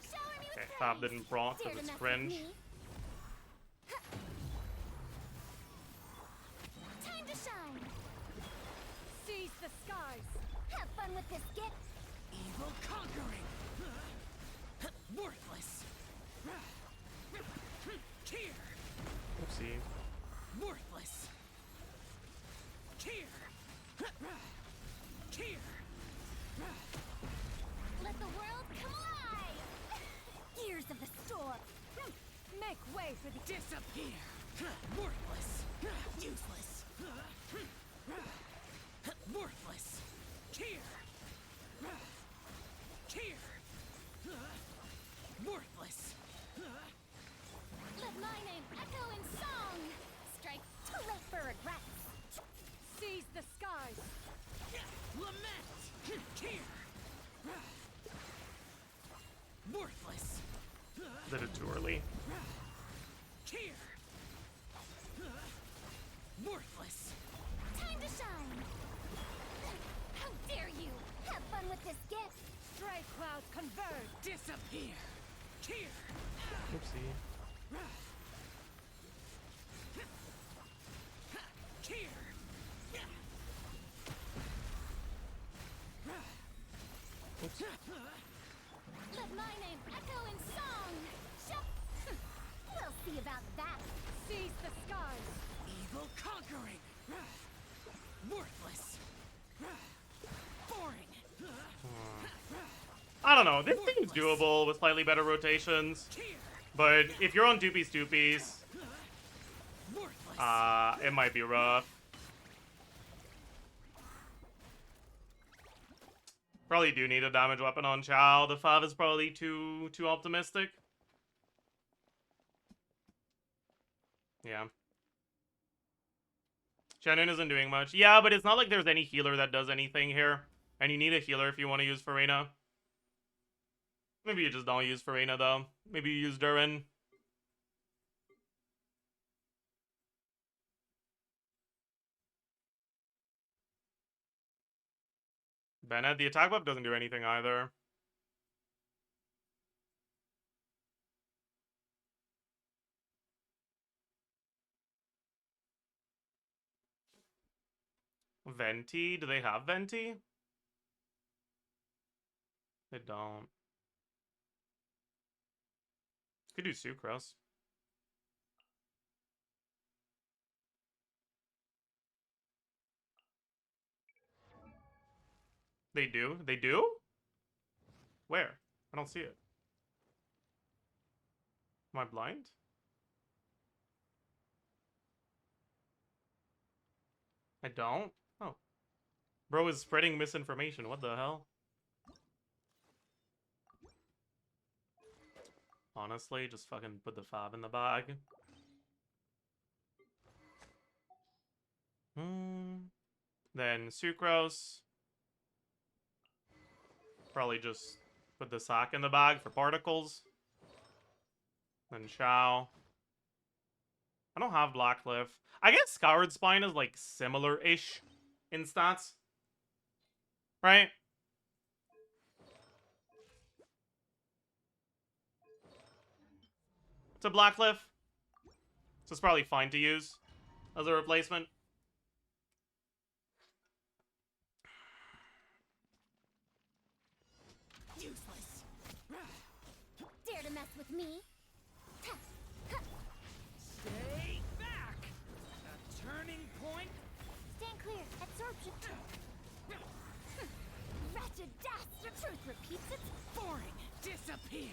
Shower me with Okay, praise. Fab didn't proc Dare because to it's mess with cringe. me. Time to shine. Seize the skies. Have fun with this gift. Evil conquering. Worthless. Here. Oopsie. Worthless. Here. Here. Let the world come alive. Gears of the storm. Make way for the... Disappear. Worthless. Useless. Worthless. Here. Here. Worthless. Let my name echo in song. Strike too late for regrets. Seize the skies. Lament. Here. Worthless. Did it too early. Here. Worthless. Time to shine. How dare you? Have fun with this gift. Stray clouds converge. Disappear. Here. Oopsie. Here. Let my name echo in song. We'll see about that. Seize the skies. Evil conquering. Worthless. Boring. I don't know. This seems doable with slightly better rotations. Here. But if you're on doopies doopies, Worthless. it might be rough. Probably do need a damage weapon on Chow. The 5 is probably too optimistic. Yeah. Shannon isn't doing much. Yeah, but it's not like there's any healer that does anything here. And you need a healer if you want to use Farina. Maybe you just don't use Farina, though. Maybe you use Durin. Bennett, the attack buff doesn't do anything either. Venti? Do they have Venti? They don't. Could do Sucrose. They do? They do? Where? I don't see it. Am I blind? I don't? Oh. Bro is spreading misinformation. What the hell? Honestly, just fucking put the Fab in the bag. Then Sucrose. Probably just put the Sack in the bag for particles. Then Shao. I don't have Blackcliff. I guess Scoured Spine is like similar-ish in stats. Right? It's a Blackcliff. So it's probably fine to use as a replacement. Useless. Dare to mess with me? Stay back! A turning point? Stand clear. Absorption. Wretched death. The truth repeats its Boring! Disappear!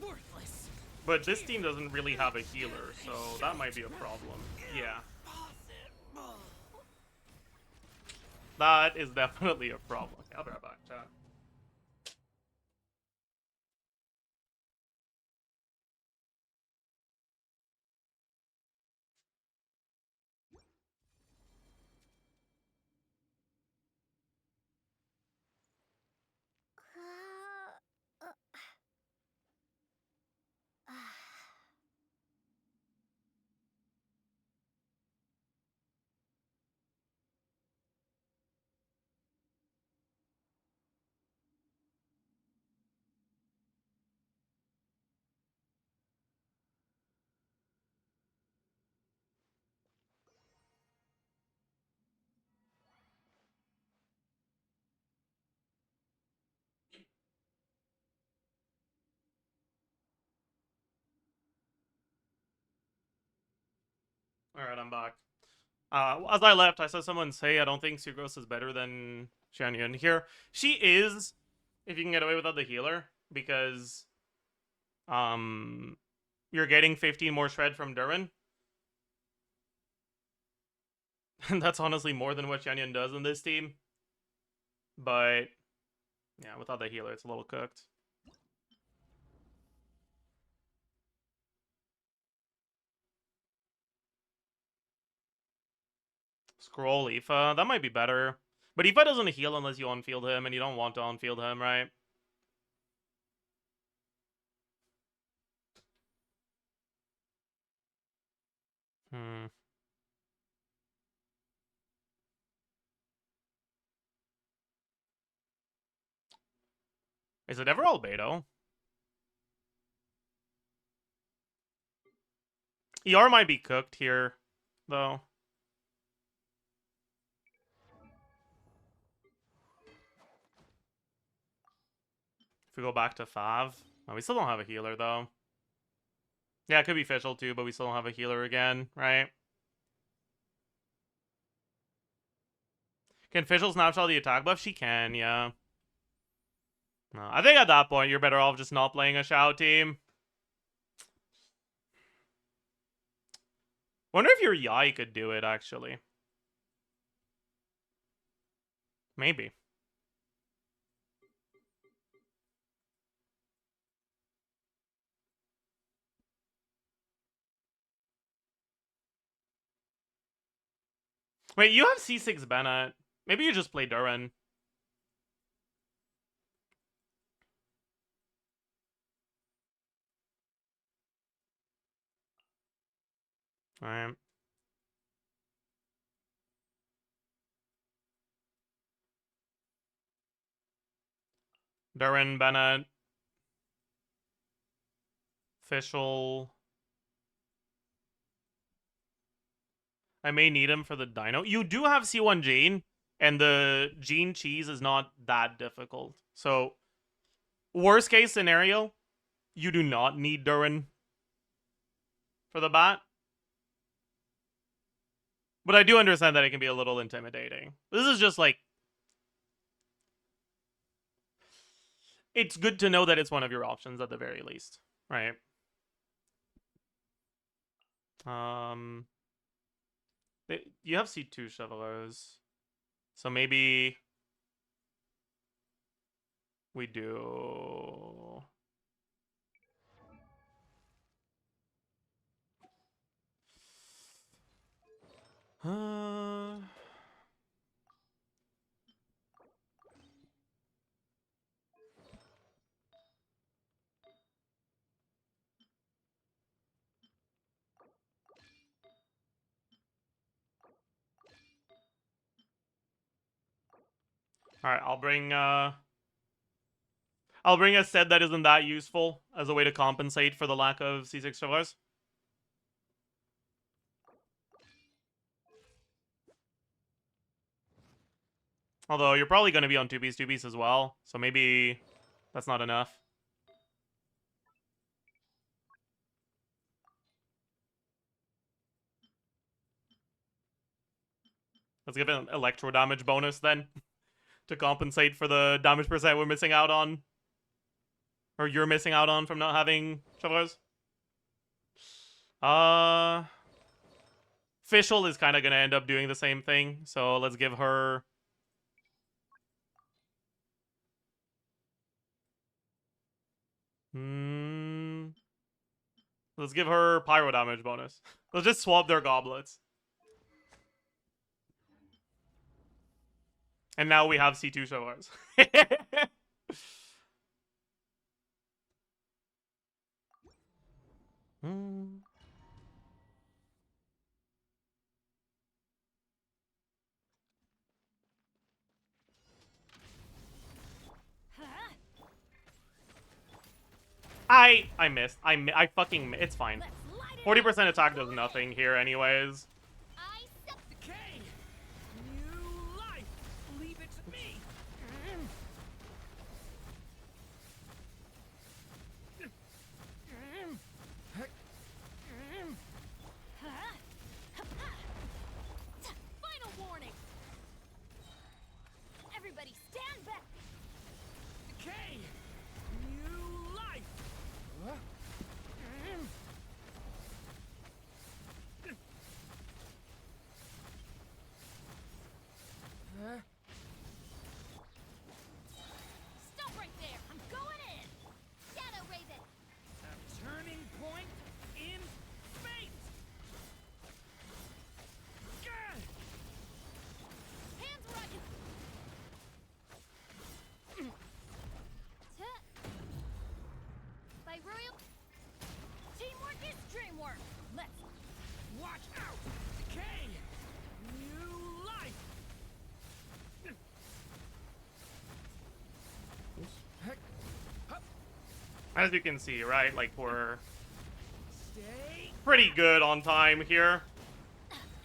Worthless! But this team doesn't really have a healer, so that might be a problem. Yeah. Impossible! That is definitely a problem. Okay, I'll be right back, chat. Alright, I'm back. As I left, I saw someone say, I don't think Sugros is better than Xianyun here. She is, if you can get away without the healer, because you're getting 15 more shred from Durin. And that's honestly more than what Xianyun does in this team. But yeah, without the healer, it's a little cooked. Scroll Aoife, that might be better. But Aoife doesn't heal unless you on-field him, and you don't want to on-field him, right? Hmm. Is it ever Albedo? ER might be cooked here, though. If we go back to Fav. Oh, we still don't have a healer, though. Yeah, it could be Fischl, too, but we still don't have a healer again, right? Can Fischl snapshot the attack buff? She can, yeah. No, I think at that point, you're better off just not playing a Shao team. Wonder if your Yai could do it, actually. Maybe. Wait, you have C6 Bennett. Maybe you just play Durin. Alright. Durin, Bennett. Fischl. I may need him for the dino. You do have C1 Gene, and the Gene cheese is not that difficult. So, worst case scenario, you do not need Durin for the bat. But I do understand that it can be a little intimidating. This is just like... It's good to know that it's one of your options at the very least, right? You have C2 Chevaliers. So maybe... we do... Alright, I'll bring a set that isn't that useful as a way to compensate for the lack of C6 travelers. Although you're probably going to be on 2-piece as well, so maybe that's not enough. Let's give it an electro damage bonus then to compensate for the damage percent we're missing out on. Or you're missing out on from not having travelers. Fischl is kind of going to end up doing the same thing, so let's give her... Let's give her pyro damage bonus. Let's just swap their goblets. And now we have C2 travelers. I missed. I fucking... It's fine. 40% attack does nothing here anyways. Decay! New life! Leave it to me! Final warning. Everybody stand back. Decay! New life! Stop right there. I'm going in. Shadow Raven. A turning point in fate! Gah! Hands where I can. By royal. Teamwork is dreamwork. Let's. Watch out! Decay! New life! As you can see, right? Like, we're Stay. pretty good on time here.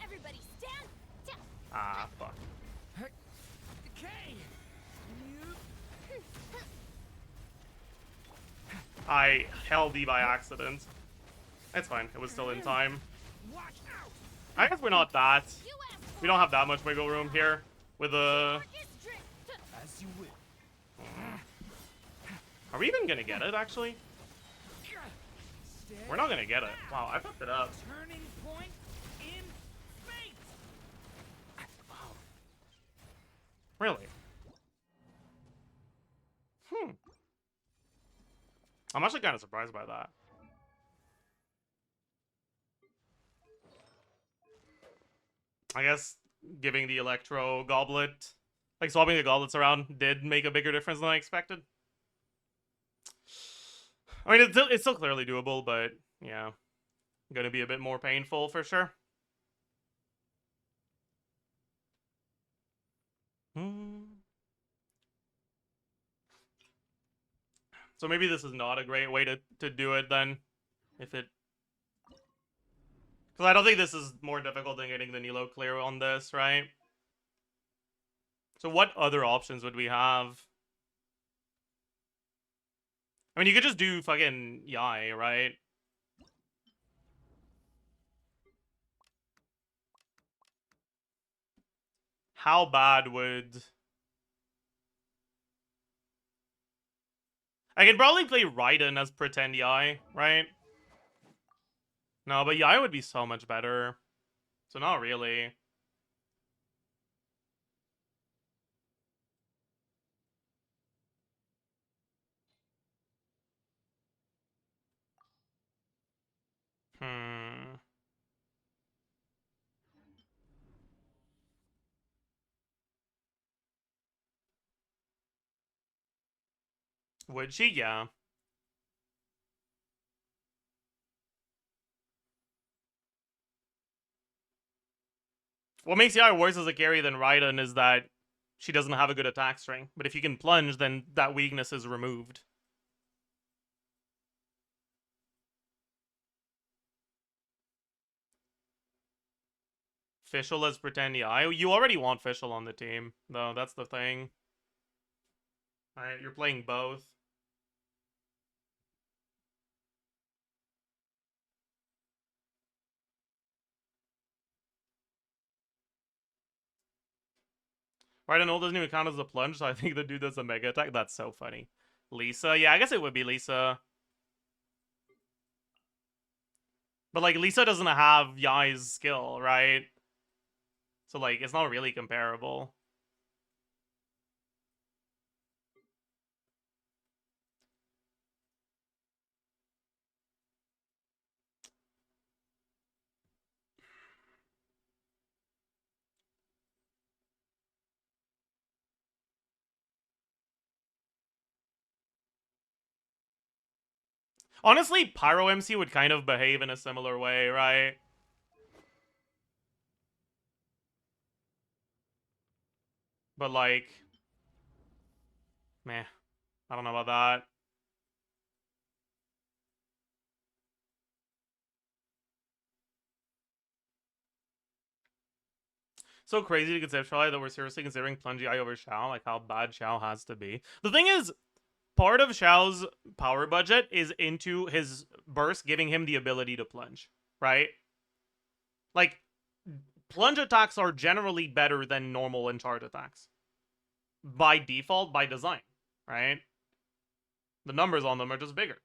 Everybody stand down. Ah, fuck. Decay! New. I held E by accident. It's fine. It was still in time. Watch out! I guess we're not that. You asked We don't have that much wiggle room here with the... Teamwork is dream. As you will. Are we even gonna get it, actually? Stay. We're not gonna get it. Wow, I fucked it up. Turning point in fate! Really? I'm actually kind of surprised by that. I guess giving the Electro Goblet, like swapping the goblets around, did make a bigger difference than I expected. I mean, it's still clearly doable, but yeah, gonna be a bit more painful for sure. So maybe this is not a great way to do it then, if it... Because I don't think this is more difficult than getting the Nilo clear on this, right? So what other options would we have? I mean, you could just do fucking Yai, right? How bad would... I can probably play Raiden as pretend Yai, right? No, but Yai would be so much better. So not really. Would she? Yeah. What makes Yai worse as a carry than Raiden is that she doesn't have a good attack string. But if you can plunge, then that weakness is removed. Fischl as pretend, yeah. You already want Fischl on the team, though. That's the thing. Alright, you're playing both. Right, and all doesn't even count as a plunge, so I think the dude does a mega attack. That's so funny. Lisa, yeah, I guess it would be Lisa. But, like, Lisa doesn't have Yai's skill, right? So, like, it's not really comparable. Honestly, Pyro MC would kind of behave in a similar way, right? But, like, meh. I don't know about that. So crazy to conceptualize that we're seriously considering plungy eye over Xiao, like how bad Xiao has to be. The thing is, part of Xiao's power budget is into his burst giving him the ability to plunge, right? Like, plunge attacks are generally better than normal and charge attacks. By default, by design, right? The numbers on them are just bigger.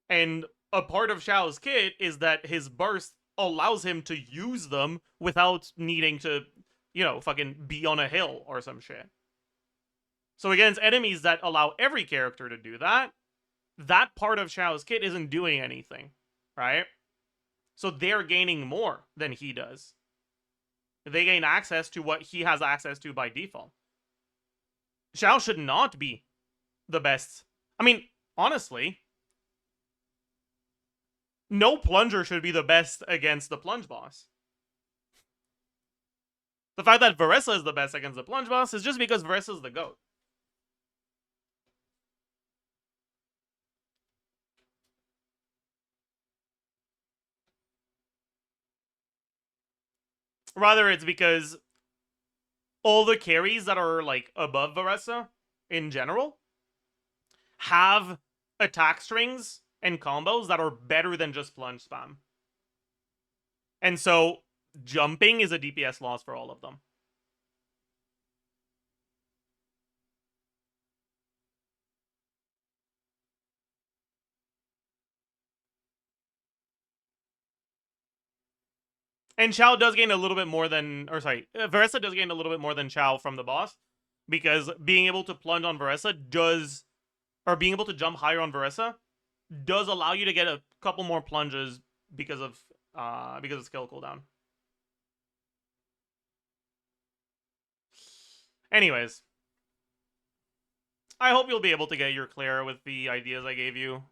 And a part of Xiao's kit is that his burst allows him to use them without needing to, you know, fucking be on a hill or some shit. So against enemies that allow every character to do that, that part of Xiao's kit isn't doing anything, right? So they're gaining more than he does. They gain access to what he has access to by default. Xiao should not be the best. I mean, honestly, no plunger should be the best against the plunge boss. The fact that Varessa is the best against the plunge boss is just because Varessa is the GOAT. Rather, it's because all the carries that are, like, above Varessa, in general, have attack strings and combos that are better than just plunge spam. And so, jumping is a DPS loss for all of them. And Xiao does gain a little bit more than, or sorry, Varessa does gain a little bit more than Xiao from the boss, because being able to plunge on Varessa does, or being able to jump higher on Varessa does allow you to get a couple more plunges because of skill cooldown. Anyways, I hope you'll be able to get your clear with the ideas I gave you.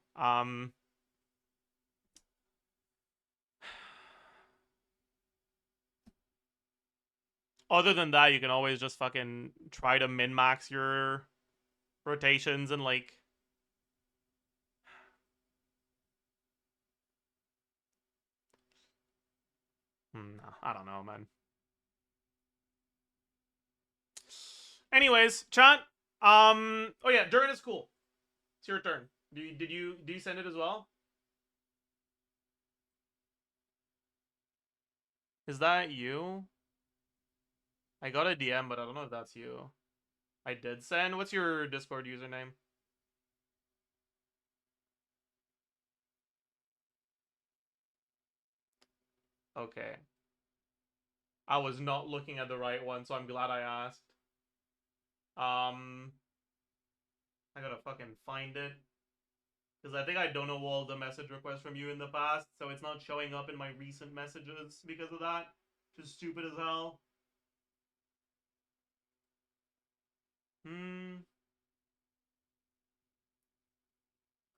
Other than that, you can always just fucking try to min-max your rotations and, like, no, I don't know, man. Anyways, chat. Oh yeah, Durin is cool. It's your turn. Did you send it as well? Is that you? I got a DM, but I don't know if that's you. I did send. What's your Discord username? Okay. I was not looking at the right one, so I'm glad I asked. I gotta fucking find it. Because I think I don't know all the message requests from you in the past, so it's not showing up in my recent messages because of that. Which is stupid as hell.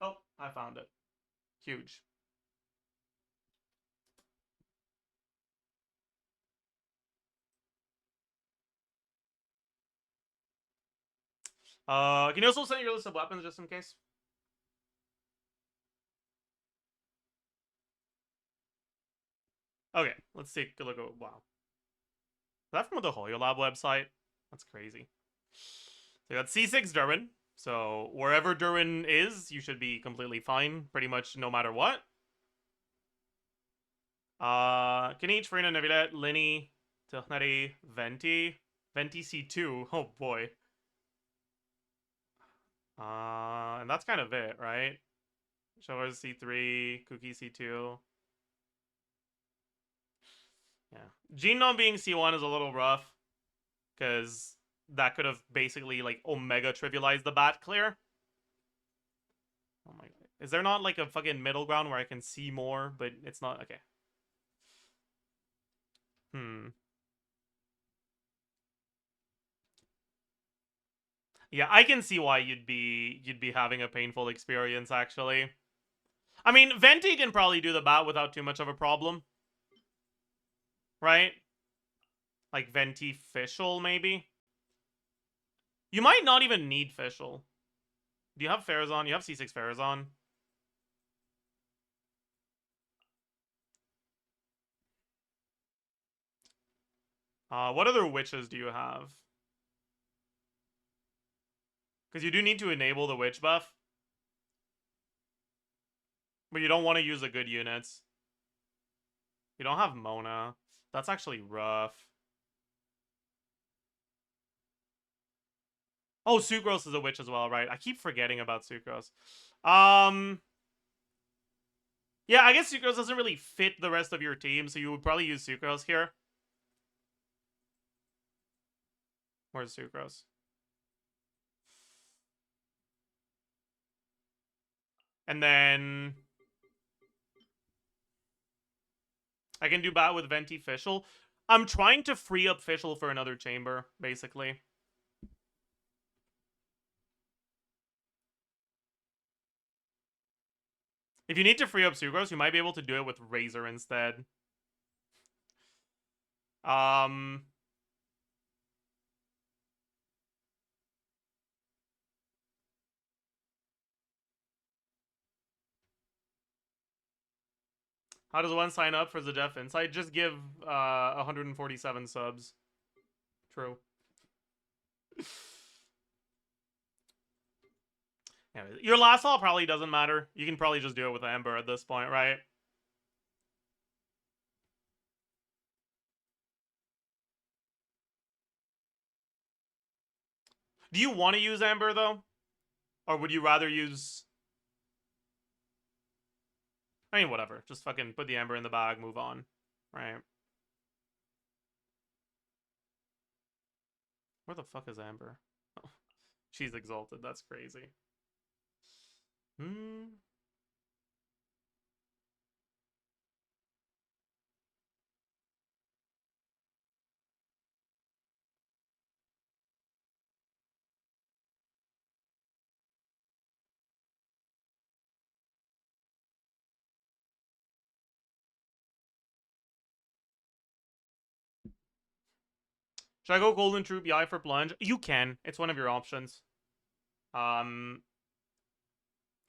Oh, I found it. Huge. Can you also send your list of weapons just in case? Okay, let's take a look at. Wow. Is that from the HoloLab website? That's crazy. So you got C6 Durin. So wherever Durin is, you should be completely fine, pretty much no matter what. Kinich, Farina, Nevilet, Linny, Tilhnari, Venti. Venti C2. Oh boy. And that's kind of it, right? Showers C3, Cookie C2. Yeah. Gene not being C1 is a little rough. Because that could have basically, like, Omega trivialized the bat clear. Oh my god. Is there not, like, a fucking middle ground where I can see more, but it's not? Okay. Yeah, I can see why you'd be having a painful experience, actually. I mean, Venti can probably do the bat without too much of a problem. Right? Like Venti Fischl, maybe? You might not even need Fischl. Do you have Farazan? You have C6 Farazan. What other witches do you have? Because you do need to enable the witch buff. But you don't want to use the good units. You don't have Mona. That's actually rough. Oh, Sucrose is a witch as well, right? I keep forgetting about Sucrose. Yeah, I guess Sucrose doesn't really fit the rest of your team, so you would probably use Sucrose here. Where's Sucrose? And then I can do bat with Venti Fischl. I'm trying to free up Fischl for another chamber, basically. If you need to free up Sucrose, you might be able to do it with Razor instead. How does one sign up for Zajef Insight? Just give 147 subs. True. Anyways, your last all probably doesn't matter. You can probably just do it with Ember at this point, right? Do you want to use Ember, though? Or would you rather use... I mean, whatever. Just fucking put the Ember in the bag, move on. Right? Where the fuck is Amber? Oh, she's exalted. That's crazy. Should I go Golden Troop Yi for Plunge? You can. It's one of your options.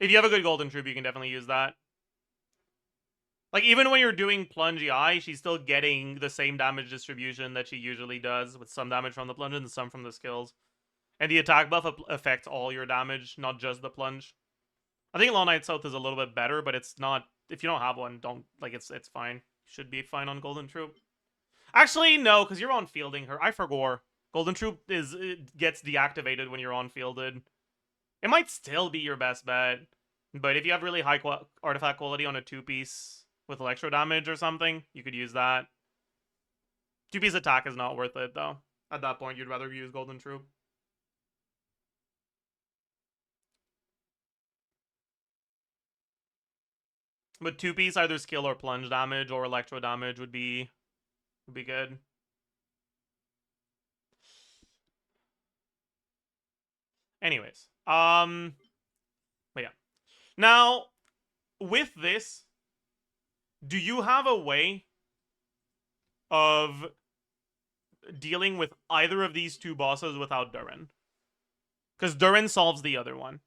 If you have a good Golden Troop, you can definitely use that. Like, even when you're doing Plunge EI, she's still getting the same damage distribution that she usually does, with some damage from the plunge and some from the skills. And the attack buff affects all your damage, not just the plunge. I think Law Knight South is a little bit better, but it's not... If you don't have one, don't... Like, it's fine. Should be fine on Golden Troop. Actually, no, because you're on fielding her. I forgot. Golden Troop gets deactivated when you're on fielded. It might still be your best bet, but if you have really high artifact quality on a 2-piece with electro damage or something, you could use that. 2-piece attack is not worth it, though. At that point, you'd rather use Golden Troop. But 2-piece, either skill or plunge damage or electro damage would be good. Anyways, but yeah. Now, with this, do you have a way of dealing with either of these two bosses without Durin? Because Durin solves the other one.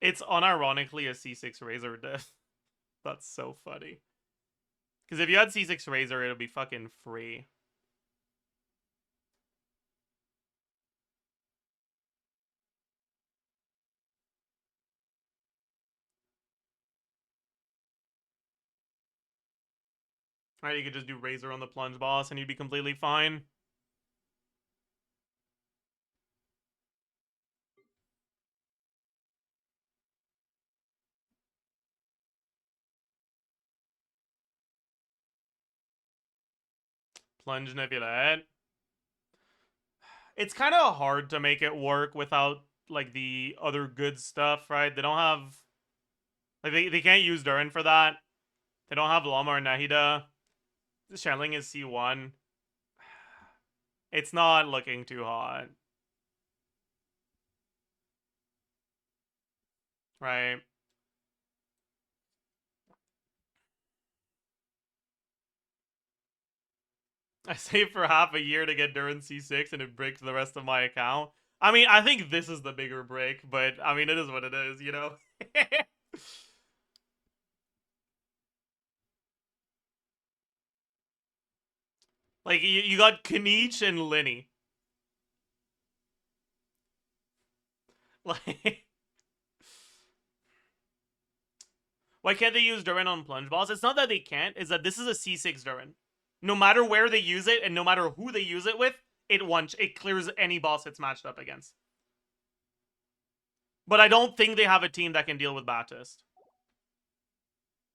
It's unironically a C6 Razor death. That's so funny. Because if you had C6 Razor, it'll be fucking free. Right, you could just do Razor on the plunge boss and you'd be completely fine. Plunge Nebulette. It's kind of hard to make it work without, like, the other good stuff, right? They don't have... Like, they can't use Durin for that. They don't have Llama or Nahida. Shelling is C1. It's not looking too hot. Right? I saved for half a year to get Durin C6 and it breaks the rest of my account. I mean, I think this is the bigger break, but I mean, it is what it is, you know? Like, you got Kniech and Linny. Like, why can't they use Durin on plunge balls? It's not that they can't, it's that this is a C6 Durin. No matter where they use it and no matter who they use it with, it clears any boss it's matched up against. But I don't think they have a team that can deal with Baptist.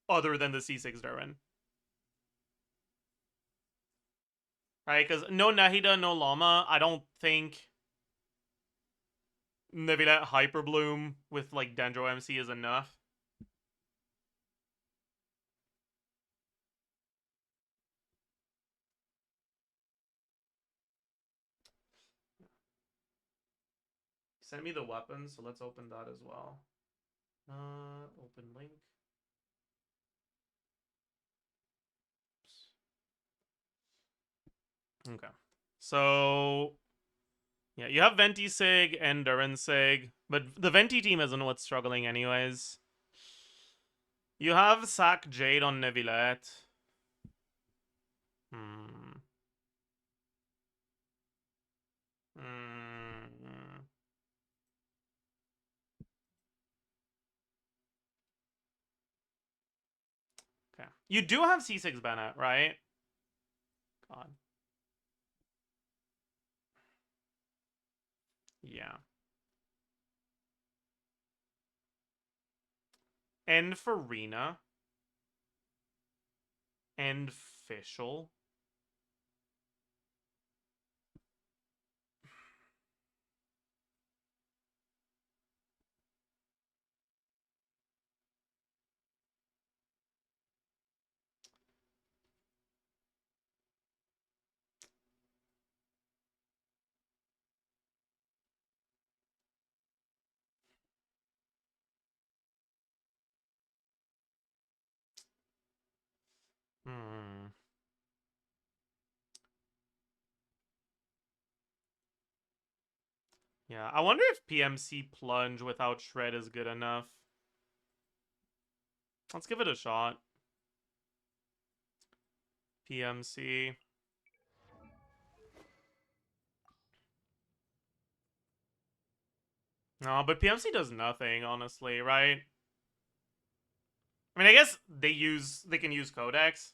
Other than the C6 Durin. Right? Because no Nahida, no Llama, I don't think Nebulette Hyperbloom with, like, Dendro MC is enough. Send me the weapon, so let's open that as well. Open link. Oops. Okay. So, yeah, you have Venti Sig and Durin Sig, but the Venti team isn't what's struggling anyways. You have Sack Jade on Nebulette. Hmm. Okay. You do have C6 Bennett, right? God. Yeah. And Farina. And Fischl. Hmm. Yeah, I wonder if PMC Plunge without Shred is good enough. Let's give it a shot. PMC. No, but PMC does nothing, honestly, right? I mean, I guess they can use Codex,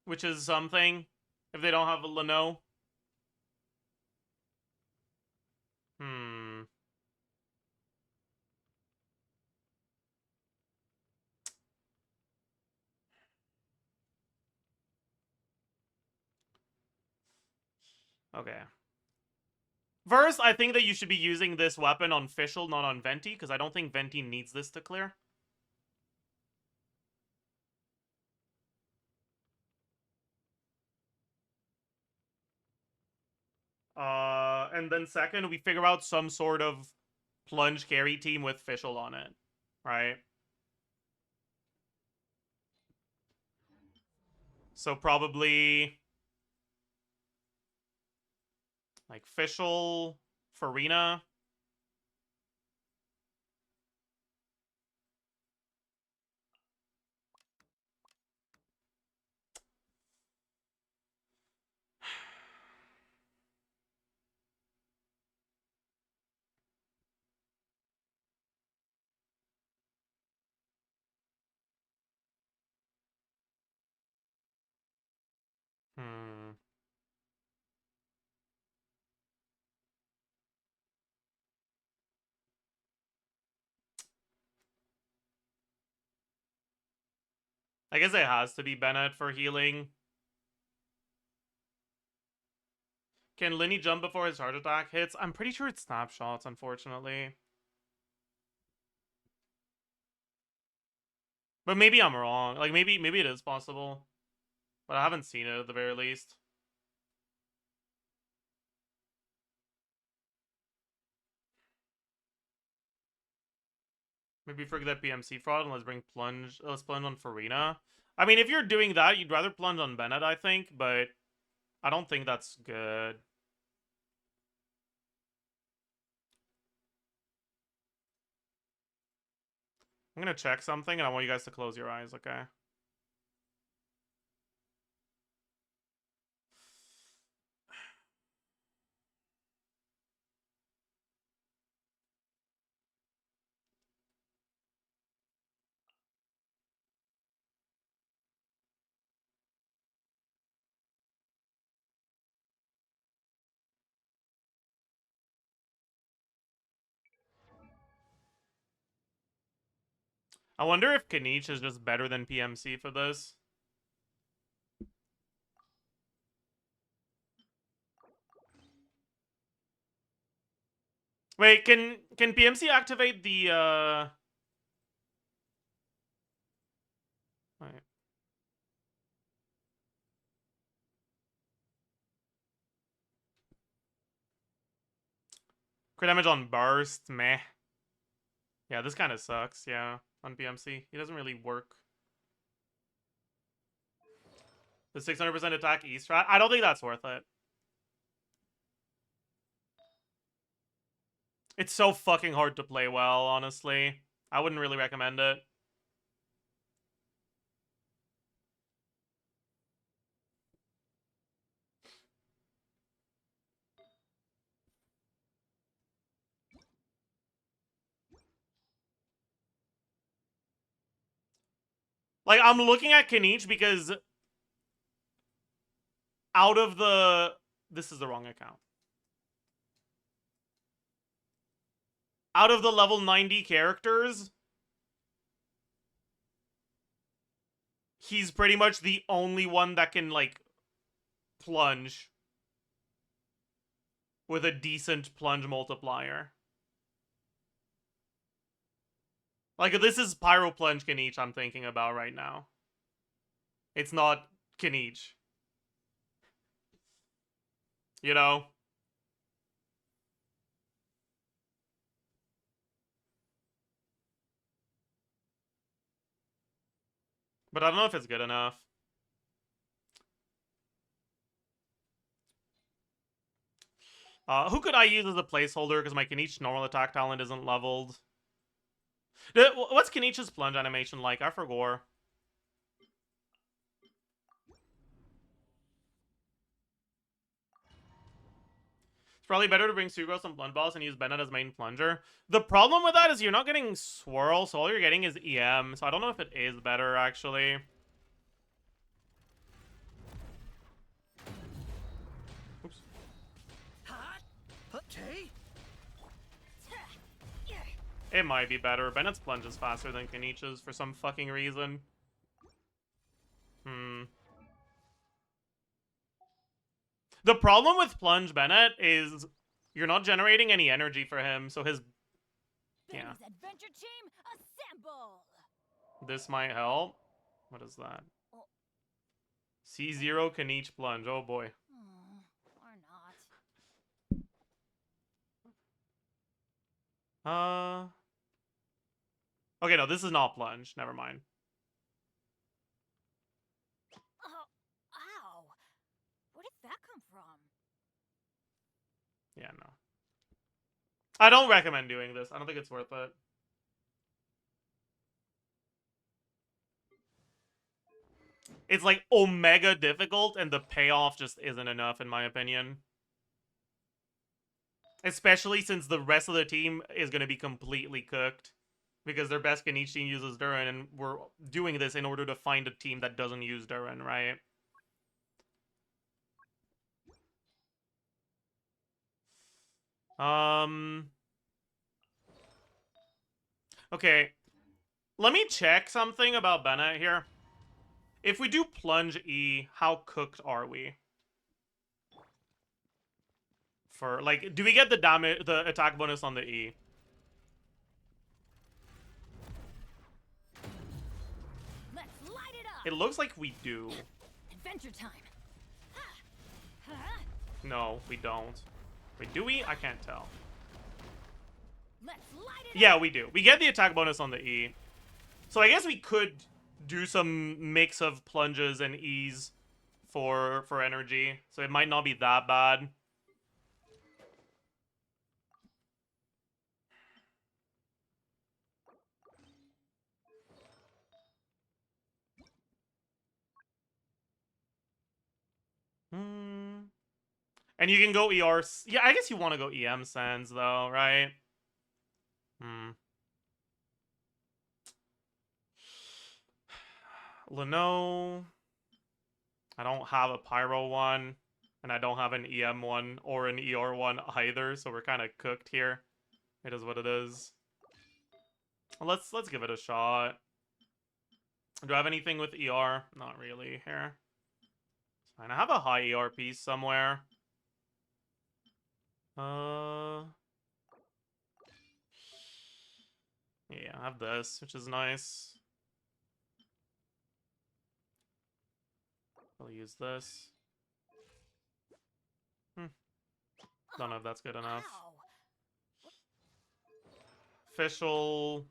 which is something if they don't have a Leno. Hmm. Okay. First, I think that you should be using this weapon on Fischl, not on Venti, because I don't think Venti needs this to clear. And then second, we figure out some sort of plunge carry team with Fischl on it, right? So probably like Fischl, Farina. Hmm. I guess it has to be Bennett for healing. Can Linny jump before his heart attack hits? I'm pretty sure it's snapshots, unfortunately. But maybe I'm wrong. Like, maybe it is possible. But I haven't seen it at the very least. Maybe forget PMC fraud and let's bring plunge. Let's plunge on Farina. I mean, if you're doing that, you'd rather plunge on Bennett, I think, but I don't think that's good. I'm gonna check something and I want you guys to close your eyes, okay? I wonder if Kanich is just better than PMC for this. Wait, can PMC activate the Wait. Crit damage on burst, meh. Yeah, this kind of sucks, yeah, on PMC. He doesn't really work. The 600% attack E strat? I don't think that's worth it. It's so fucking hard to play well, honestly. I wouldn't really recommend it. Like, I'm looking at Kanich because out of the... This is the wrong account. Out of the level 90 characters, he's pretty much the only one that can, like, plunge with a decent plunge multiplier. Like, this is Pyro Plunge Kanich I'm thinking about right now. It's not Kanich. You know? But I don't know if it's good enough. Who could I use as a placeholder? Because my Kanich normal attack talent isn't leveled. What's Kanich's plunge animation like? I forgot. It's probably better to bring Sugros and Plunge Balls and use Bennett as main plunger. The problem with that is you're not getting Swirl, so all you're getting is EM. So I don't know if it is better, actually. Oops. It might be better. Bennett's plunge is faster than Kanich's for some fucking reason. The problem with Plunge Bennett is you're not generating any energy for him, so his... Yeah. Benny's adventure team, assemble! This might help. What is that? Oh. C0 can each plunge. Oh boy. Or not. Okay, no, this is not plunge. Never mind. Oh, ow! Where did that come from? Yeah, no. I don't recommend doing this. I don't think it's worth it. It's like omega difficult, and the payoff just isn't enough, in my opinion. Especially since the rest of the team is going to be completely cooked. Because their best in each team uses Durin, and we're doing this in order to find a team that doesn't use Durin, right? Okay. Let me check something about Bennett here. If we do plunge E, how cooked are we? For, like, do we get the damage, the attack bonus on the E? Let's light it up! It looks like we do. Adventure time! No, we don't. Wait, do we? I can't tell. Let's light it Yeah, up! we do. We get the attack bonus on the E. So I guess we could do some mix of plunges and E's for energy. So it might not be that bad. And you can go ER... Yeah, I guess you want to go EM Sands, though, right? Leno... I don't have a Pyro one, and I don't have an EM one or an ER one either, so we're kind of cooked here. It is what it is. Let's give it a shot. Do I have anything with ER? Not really here. It's fine. I have a high ER piece somewhere. Yeah, I have this, which is nice. I'll use this. Don't know if that's good enough. Ow. Official.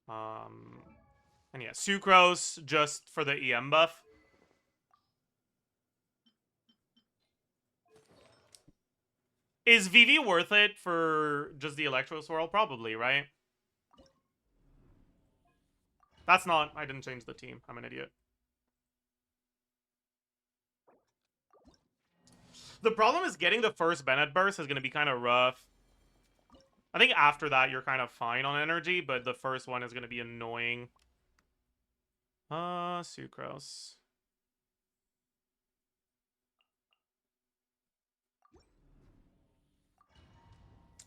And yeah, Sucrose just for the EM buff. Is VV worth it for just the Electro Swirl? Probably, right? That's not... I didn't change the team. I'm an idiot. The problem is getting the first Bennett burst is going to be kind of rough. I think after that, you're kind of fine on energy, but the first one is going to be annoying. Sucrose.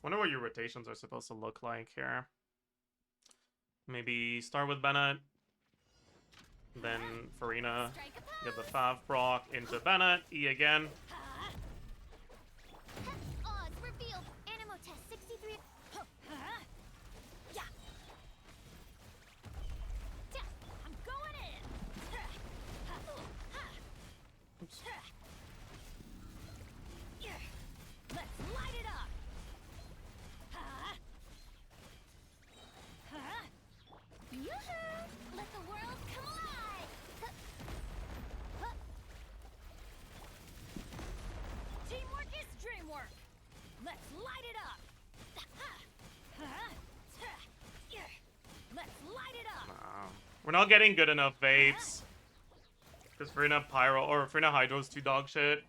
Wonder what your rotations are supposed to look like here. Maybe start with Bennett. Then Farina, get the Fav proc into Bennett. E again. Odds revealed. Animo test 63. Yeah. I'm going in. Oops. Let's light it up. Yoo-hoo! Let the world come alive. Teamwork is dreamwork. Let's light it up. Let's light it up. We're not getting good enough vapes. Because Farina Pyro or Farina Hydro's too dog shit.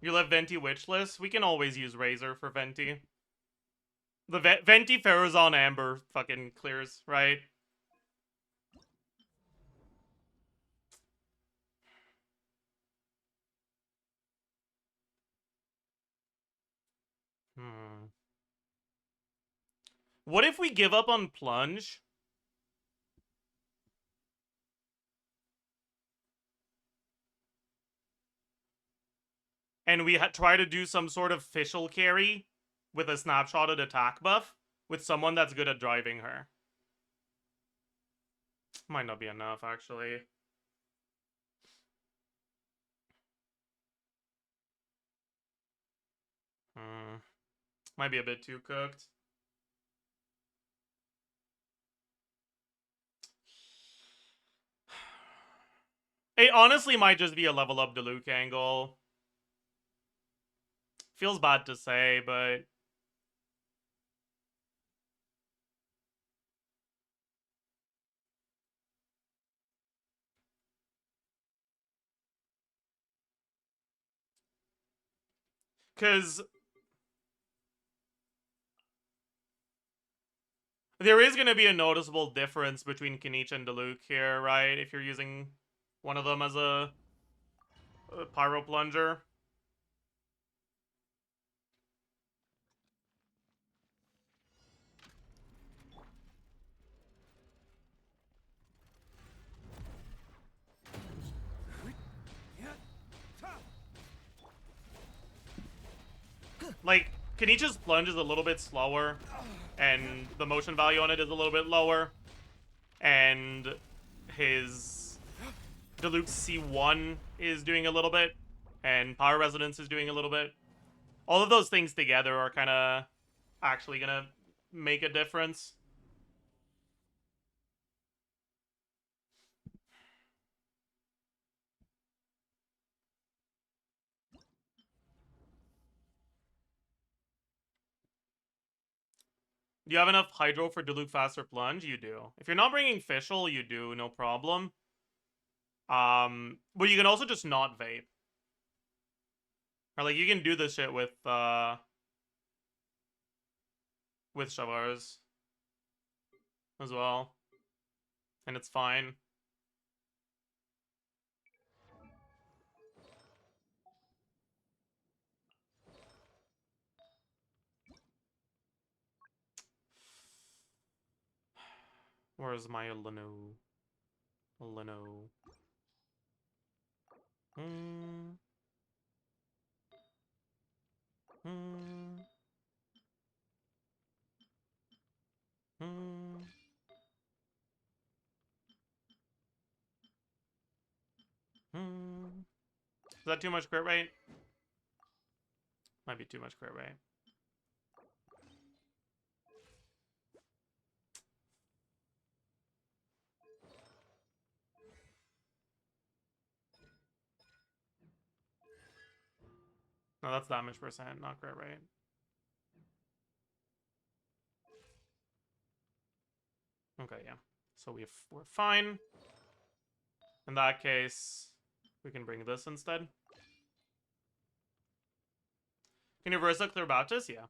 You left Venti Witchless? We can always use Razor for Venti. The Venti Ferozon Amber fucking clears, right? Hmm. What if we give up on plunge? And we try to do some sort of official carry with a snapshotted attack buff with someone that's good at driving her. Might not be enough, actually. Might be a bit too cooked. It honestly might just be a level up Diluc angle. Feels bad to say, but... Because... there is going to be a noticeable difference between Kinich and Diluc here, right? If you're using one of them as a Pyro Plunger. Like, Kenich's plunge is a little bit slower, and the motion value on it is a little bit lower, and his Diluc's C1 is doing a little bit, and Power Resonance is doing a little bit. All of those things together are kind of actually gonna make a difference. Do you have enough Hydro for Diluc Faster Plunge? You do. If you're not bringing Fischl, you do, no problem. But you can also just not vape. Or, like, you can do this shit with Shavars as well. And it's fine. Where's my Leno? Leno. Hmm. Hmm. Hmm. Hmm. Is that too much crit rate? Might be too much crit rate. No, that's damage percent, not crit rate. Okay, yeah. So we're fine. In that case, we can bring this instead. Can you Versa clear Baptist? Yeah.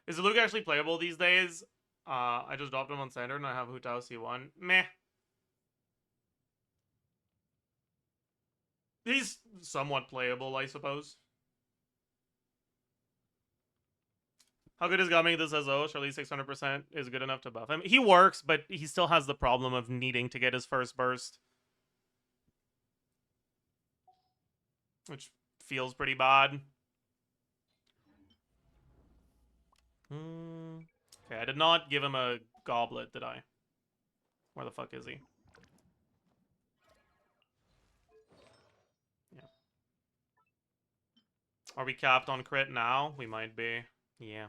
Is Luke actually playable these days? I just dropped him on standard and I have Hu Tao C1. Meh. He's somewhat playable, I suppose. How good is Gaming this as O? Surely 600% is good enough to buff him. He works, but he still has the problem of needing to get his first burst. Which feels pretty bad. Okay, I did not give him a goblet, did I? Where the fuck is he? Yeah. Are we capped on crit now? We might be. Yeah.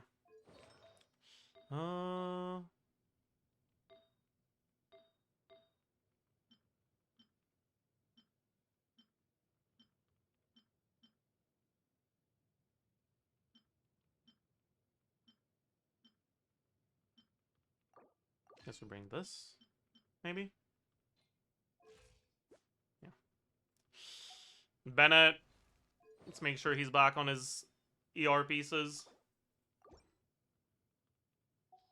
Guess we bring this, maybe? Yeah. Bennett. Let's make sure he's back on his ER pieces.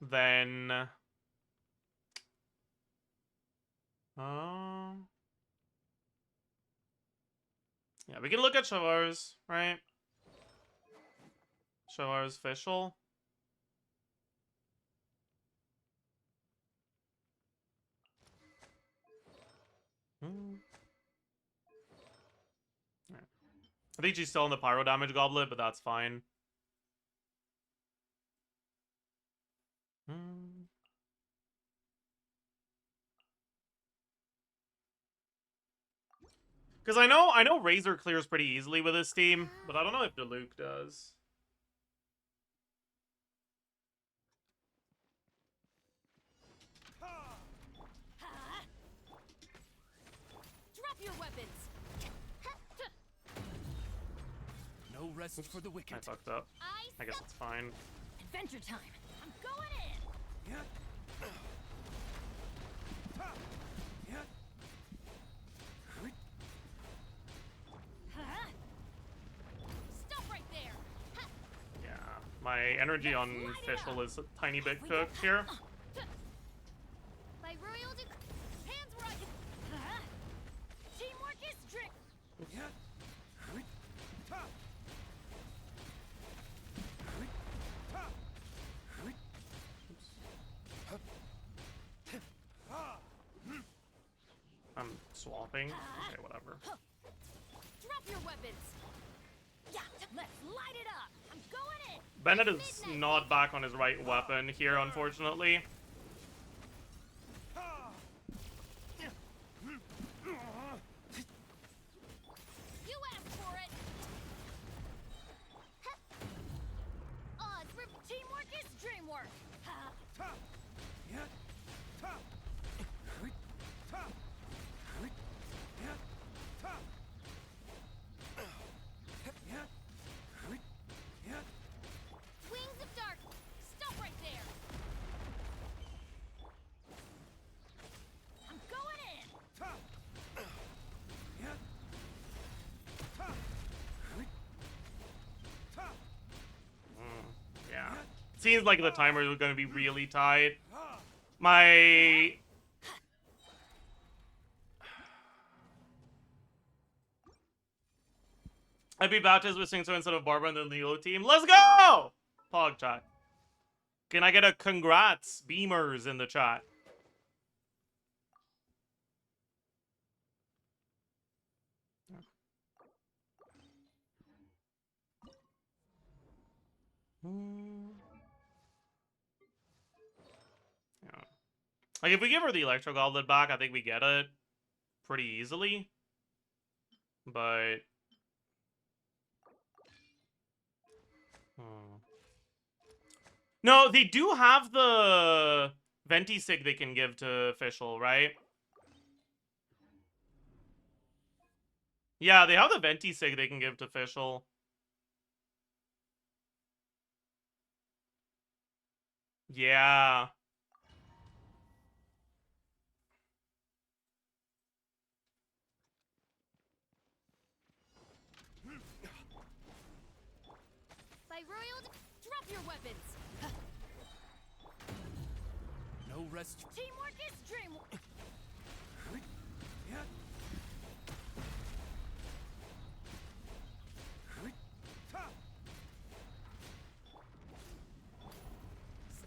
Then... yeah, we can look at Shavars, right? Show ours official. Yeah. I think she's still in the pyro damage goblet, but that's fine. Because I know Razor clears pretty easily with his team, but I don't know if Diluc does. Drop your weapons. No rest for the I wicked. fucked up. I guess it's fine. Adventure time. I'm going in. Stop right there. Yeah, my energy on official is a tiny bit cooked here. By royal hands where I can. Teamwork is strict. I'm swapping. Okay, whatever. Drop your weapons. Yeah, let's light it up. I'm going in. Bennett is not back on his right weapon here, unfortunately. You asked for it. Odds for teamwork is dreamwork. Wings of dark. Stop right there. I'm going in. Yeah. Seems like the timer is going to be really tight. My... I'd be baptized with Singso instead of Barbara in the Leo team. Let's go! Pog chat. Can I get a congrats beamers in the chat? Yeah. Like, if we give her the Electro Goblet back, I think we get it pretty easily. But... No, they do have the Venti Sig they can give to official, right? Yeah, they have the Venti Sig they can give to official. Yeah. By royal, drop your weapons. No rest. Teamwork is dreamwork.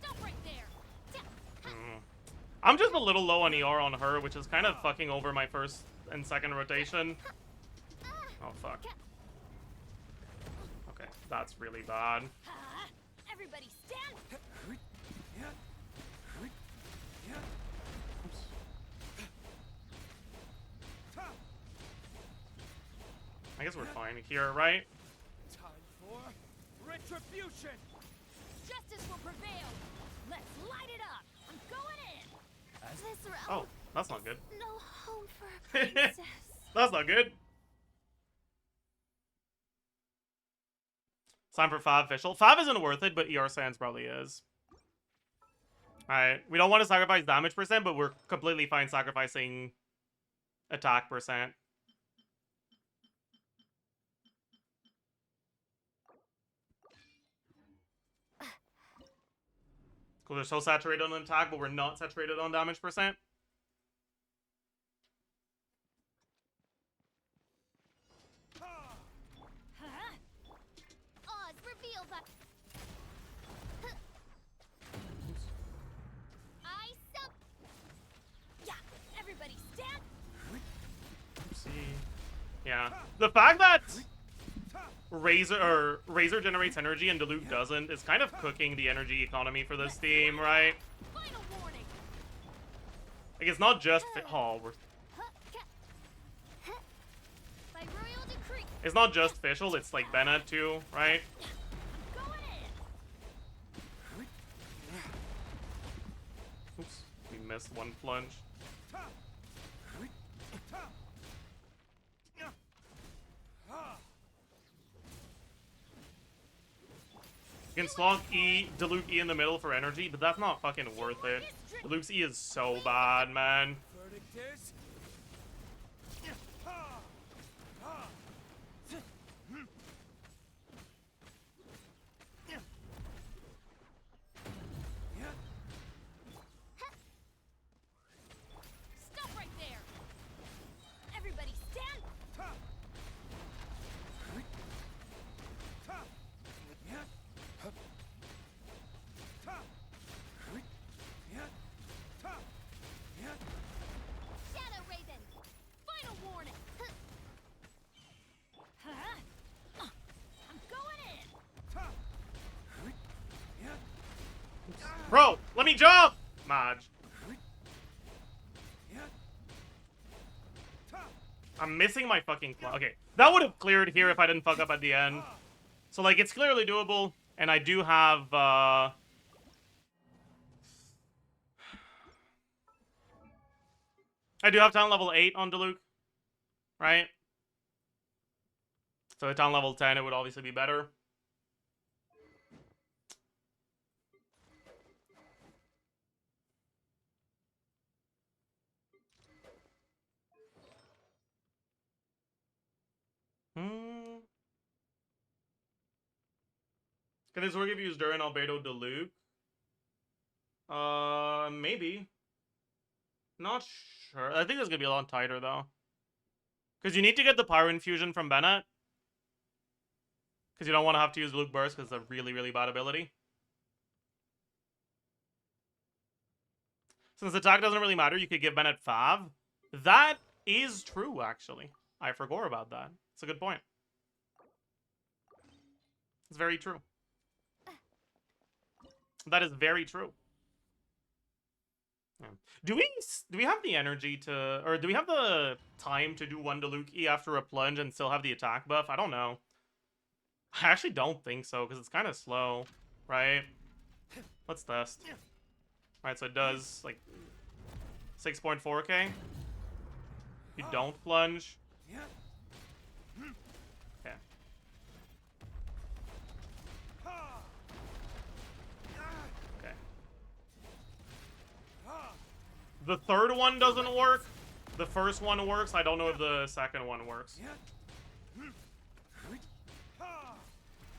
Stop right there. I'm just a little low on ER on her, which is kind of fucking over my first and second rotation. Oh, fuck. Okay, that's really bad. Everybody stand. I guess we're fine here, right? Time for retribution. Justice will prevail. Let's light it up. I'm going in. As This realm Oh, that's not good. no home for a princess. That's not good. Time for Fab official. Fab isn't worth it, but ER Sans probably is. Alright, we don't want to sacrifice damage percent, but we're completely fine sacrificing attack percent. Cool, they're so saturated on attack, but we're not saturated on damage percent. Oz, reveal that. The fact that Razor generates energy and Diluc doesn't is kind of cooking the energy economy for this team, right? Final warning. Like, it's not just By royal decree. it's not just Fischl, it's like Bennett too, right? I'm going in. Oops, we missed one plunge. You can slog E, Diluc E in the middle for energy, but that's not fucking worth it. Diluc's E is so bad, man. Verdict is. Stop right there. Everybody stand. Shadow Raven. Final warning. I'm going in. Bro, let me jump! Maj. I'm missing my fucking okay, that would have cleared here if I didn't fuck up at the end. So, like, it's clearly doable, and I do have, I do have talent level 8 on Diluc, right? So at talent level 10, it would obviously be better. Can this work if you use during Albedo Diluc? Maybe. Not sure. I think it's gonna be a lot tighter though. Because you need to get the Pyro Infusion from Bennett. Because you don't want to have to use Diluc Burst because it's a really, really bad ability. Since attack doesn't really matter, you could give Bennett Fav. That is true, actually. I forgot about that. It's a good point. It's very true. That is very true. Yeah. Do we have the energy to, or do we have the time to do one Diluc E after a plunge and still have the attack buff? I don't know. I actually don't think so, because it's kind of slow, right? Let's test. Alright, so it does, like, 6.4k. You don't plunge. Okay. Okay. The third one doesn't work. The first one works. I don't know if the second one works.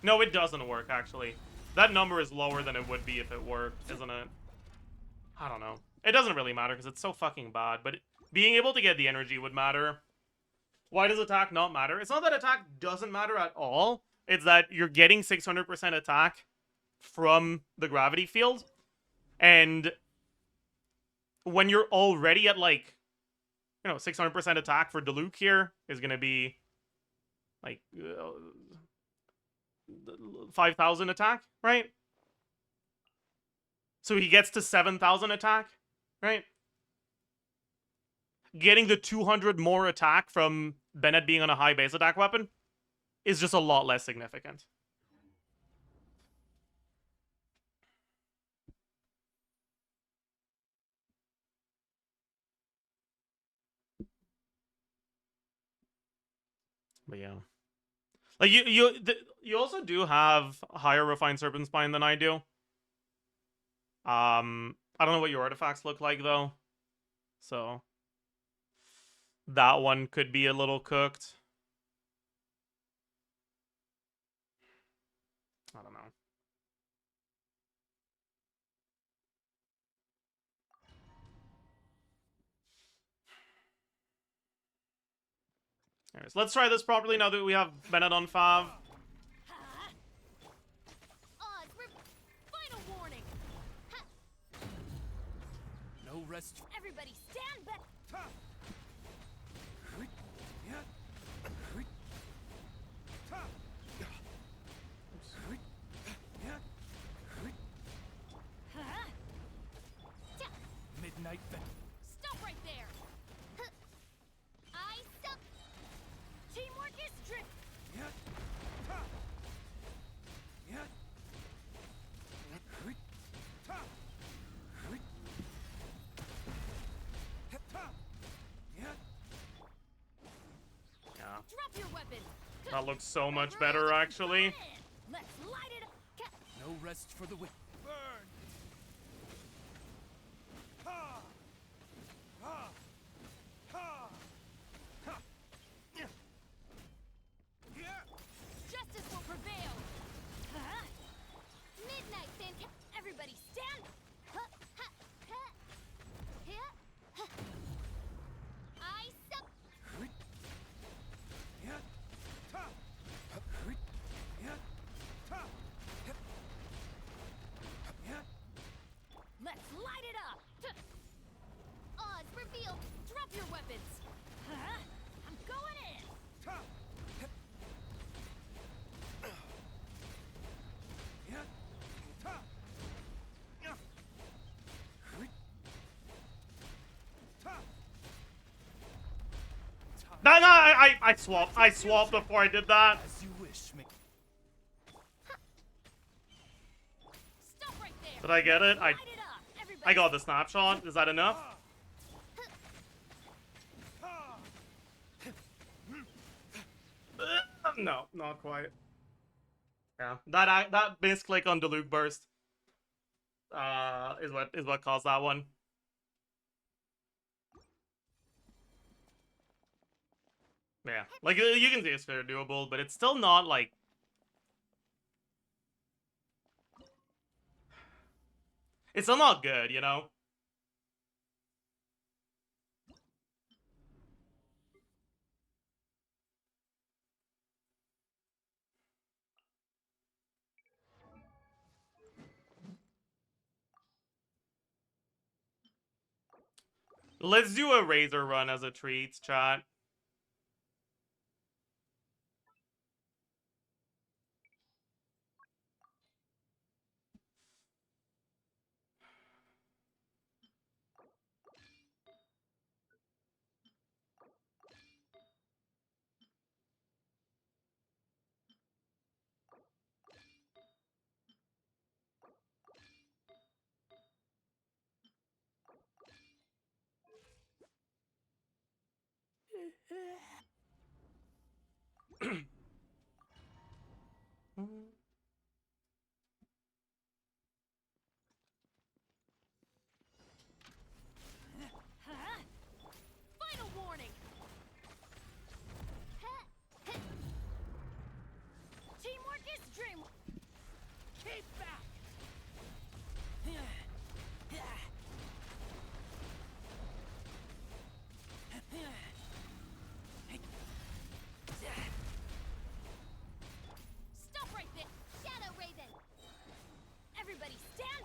No, it doesn't work, actually. That number is lower than it would be if it worked, isn't it? I don't know. It doesn't really matter because it's so fucking bad, but being able to get the energy would matter. Why does attack not matter? It's not that attack doesn't matter at all. It's that you're getting 600% attack from the gravity field. And when you're already at, like, you know, 600% attack for Diluc here is going to be, like, 5,000 attack, right? So he gets to 7,000 attack, right? Getting the 200 more attack from Bennett being on a high base attack weapon is just a lot less significant. But yeah. Like, you also do have higher refined serpent spine than I do. I don't know what your artifacts look like though. So that one could be a little cooked. I don't know. Anyways, let's try this properly now that we have Bennett on Fav. Final warning. No rest. Everybody stand back. night Stop right there! I suck! Teamwork is drift! Yeah, Drop your weapon! that looks so much better, actually. Let's light it up! No rest for the wicked. Burn! Ha! Ha! Ha! Ha! Yeah! Justice will prevail! Midnight, everybody stand! I suck! Yeah! Ta! Yeah! Ta! Yeah! Let's light it up! Oz, reveal! Drop your weapons! I'm going in! Ta! Yeah! Ta! Yeah! Ta! No, no, I swapped before I did that. As you wish, me. Stop right there! Did I get it? Light it up! Everybody I got the snapshot. Is that enough? No, not quite. Yeah, that misclick on Deluge Burst is what caused that one. Yeah, like you can see it's very doable, but it's still not like. It's still not good, you know. Let's do a Razor run as a treat, chat. Final warning! Teamwork is dream. Keep back! Stop right there! Shadow Raven! Everybody stand!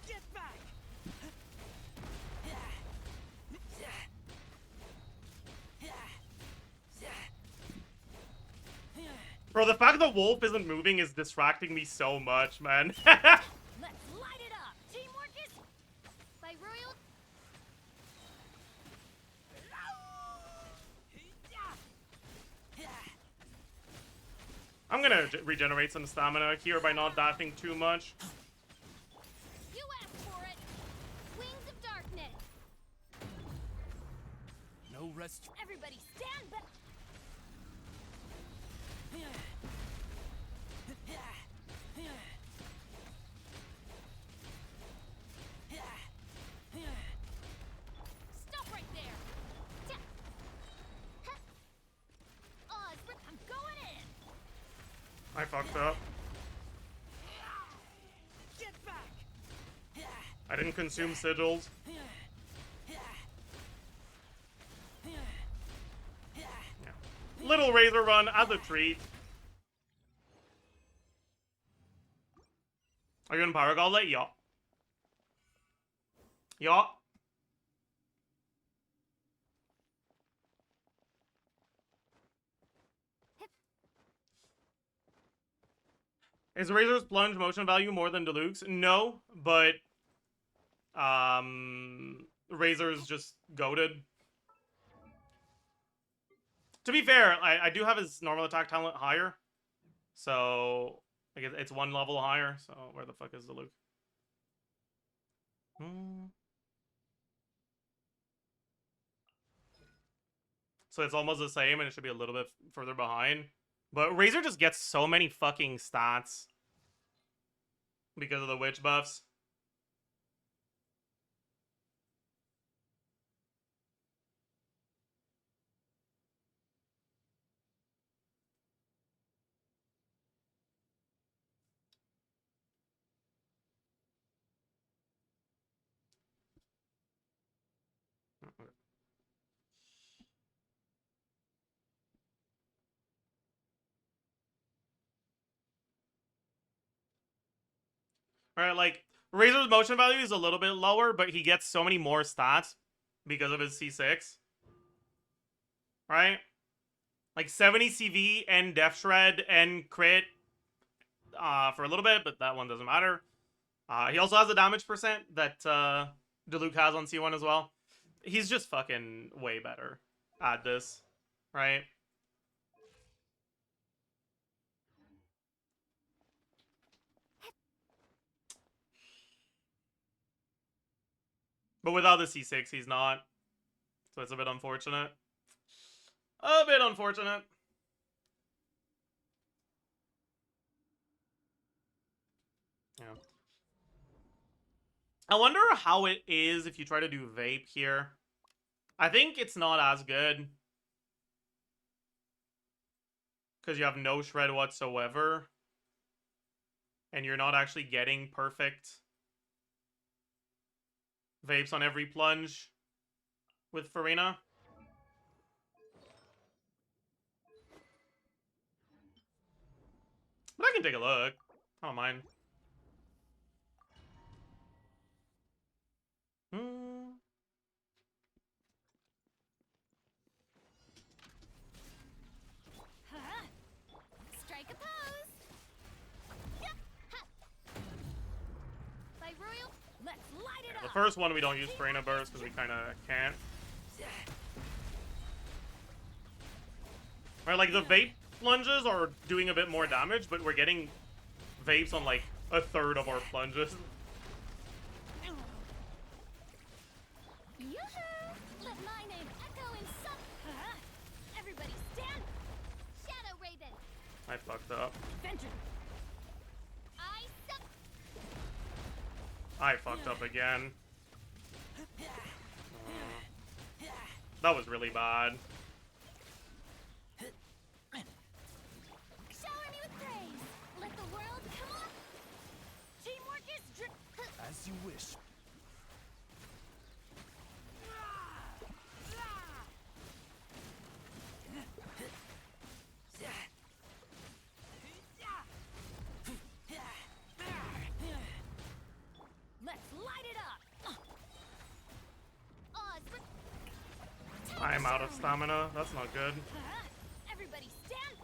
Get back! Bro, the fact the wolf isn't moving is distracting me so much, man. Let's light it up! Teamwork is... By Royal... I'm gonna regenerate some stamina here by not dashing too much. You asked for it! Wings of Darkness! No rest. Everybody stand back! Stop right there! Oz, I'm going in! I fucked up. Get back! I didn't consume sigils. Yeah. Little Razor run as a treat. Are you in Power Gauntlet? Yeah. Yeah. Is Razor's plunge motion value more than Diluc's? No, but Razor's just goated. To be fair, I do have his normal attack talent higher, so I guess it's one level higher. So where the fuck is Diluc? So it's almost the same, and it should be a little bit further behind. But Razor just gets so many fucking stats because of the witch buffs. Alright, like, Razor's motion value is a little bit lower, but he gets so many more stats because of his C6. Right? Like 70 CV and Death Shred and crit for a little bit, but that one doesn't matter. He also has a damage percent that Diluc has on C1 as well. He's just fucking way better at this, right? But without the C6, he's not. So it's a bit unfortunate. A bit unfortunate. Yeah. I wonder how it is if you try to do vape here. I think it's not as good. Because you have no shred whatsoever. And you're not actually getting perfect vapes on every plunge with Farina. But I can take a look. I don't mind. Strike a pose. Yep. Ha. By Royal, let's light it The up. first one we don't use Farina Burst because we kind of can't. Right, like the vape plunges are doing a bit more damage, but we're getting vapes on like a third of our plunges. Yoo-hoo! Let my name echo in some. Everybody stand. Shadow Raven. I fucked up. Venture. I suck. I fucked up again. That was really bad. Shower me with praise. Let the world come up. Teamwork is As you wish. Let's light it up. Oz, I'm out of stamina. That's not good. everybody stand.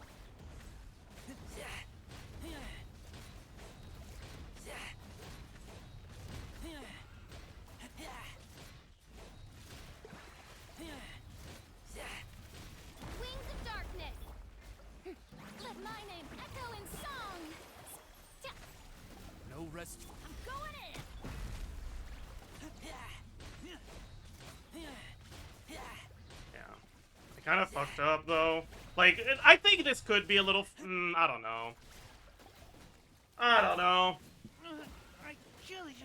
Wings of darkness. Let my name echo in song. No rest. I'm going in. Yeah. I kind of fucked up, though. Like, I think this could be a little... I don't know. I don't know. I kill you.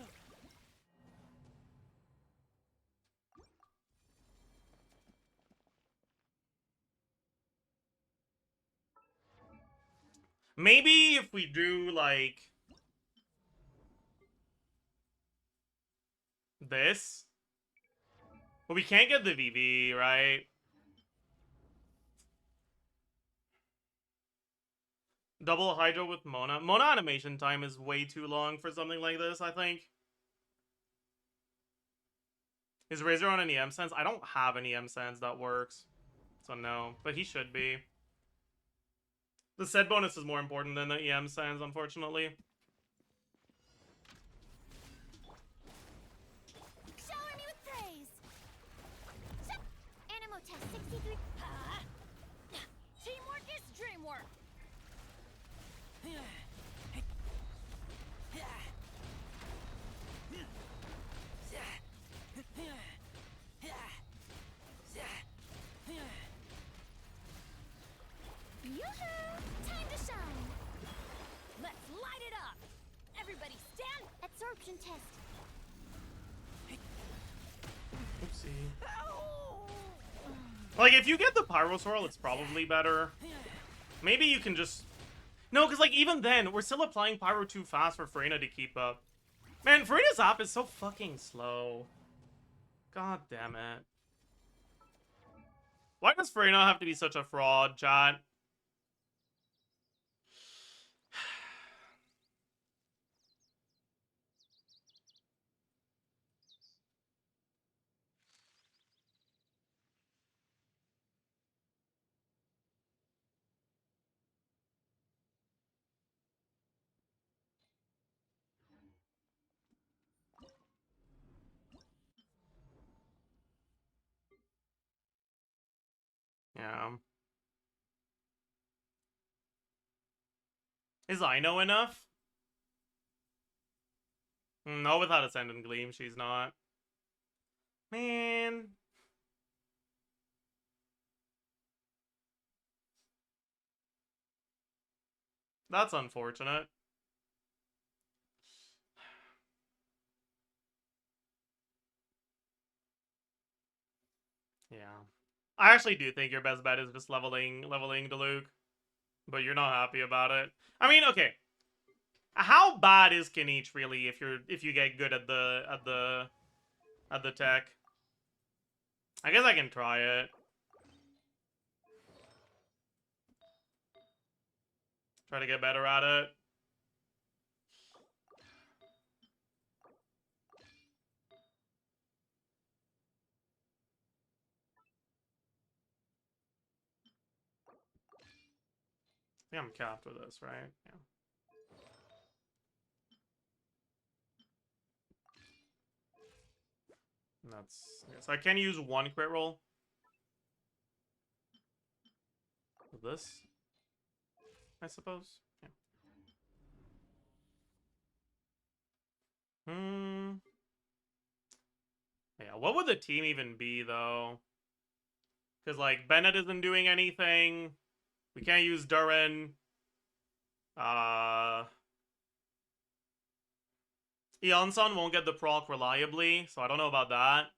Maybe if we do, like... this? But we can't get the VV, right? Double Hydro with Mona. Mona animation time is way too long for something like this, I think. Is Razor on an EM sense? I don't have an EM sense that works. So no, but he should be. The set bonus is more important than the EM signs, unfortunately. Shower me with praise. Animo test 63. Teamwork is dreamwork. Yoo-hoo! Time to shine. Let's light it up. Everybody stand. Absorption test. Oopsie. Like, if you get the Pyro Swirl, it's probably better. Maybe you can just... No, because, like, even then, we're still applying Pyro too fast for Freyna to keep up. Man, Freyna's app is so fucking slow. God damn it. Why does Freyna have to be such a fraud, chat? Yeah. Is Ino enough? No, without Ascendant Gleam, she's not. Man. That's unfortunate. Yeah. I actually do think your best bet is just leveling Diluc. But you're not happy about it. I mean, okay. How bad is Kinich really if you get good at the tech? I guess I can try it. Try to get better at it. I think I'm capped with this, right? Yeah. And that's... So I can use one crit roll. With this, I suppose. Yeah. Yeah, what would the team even be, though? Because, like, Bennett isn't doing anything. We can't use Durin. Eonson won't get the proc reliably, so I don't know about that.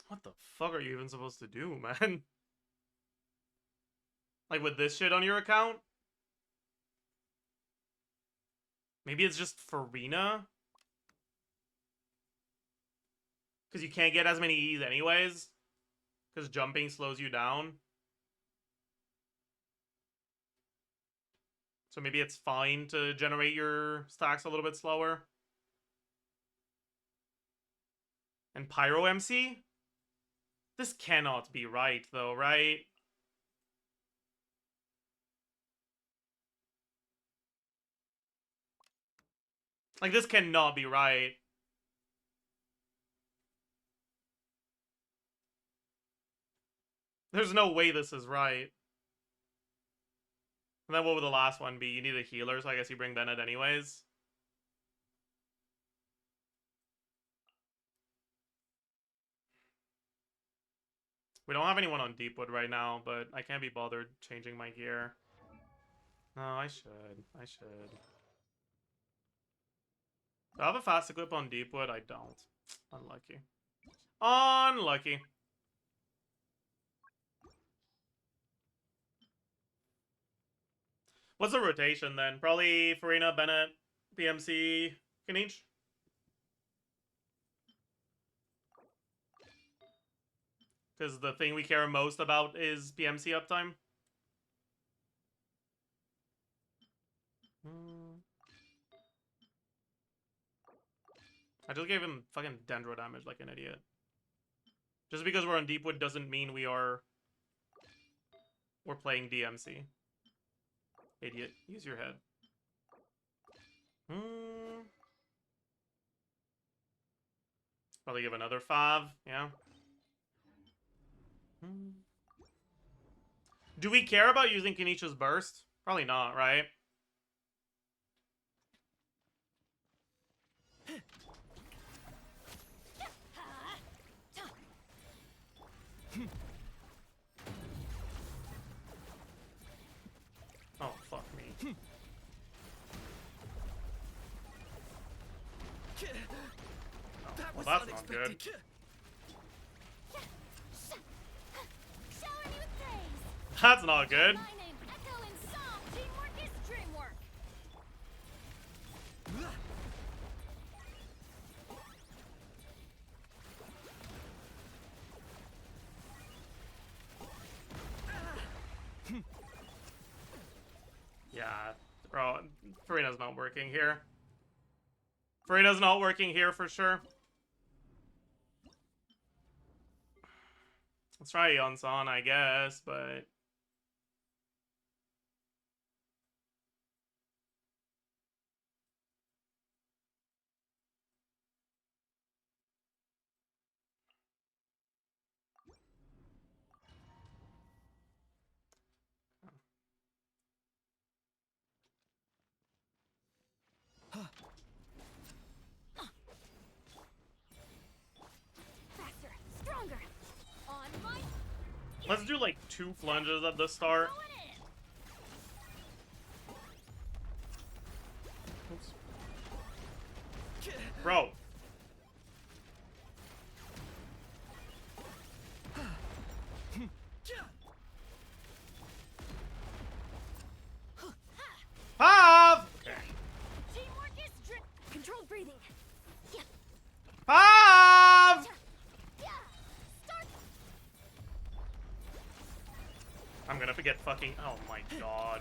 What the fuck are you even supposed to do, man? Like, with this shit on your account? Maybe it's just Farina? Because you can't get as many E's anyways? Because jumping slows you down? So maybe it's fine to generate your stacks a little bit slower? And Pyro MC? This cannot be right, though, right? Like, this cannot be right. There's no way this is right. And then what would the last one be? You need a healer, so I guess you bring Bennett anyways. We don't have anyone on Deepwood right now, but I can't be bothered changing my gear. No, I should. I should. Do I have a fast equip on Deepwood? I don't. Unlucky. Unlucky. What's the rotation then? Probably Farina, Bennett, PMC, Kinich? Because the thing we care most about is PMC uptime. I just gave him fucking dendro damage like an idiot. Just because we're on Deepwood doesn't mean we're playing DMC. Idiot. Use your head. Probably give another 5, yeah. Do we care about using Kanisha's burst? Probably not, right? Oh, fuck me. Well, that's not good. Shower me with praise. That's not good. My name echo in song. Teamwork is dreamwork. Yeah, bro, Farina's not working here. Farina's not working here for sure. Let's try Yonsan, I guess, but... Faster, stronger. On my Let's do like 2 flunges at the start. going in. Oops. Bro. Pav! Okay. Teamwork is controlled breathing. Yeah. Pav! Yeah. Start. I'm gonna forget fucking... Oh my god.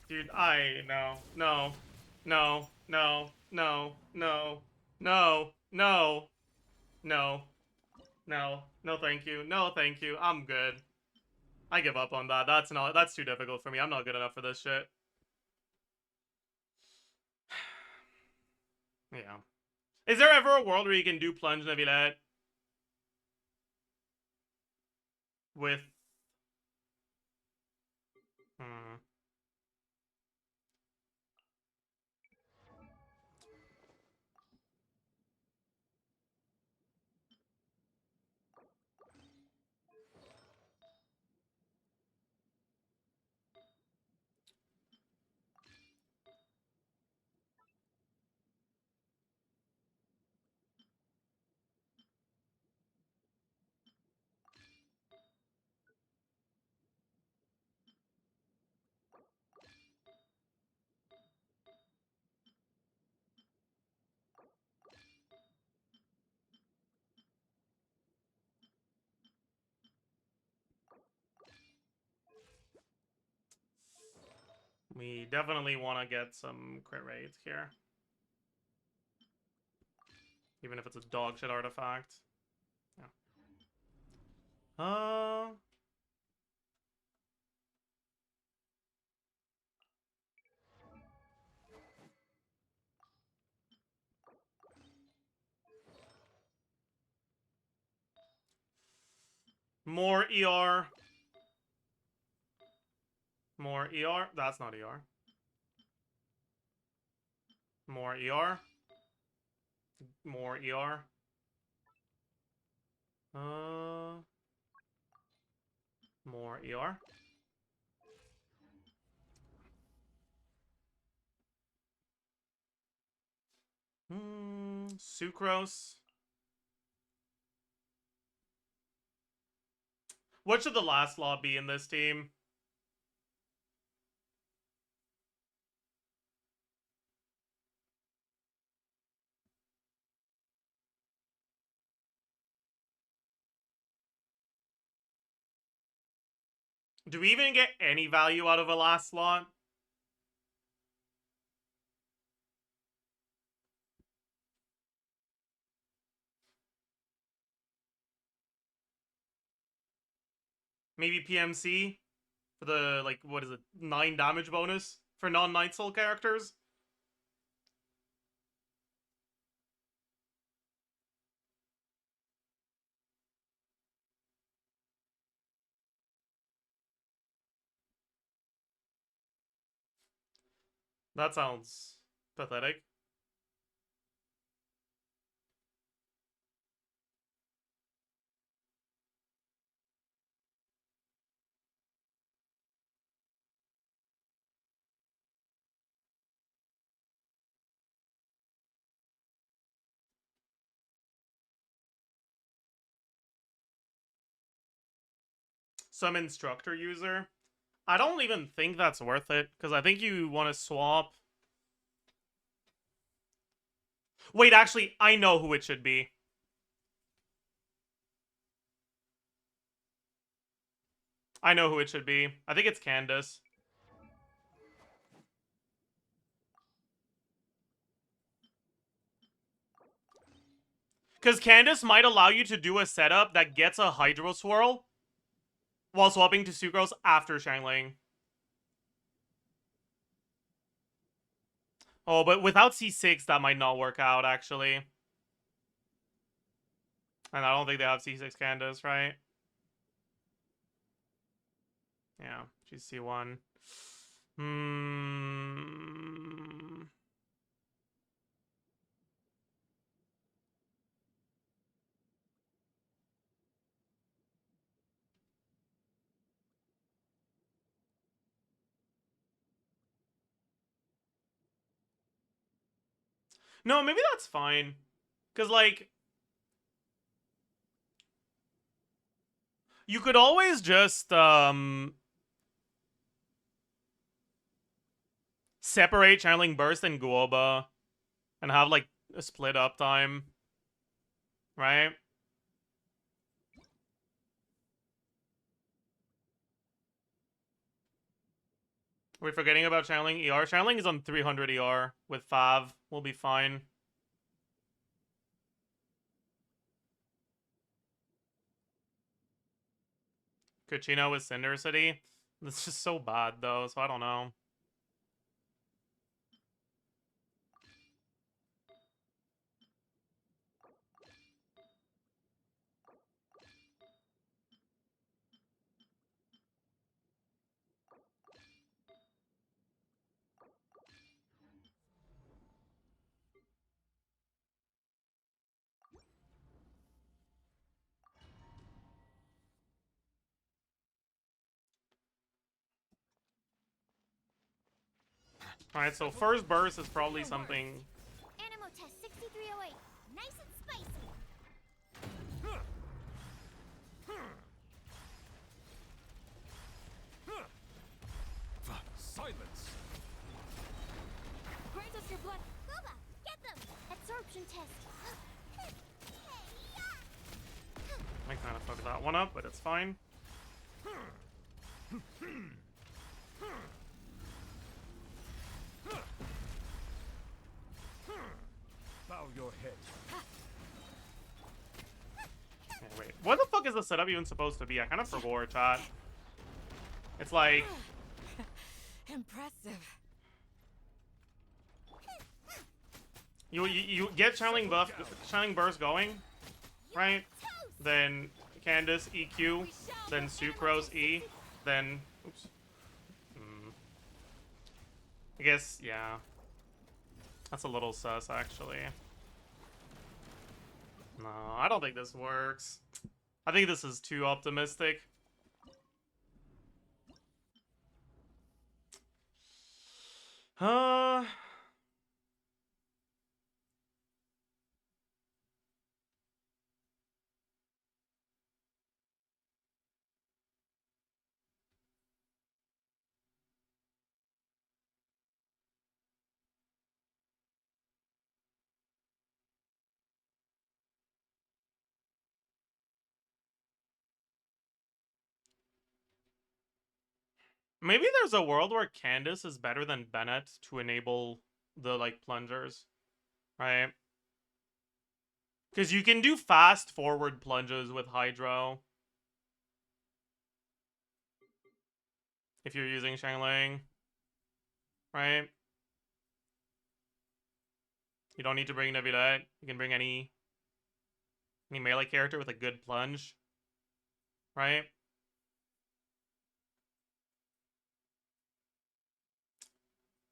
Dude, no, no, no, no, no, no, no, no, no, no, no, thank you, no, thank you, I'm good. I give up on that. That's too difficult for me. I'm not good enough for this shit. Yeah. Is there ever a world where you can do plunge Nevilette with... We definitely want to get some crit rates here. Even if it's a dog shit artifact. Yeah. More ER. More ER. That's not ER. More ER. More ER. More ER. Sucrose. What should the last law be in this team? Do we even get any value out of a last slot? Maybe PMC for the, like, what is it, 9 damage bonus for non-Night Soul characters? That sounds pathetic. Some instructor user. I don't even think that's worth it, because I think you want to swap. Wait, actually, I know who it should be. I know who it should be. I think it's Candace. Because Candace might allow you to do a setup that gets a Hydro Swirl while swapping to Sucrose after Shangling. Oh, but without C6, that might not work out, actually. And I don't think they have C6 Candace, right? Yeah, she's C1. Hmm. No, maybe that's fine. Because, like, you could always just, separate Channeling Burst and Guoba and have, like, a split up time. Right? We're forgetting about Channeling ER. Channeling is on 300 ER with Fav. We'll be fine. Kuchino with Cinder City. It's just so bad, though, so I don't know. Alright, so first burst is probably something... Animo test 6308. Nice and spicy. Silence! Grant us your blood. Booba, get them. Absorption test. I kind of fucked that one up, but it's fine. Bow your head. Okay, wait. What the fuck is the setup even supposed to be? I kind of forgot, chat. It's like... Impressive. You get Channeling Burst going, right? Then Candace EQ, then Sucrose E, then... Oops. I guess, yeah. That's a little sus, actually. No, I don't think this works. I think this is too optimistic. Maybe there's a world where Candace is better than Bennett to enable the, like, plungers, right? Because you can do fast forward plunges with Hydro. If you're using Shangling, right? You don't need to bring Neuvillette. You can bring any melee character with a good plunge, right?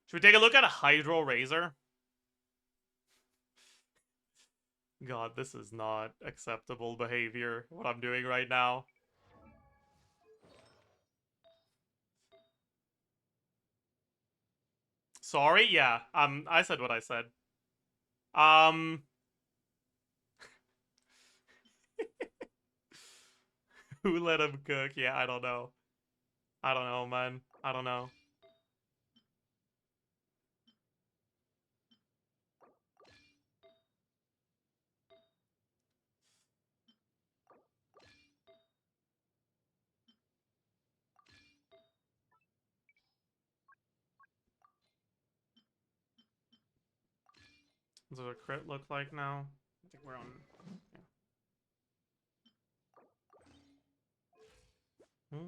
Should we take a look at a Hydro Razor? God, this is not acceptable behavior, what I'm doing right now. Sorry? Yeah, I said what I said. Who let him cook? Yeah, I don't know. I don't know, man. I don't know. What does a crit look like now? I think we're on... Yeah.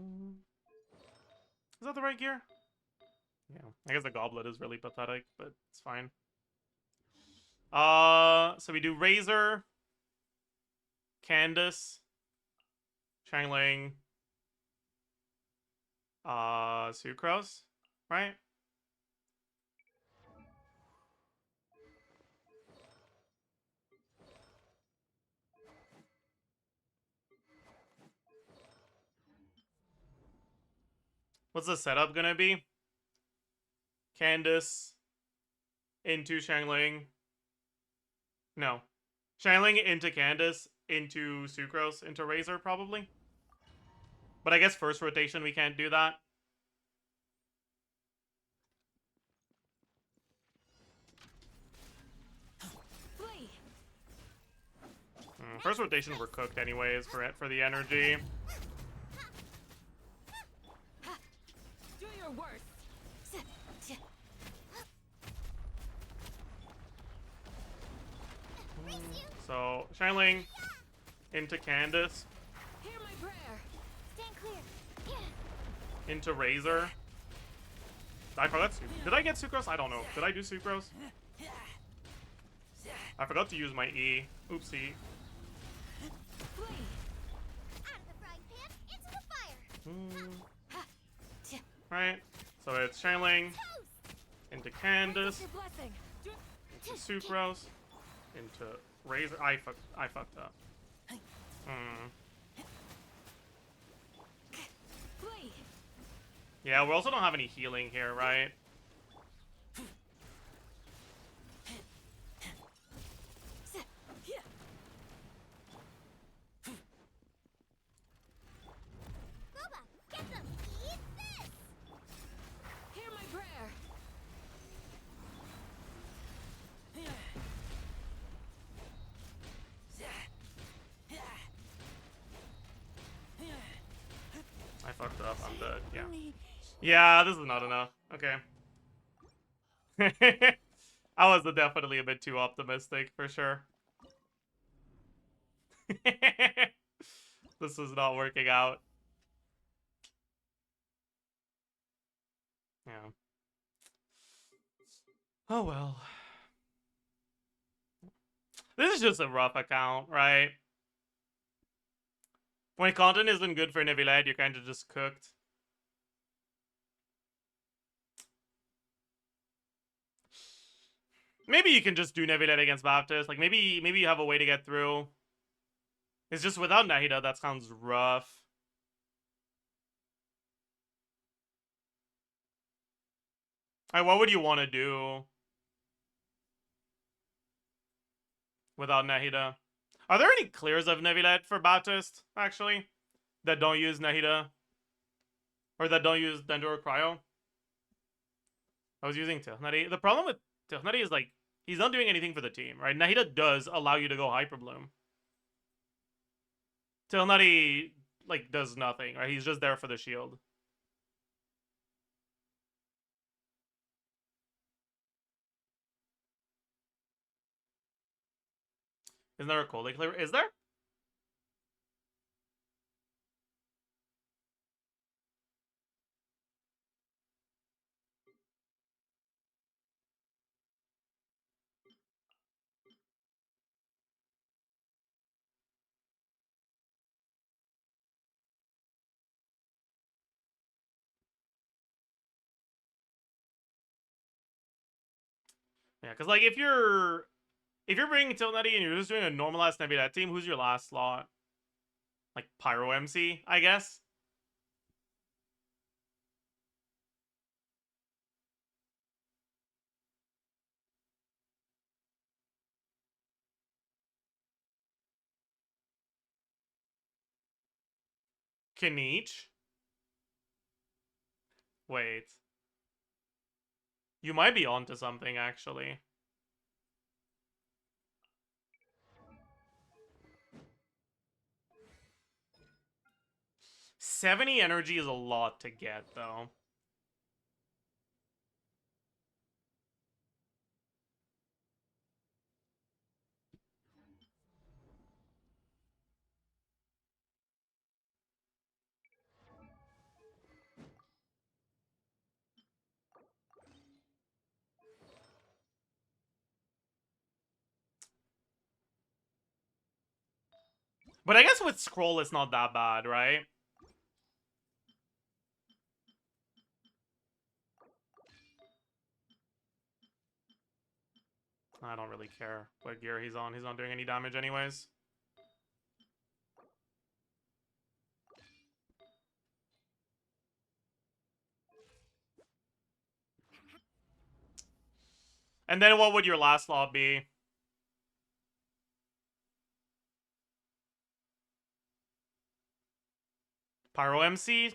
Is that the right gear? Yeah. I guess the goblet is really pathetic, but it's fine. So we do Razor, Candace, Changling, Sucrose, right? What's the setup gonna be? Candace into Shangling. No. Shangling into Candace, into Sucrose, into Razor, probably. But I guess first rotation we can't do that. First rotation we're cooked anyways for the energy. Do your worst. So, Shangling into Candace. Hear my prayer. Stand clear. Into Razor. I forgot. Did I get Sucrose? I don't know. Did I do Sucrose? I forgot to use my E. Oopsie. Flee. Out of the frying pan into the fire. Right. So it's Shangling into Candace, Your blessing. into Sucrose, into Razor. I fucked up. Flee. Yeah, we also don't have any healing here, right? Boba, get them. Eat this. Hear my prayer. I fucked up. I'm dead. Yeah. Yeah, this is not enough. Okay. I was definitely a bit too optimistic, for sure. This is not working out. Yeah. Oh well. This is just a rough account, right? When content isn't good for Neuvillette, you're kind of just cooked. Maybe you can just do Neuvillette against Baptist. Like, maybe you have a way to get through. It's just without Nahida, that sounds rough. Alright, what would you want to do without Nahida? Are there any clears of Neuvillette for Baptist, actually, that don't use Nahida? Or that don't use Dendor Cryo? I was using Tilnari. The problem with Tilnari is, like, he's not doing anything for the team, right? Nahida does allow you to go Hyper Bloom. Tilnari, like, does nothing, right? He's just there for the shield. Isn't there a cold clear? Is there? Yeah, because like if you're bringing Tilt Netty and you're just doing a normalized Nebula team, who's your last slot? Like Pyro MC, I guess. Kinich. Wait. You might be onto something, actually. $70 energy is a lot to get, though. But I guess with Scroll, it's not that bad, right? I don't really care what gear he's on. He's not doing any damage anyways. And then what would your last slot be? Pyro MC?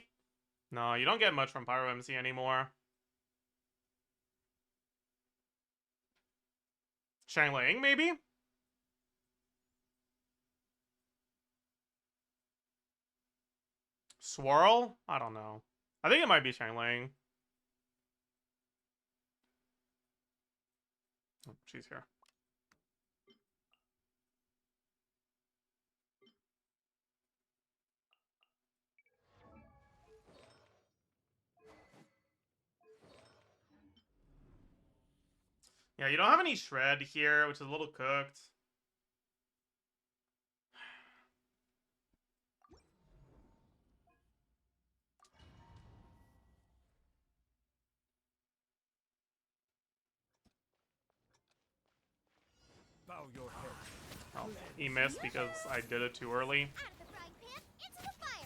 No, you don't get much from Pyro MC anymore. Shangling, maybe? Swirl? I don't know. I think it might be Shangling. Oh, she's here. Yeah, you don't have any Shred here, which is a little cooked. Bow your head. Oh, he missed because I did it too early. Out of the frying pan, into the fire.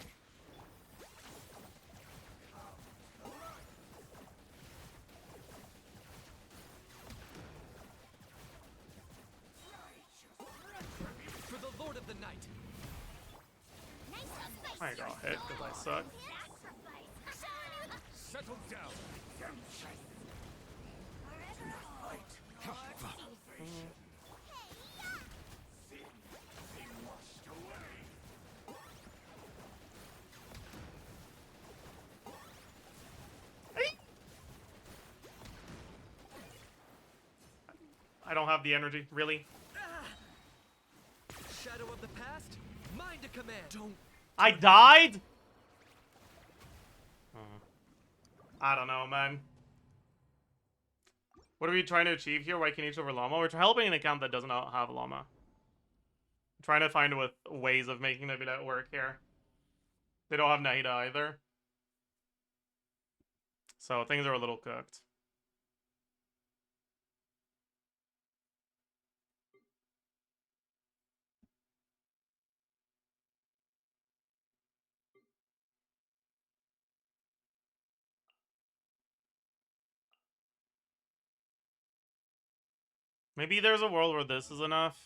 For the Lord of the Night. Nice and spicy. I got hit because I suck. Sacrifice. Settle down. I don't have the energy, really. Shadow of the past, mine to command. Don't. I died? I don't know, man. What are we trying to achieve here? Why can each over llama? We're helping an account that doesn't have a llama. I'm trying to find ways of making Nebula work here. They don't have Nahida either. So things are a little cooked. Maybe there's a world where this is enough.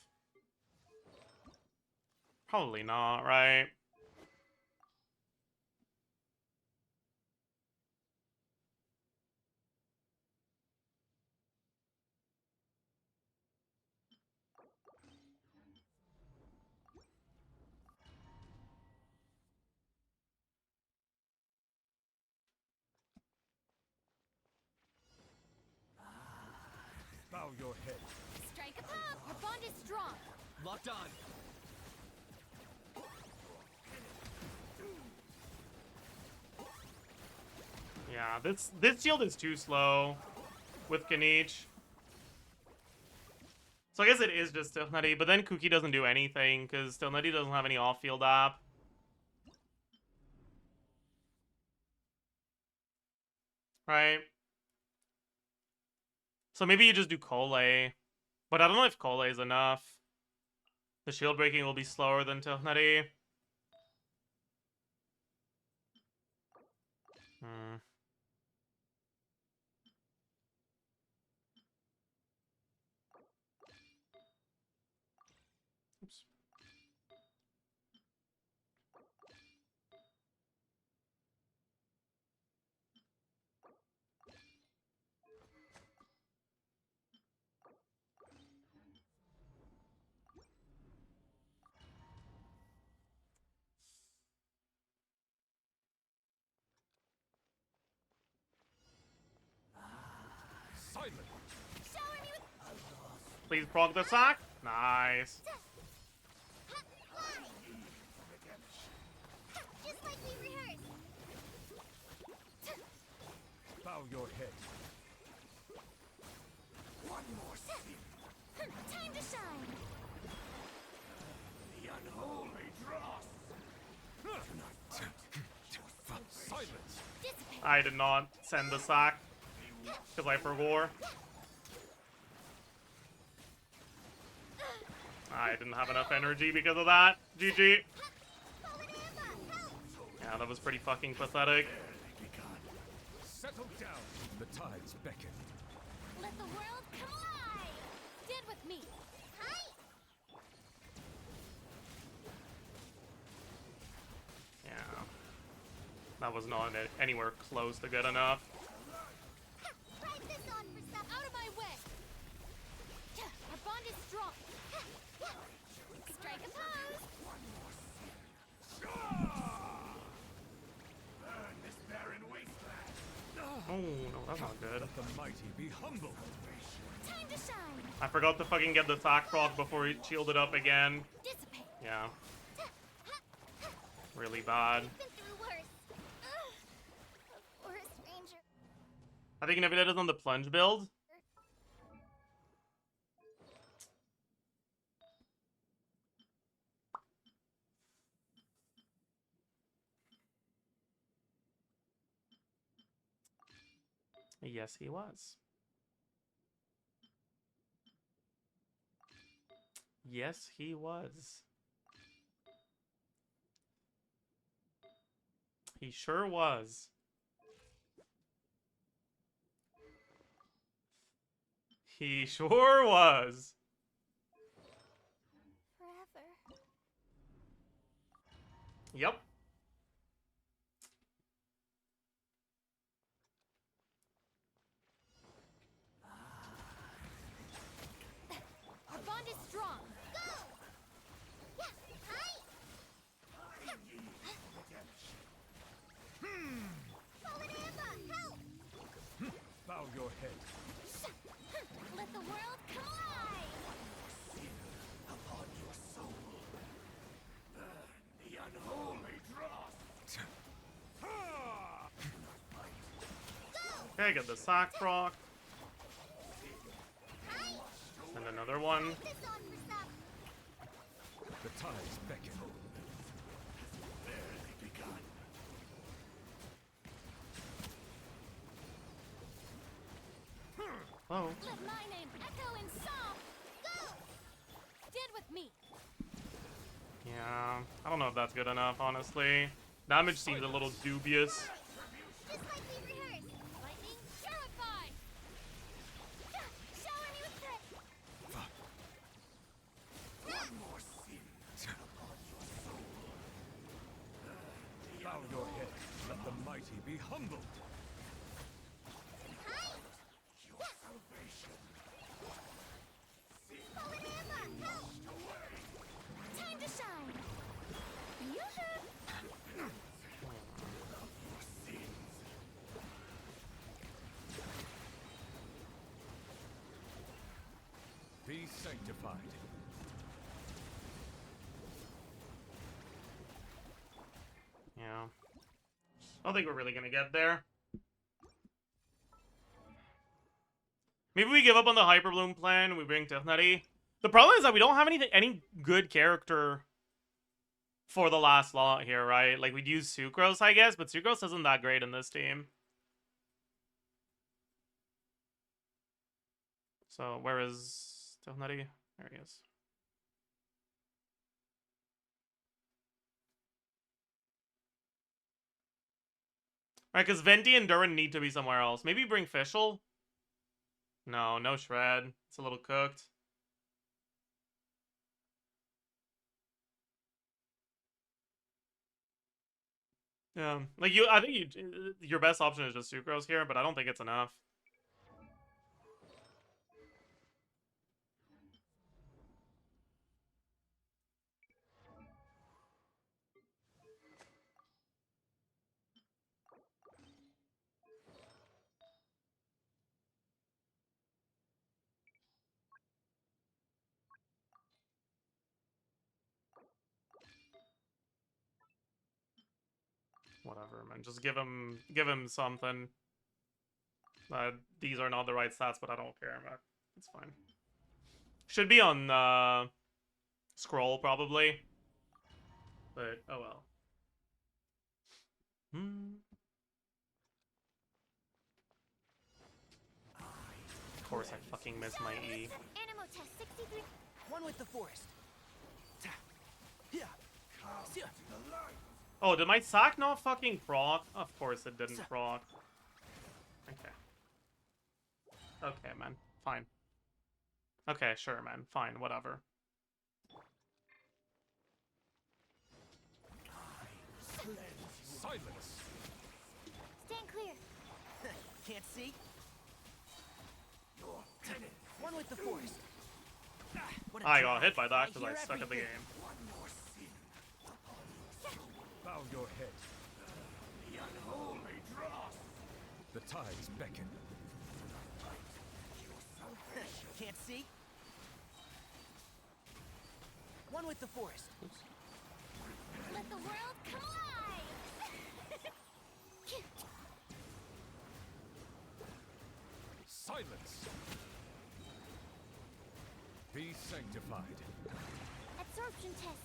Probably not, right? Bow Bow your head. Strike a pop. Our bond is strong. Locked on. Yeah, this shield is too slow with Ganich. So I guess it is just Stilnutty, but then Kuki doesn't do anything because Stilnutty doesn't have any off-field app. Right? So maybe you just do Kole. But I don't know if Kole is enough. The shield breaking will be slower than Tilnutty. Hmm. Oops. Silent. Shower me with Please proc the sack. Nice. fly. Just like we rehearsed. Bow your head. One more sin. Time to shine. The unholy dross. Silence. Dissipate. I did not send the sack because I forgot. I didn't have enough energy because of that. GG. Yeah, that was pretty fucking pathetic. Settle down. The tides beckon. Let the world come alive. Stand with me. Hi. Yeah. That was not anywhere close to good enough. Ride this on for stuff out of my way. Our bond is strong. Strike a pose. Burn this barren wasteland. Oh, no, that's not good. Let the mighty be humble. Time to shine. I forgot to fucking get the sack proc before he shielded up again. Dissipate. Yeah. Really bad. Been through worse. A forest ranger. I think maybe that is on the plunge build. Yes, he was. Yes, he was. He sure was. He sure was. Forever. Yep. Our bond is strong. Go. Yeah. Hi. Fallen Amber, help. Bow your head. Let the world come alive. Upon your soul. Burn the unholy dross. Okay, get the sack proc. Hi. And another one. This on for stuff. The tides beckon. Barely begun. Oh. Let my name echo in song. Go. Stand with me. Yeah. I don't know if that's good enough, honestly. Damage seems a little dubious. Just like we rehearsed. Lightning purify. Shower me with threat. One more sin. Upon your soul. Bow your head. Let the mighty be humbled. Hi. Your salvation. Fallen Amber, help. Time to shine. Yoo-hoo. Be sanctified. Yeah. I don't think we're really gonna get there. Maybe we give up on the Hyperbloom plan and we bring Tichnari. The problem is that we don't have any good character for the last lot here, right? Like, we'd use Sucrose, I guess, but Sucrose isn't that great in this team. So, where is Tichnari? There he is. Right, because Venti and Durin need to be somewhere else. Maybe bring Fischl? No, no Shred. It's a little cooked. Yeah, like I think your best option is just Sucrose here, but I don't think it's enough. Whatever, man. Just give him something. These are not the right stats, but I don't care, man. It's fine. Should be on scroll probably, but oh well. Of course, I fucking missed my E. Animo test 63. One with the forest. Oh, did my sack not fucking proc? Of course it didn't proc. Okay. Okay, man. Fine. Okay, sure, man. Fine, whatever. Silence. Stand clear. Can't see? Your tenant. One with the forest. What a I drag. got hit by that because hear I suck at the everything. game. One more sin upon your soul. Bow your head. The unholy dross. The tides beckon. Your salvation. Can't see? One with the forest. Let the world come alive. Silence. Be sanctified. Absorption test.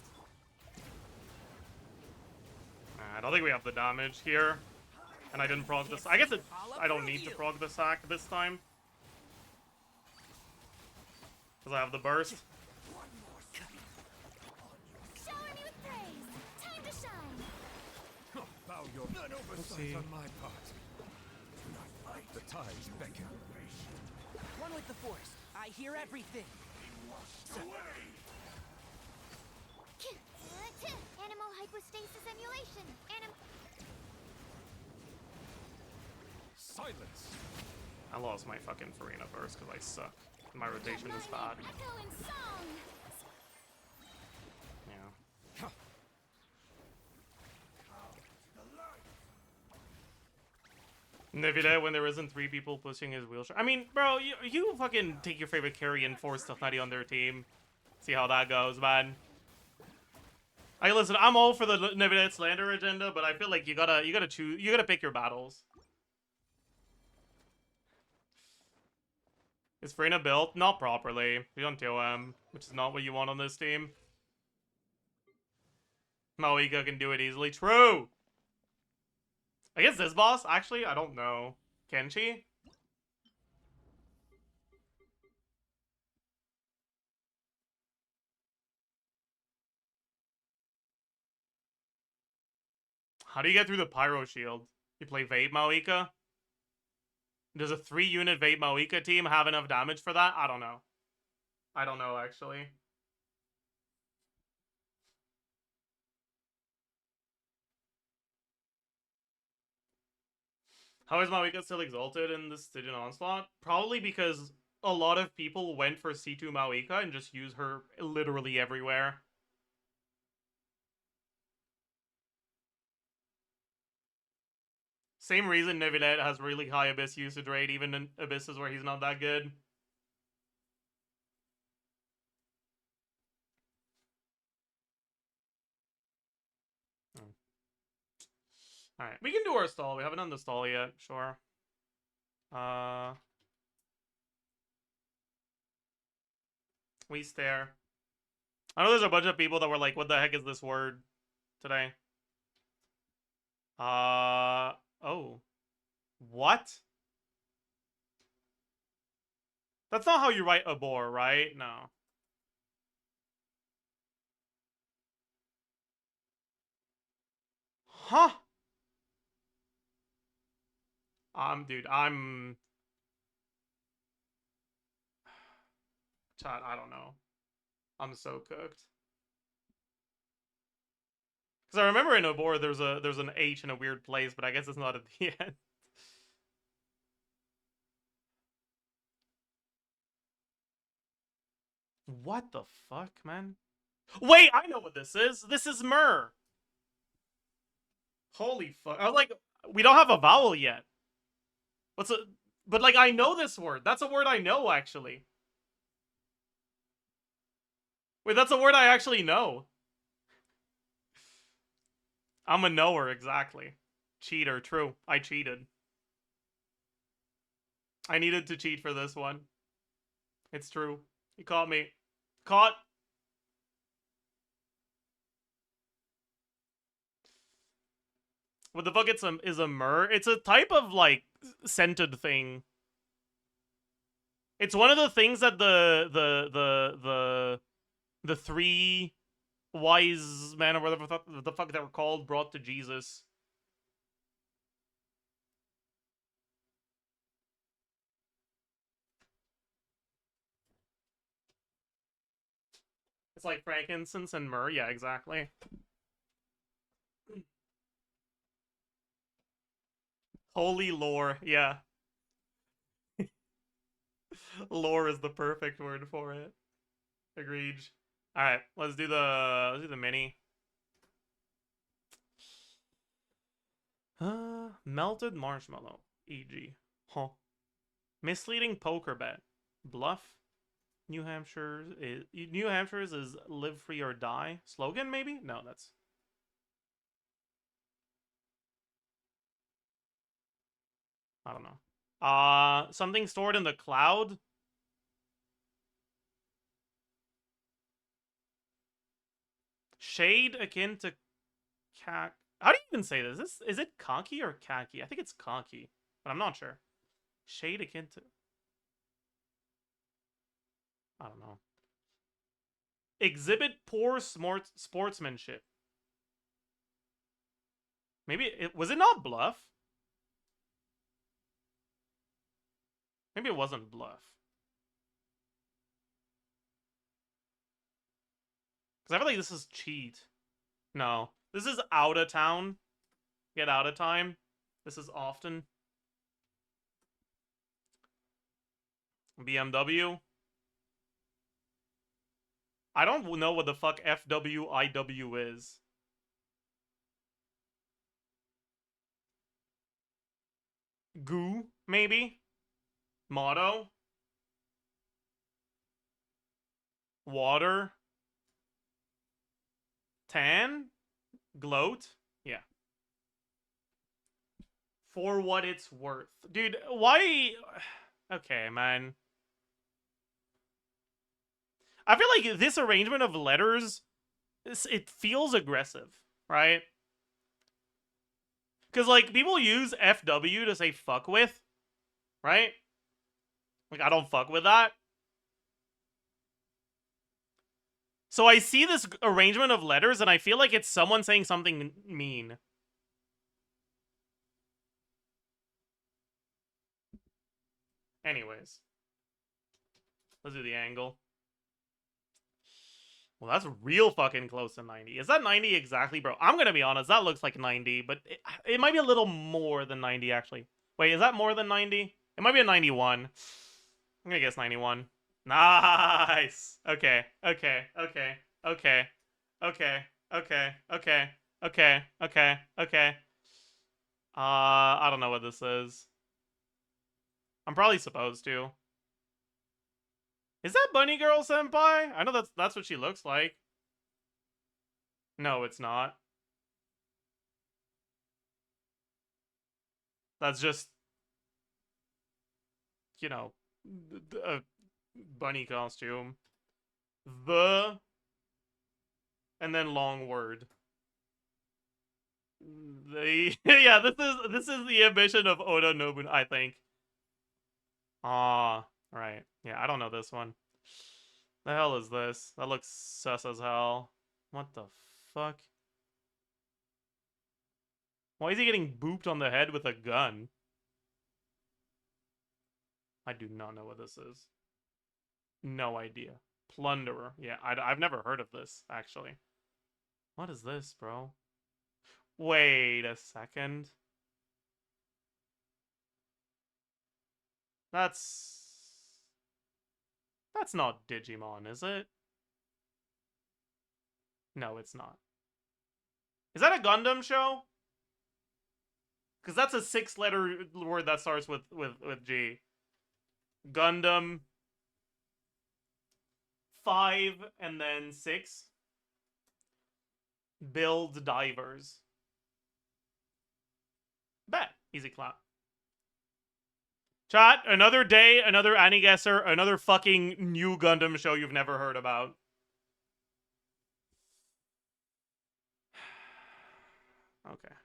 I don't think we have the damage here. And I didn't proc this. I guess I don't need to proc the sack this time. Because I have the burst. Shower me with praise. Time to shine. Bow your none oversight on my part. Do not fight. The tides beckon. One with the forest. I hear everything. Away. Animal hypostasis emulation. Silence. I lost my fucking Farina burst because I suck. My rotation is bad. Echo and song. Yeah. Nivide when there isn't 3 people pushing his wheelchair. I mean, bro, you fucking take your favorite carry and force Tichnari on their team. See how that goes, man. Listen, I'm all for the Nivide slander agenda, but I feel like you gotta choose, you gotta pick your battles. Is Farina built? Not properly. We don't do which is not what you want on this team. Maoika can do it easily. True! I guess this boss? Actually, I don't know. Can she? How do you get through the Pyro Shield? You play Vape Maoika? Does a 3-unit Vape Maoika team have enough damage for that? I don't know. I don't know, actually. How is Maoika still exalted in this Stygian Onslaught? Probably because a lot of people went for C2 Maoika and just use her literally everywhere. Same reason Neuvillette has really high Abyss usage rate, even in Abysses where he's not that good. Alright, we can do our stall. We haven't done the stall yet. Sure. We stare. I know there's a bunch of people that were like, what the heck is this word today? Oh. What? That's not how you write abor, right? No. Huh? Dude, Chat, I don't know. I'm so cooked. Because I remember in abor there's an H in a weird place, but I guess it's not at the end. What the fuck, man? Wait, I know what this is. This is myrrh. Holy fuck. I was like, we don't have a vowel yet. What's a... But, like, I know this word. That's a word I know, actually. Wait, that's a word I actually know. I'm a knower, exactly. Cheater, true. I cheated. I needed to cheat for this one. It's true. You caught me. Caught. What the fuck is a myrrh? It's a type of, like, scented thing. It's one of the things that the three wise men or whatever the fuck they were called brought to Jesus. It's like frankincense and myrrh. Yeah, exactly. Holy lore. Yeah. Lore is the perfect word for it. Agreed. All right, let's do the mini. Melted marshmallow. E.g. Huh. Misleading poker bet. Bluff. New Hampshire's is live free or die. Slogan maybe? No, that's... I don't know. Something stored in the cloud. Shade akin to cac. How do you even say this? Is it cocky or khaki? I think it's cocky, but I'm not sure. Shade akin to... I don't know. Exhibit poor sportsmanship. Maybe was it not bluff? Maybe it wasn't bluff. Because I feel like this is cheat. No. This is out of town. Get out of time. This is often. BMW. I don't know what the fuck FWIW is. Goo, maybe? Motto? Water? Tan? Gloat? Yeah. For what it's worth. Dude, why... Okay, man. I feel like this arrangement of letters, it feels aggressive, right? Because, like, people use FW to say fuck with, right? Like, I don't fuck with that. So I see this arrangement of letters, and I feel like it's someone saying something mean. Anyways. Let's do the angle. Well, that's real fucking close to 90. Is that 90 exactly, bro? I'm gonna be honest, that looks like 90, but it might be a little more than 90, actually. Wait, is that more than 90? It might be a 91. I'm gonna guess 91. Nice! Okay, okay, okay, okay, okay, okay, okay, okay, okay, okay. I don't know what this is. I'm probably supposed to. Is that Bunny Girl Senpai? I know that's what she looks like. No, it's not. That's just, you know, a bunny costume. The, and then long word. Yeah, this is the ambition of Oda Nobunaga, I think. Ah, right. Yeah, I don't know this one. The hell is this? That looks sus as hell. What the fuck? Why is he getting booped on the head with a gun? I do not know what this is. No idea. Plunderer. Yeah, I've never heard of this, actually. What is this, bro? Wait a second. That's not Digimon, is it? No, it's not. Is that a Gundam show? Because that's a 6-letter word that starts with G. Gundam 5 and then 6. Build divers. Bet. Easy clap. Chat, another day, another Anigesser, another fucking new Gundam show you've never heard about. Okay.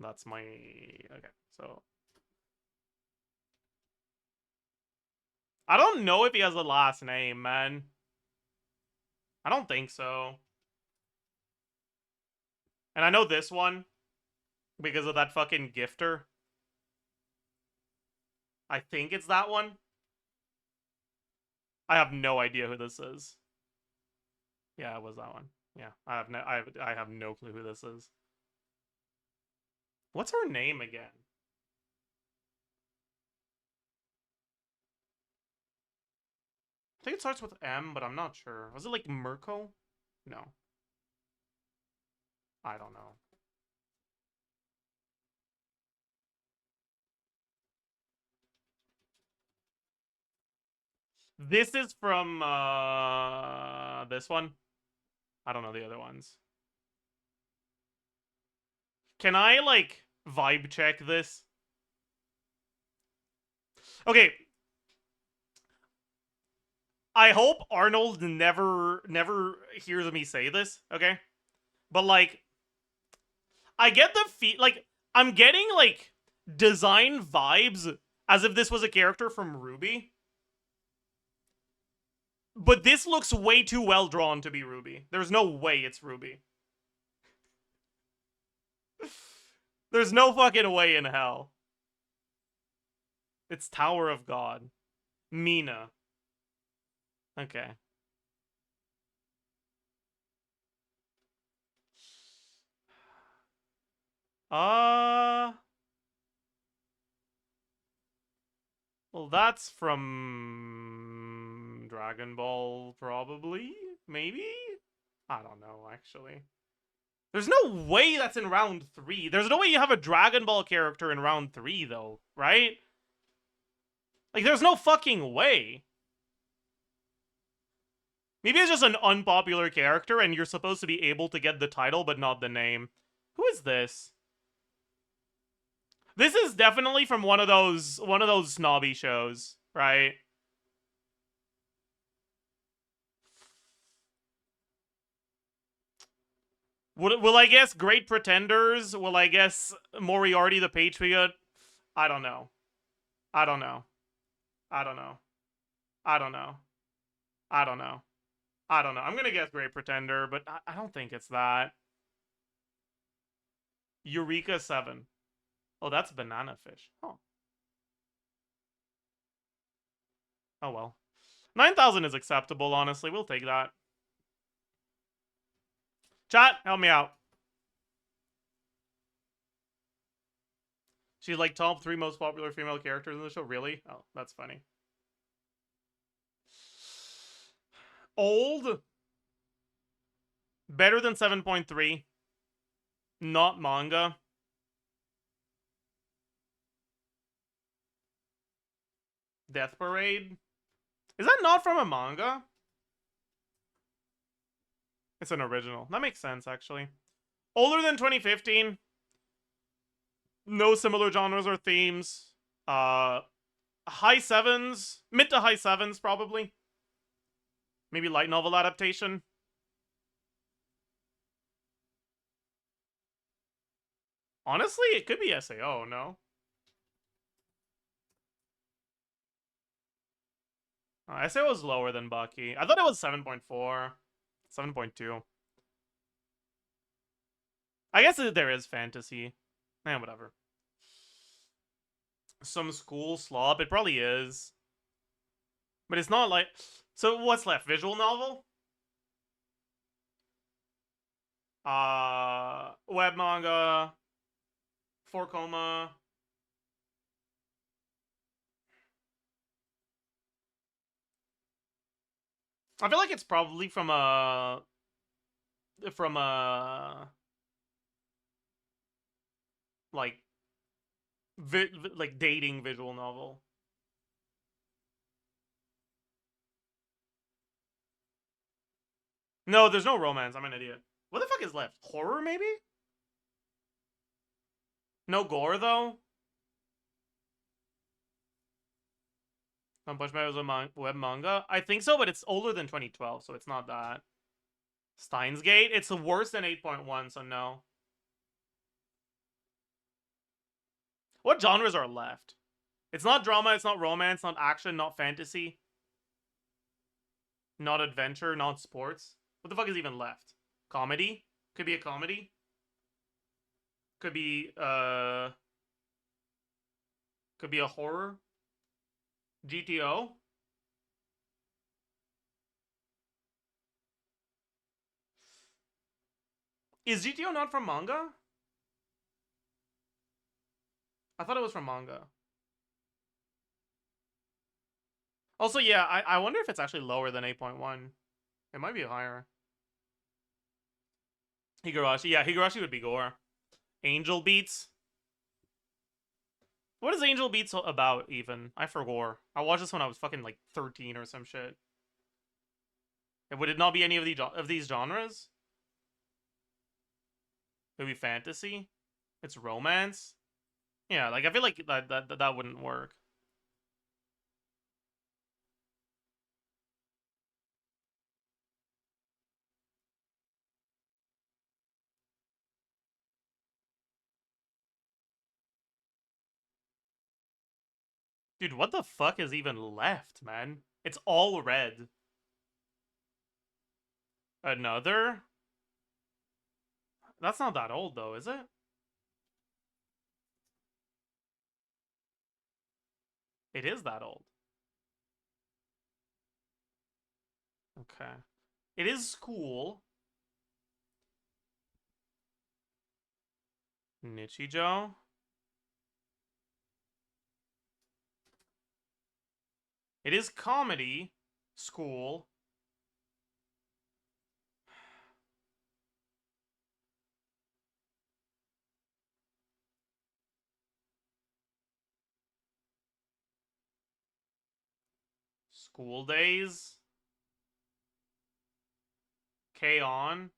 That's my... Okay, so... I don't know if he has a last name, man. I don't think so. And I know this one because of that fucking gifter. I think it's that one. I have no idea who this is. Yeah, it was that one. Yeah, I have no clue who this is. What's her name again? I think it starts with M, but I'm not sure. Was it like Mirko? No. I don't know. This is from this one. I don't know the other ones. Can I like vibe check this? Okay. I hope Arnold never hears me say this, okay? But like I get the like I'm getting like design vibes as if this was a character from Ruby. But this looks way too well drawn to be Ruby. There's no way it's Ruby. There's no fucking way in hell. It's Tower of God. Mina. Okay. Well, that's from Dragon Ball, probably? Maybe? I don't know, actually. There's no way that's in round 3. There's no way you have a Dragon Ball character in round 3, though, right? Like, there's no fucking way. Maybe it's just an unpopular character and you're supposed to be able to get the title but not the name. Who is this? This is definitely from one of those snobby shows, right? Will I guess Great Pretenders? Will I guess Moriarty the Patriot? I don't know. I don't know. I don't know. I don't know. I don't know. I don't know. I'm gonna guess Great Pretender, but I don't think it's that. Eureka 7. Oh, that's Banana Fish. Oh. Oh well. 9,000 is acceptable, honestly. We'll take that. Chat, help me out. She's like top 3 most popular female characters in the show. Really? Oh, that's funny. Old. Better than 7.3. Not manga. Death Parade. Is that not from a manga? It's an original. That makes sense, actually. Older than 2015. No similar genres or themes. High sevens, mid to high sevens probably. Maybe light novel adaptation. Honestly, it could be SAO, no? SAO was lower than Bucky. I thought it was 7.4. 7.2. I guess there is fantasy. Whatever. Some school slop. It probably is. But it's not like... So what's left? Visual novel? Web manga. 4-koma. I feel like it's probably from a... Like... like dating visual novel. No, there's no romance. I'm an idiot. What the fuck is left? Horror, maybe? No gore, though? One Punch Man was a web manga? I think so, but it's older than 2012, so it's not that. Steins Gate? It's worse than 8.1, so no. What genres are left? It's not drama, it's not romance, not action, not fantasy. Not adventure, not sports. What the fuck is even left? Comedy? Could be a comedy. Could be a horror. GTO. Is GTO not from manga? I thought it was from manga. Also, yeah, I wonder if it's actually lower than 8.1. It might be higher. Higurashi. Yeah, Higurashi would be gore. Angel Beats. What is Angel Beats about, even? I forgot. I watched this when I was fucking, like, 13 or some shit. And would it not be any of these genres? Maybe fantasy? It's romance? Yeah, like, I feel like that wouldn't work. Dude, what the fuck is even left, man? It's all red. Another? That's not that old, though, is it? It is that old. Okay. It is school. Nichijou. It is comedy. School. School Days. K-On.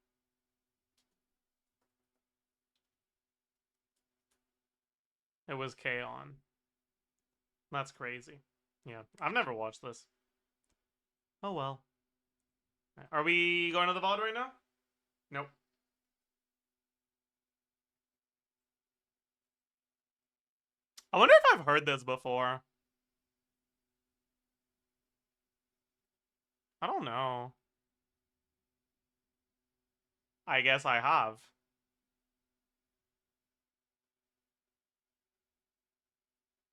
It was K-On. That's crazy. Yeah, I've never watched this. Oh well. Are we going to the VOD right now? Nope. I wonder if I've heard this before. I don't know. I guess I have.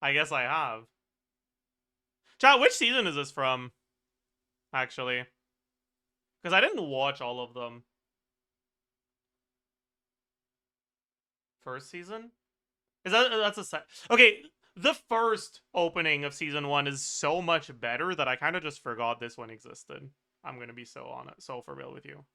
I guess I have. Chat, which season is this from? Actually. Because I didn't watch all of them. First season? That's a set. Okay, the first opening of season 1 is so much better that I kind of just forgot this one existed. I'm gonna be so for real with you.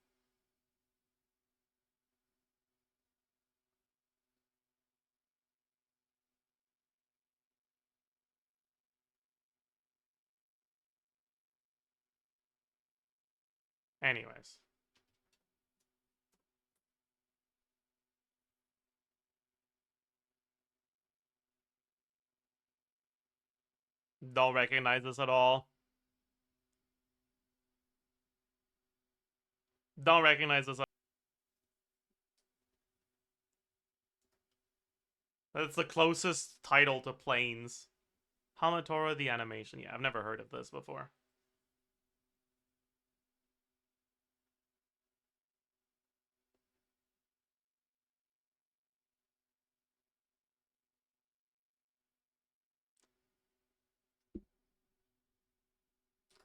Anyways. Don't recognize this at all. Don't recognize this. That's the closest title to Planes. Hamatora the animation. Yeah, I've never heard of this before.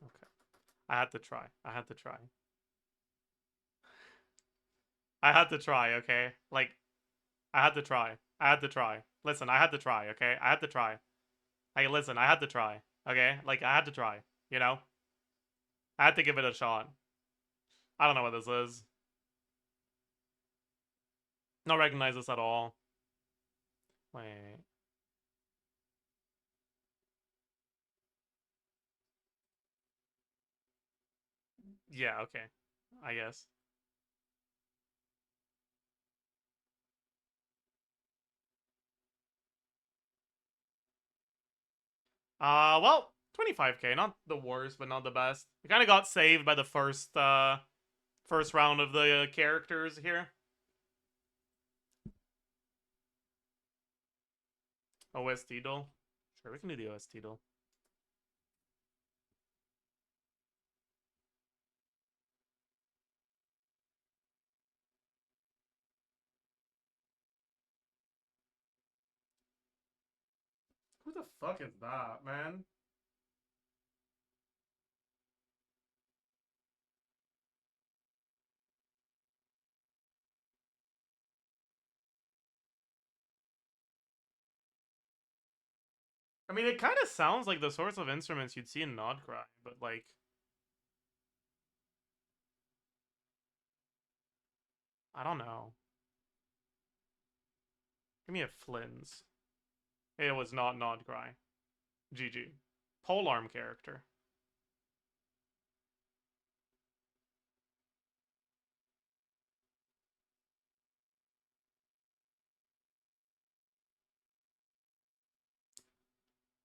Okay. I had to try. I had to try. I had to try, okay? Like, I had to try. I had to try. Listen, I had to try, okay? I had to try. Hey, listen, I had to try, okay? Like, I had to try, you know? I had to give it a shot. I don't know what this is. Don't recognize this at all. Wait. Yeah, okay. I guess. Well, 25k, not the worst, but not the best. We kind of got saved by the first round of the characters here. OST duel. Sure, we can do the OST duel. Who the fuck is that, man? I mean, it kind of sounds like the sorts of instruments you'd see in Nodcry, but like... I don't know. Give me a Flynn's. It was not Nodcry. GG. Polearm character.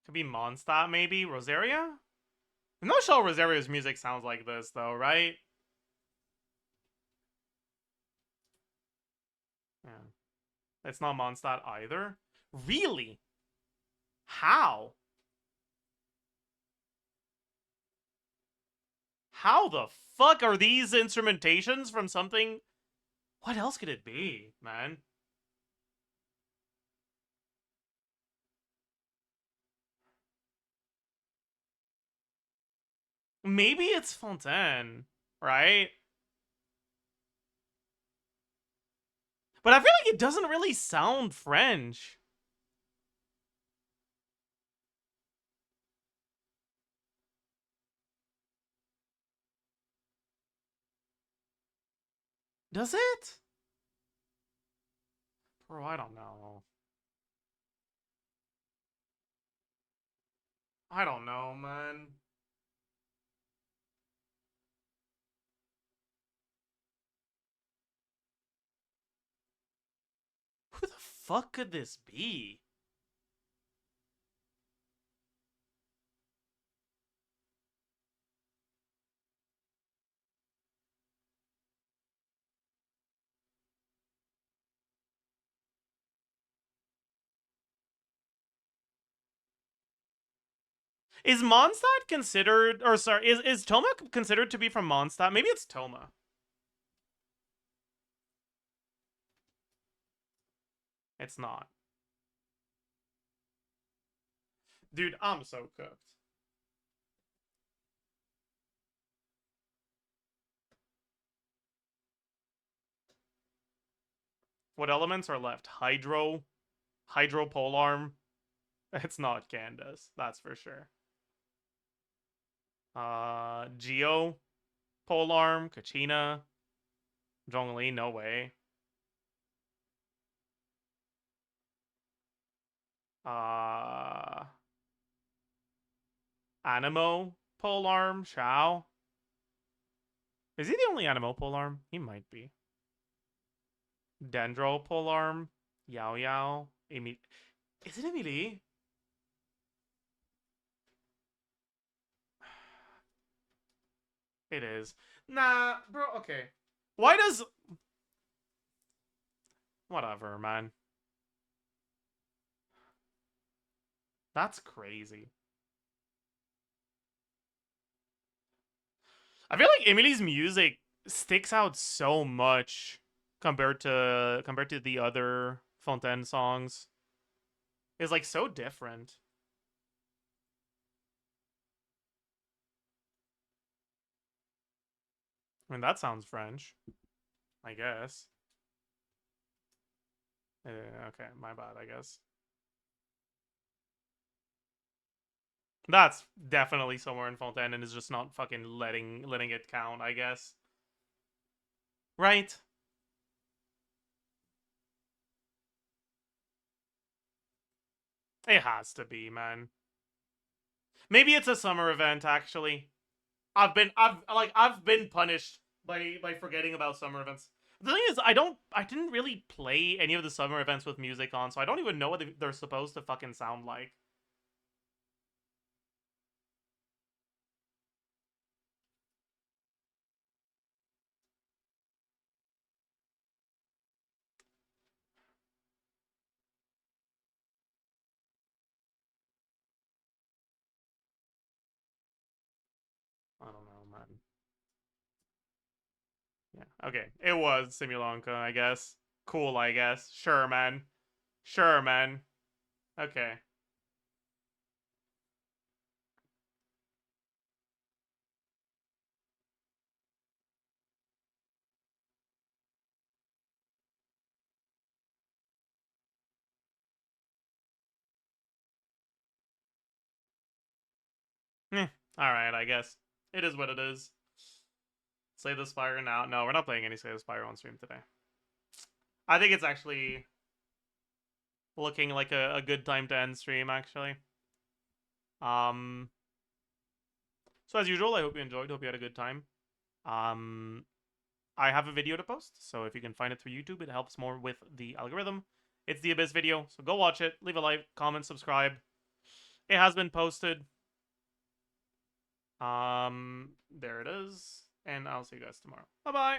Could be Mondstadt, maybe? Rosaria? I'm not sure Rosaria's music sounds like this, though, right? Yeah. It's not Mondstadt either. Really? How? How the fuck are these instrumentations from something? What else could it be, man? Maybe it's Fontaine, right? But I feel like it doesn't really sound French. Does it? Bro, I don't know. I don't know, man. Who the fuck could this be? Is Mondstadt considered, or sorry, is Toma considered to be from Mondstadt? Maybe it's Toma. It's not. Dude, I'm so cooked. What elements are left? Hydro, Hydro Polearm. It's not Candace, that's for sure. Geo, Polearm, Kachina, Zhongli, no way. Animo, Polearm, Shao. Is he the only Animo Polearm? He might be. Dendro Polearm, Yao Yao, Amy. Is it Emily? It is. Nah, bro, okay. Why does... Whatever, man. That's crazy. I feel like Emily's music sticks out so much compared to the other Fontaine songs. It's like so different. I mean, that sounds French, I guess. Okay, my bad, I guess. That's definitely somewhere in Fontaine and is just not fucking letting it count, I guess. Right? It has to be, man. Maybe it's a summer event, actually. I've been punished by forgetting about summer events. The thing is, I didn't really play any of the summer events with music on, so I don't even know what they're supposed to fucking sound like. I don't know, man. Yeah, okay. It was Simulanka, I guess. Cool, I guess. Sure, man. Sure, man. Okay. Alright, I guess. It is what it is. Slay the Spire now. No, we're not playing any Slay the Spire on stream today. I think it's actually looking like a good time to end stream, actually. So as usual, I hope you enjoyed. Hope you had a good time. I have a video to post, so if you can find it through YouTube, it helps more with the algorithm. It's the Abyss video, so go watch it. Leave a like, comment, subscribe. It has been posted. There it is, and I'll see you guys tomorrow. Bye bye.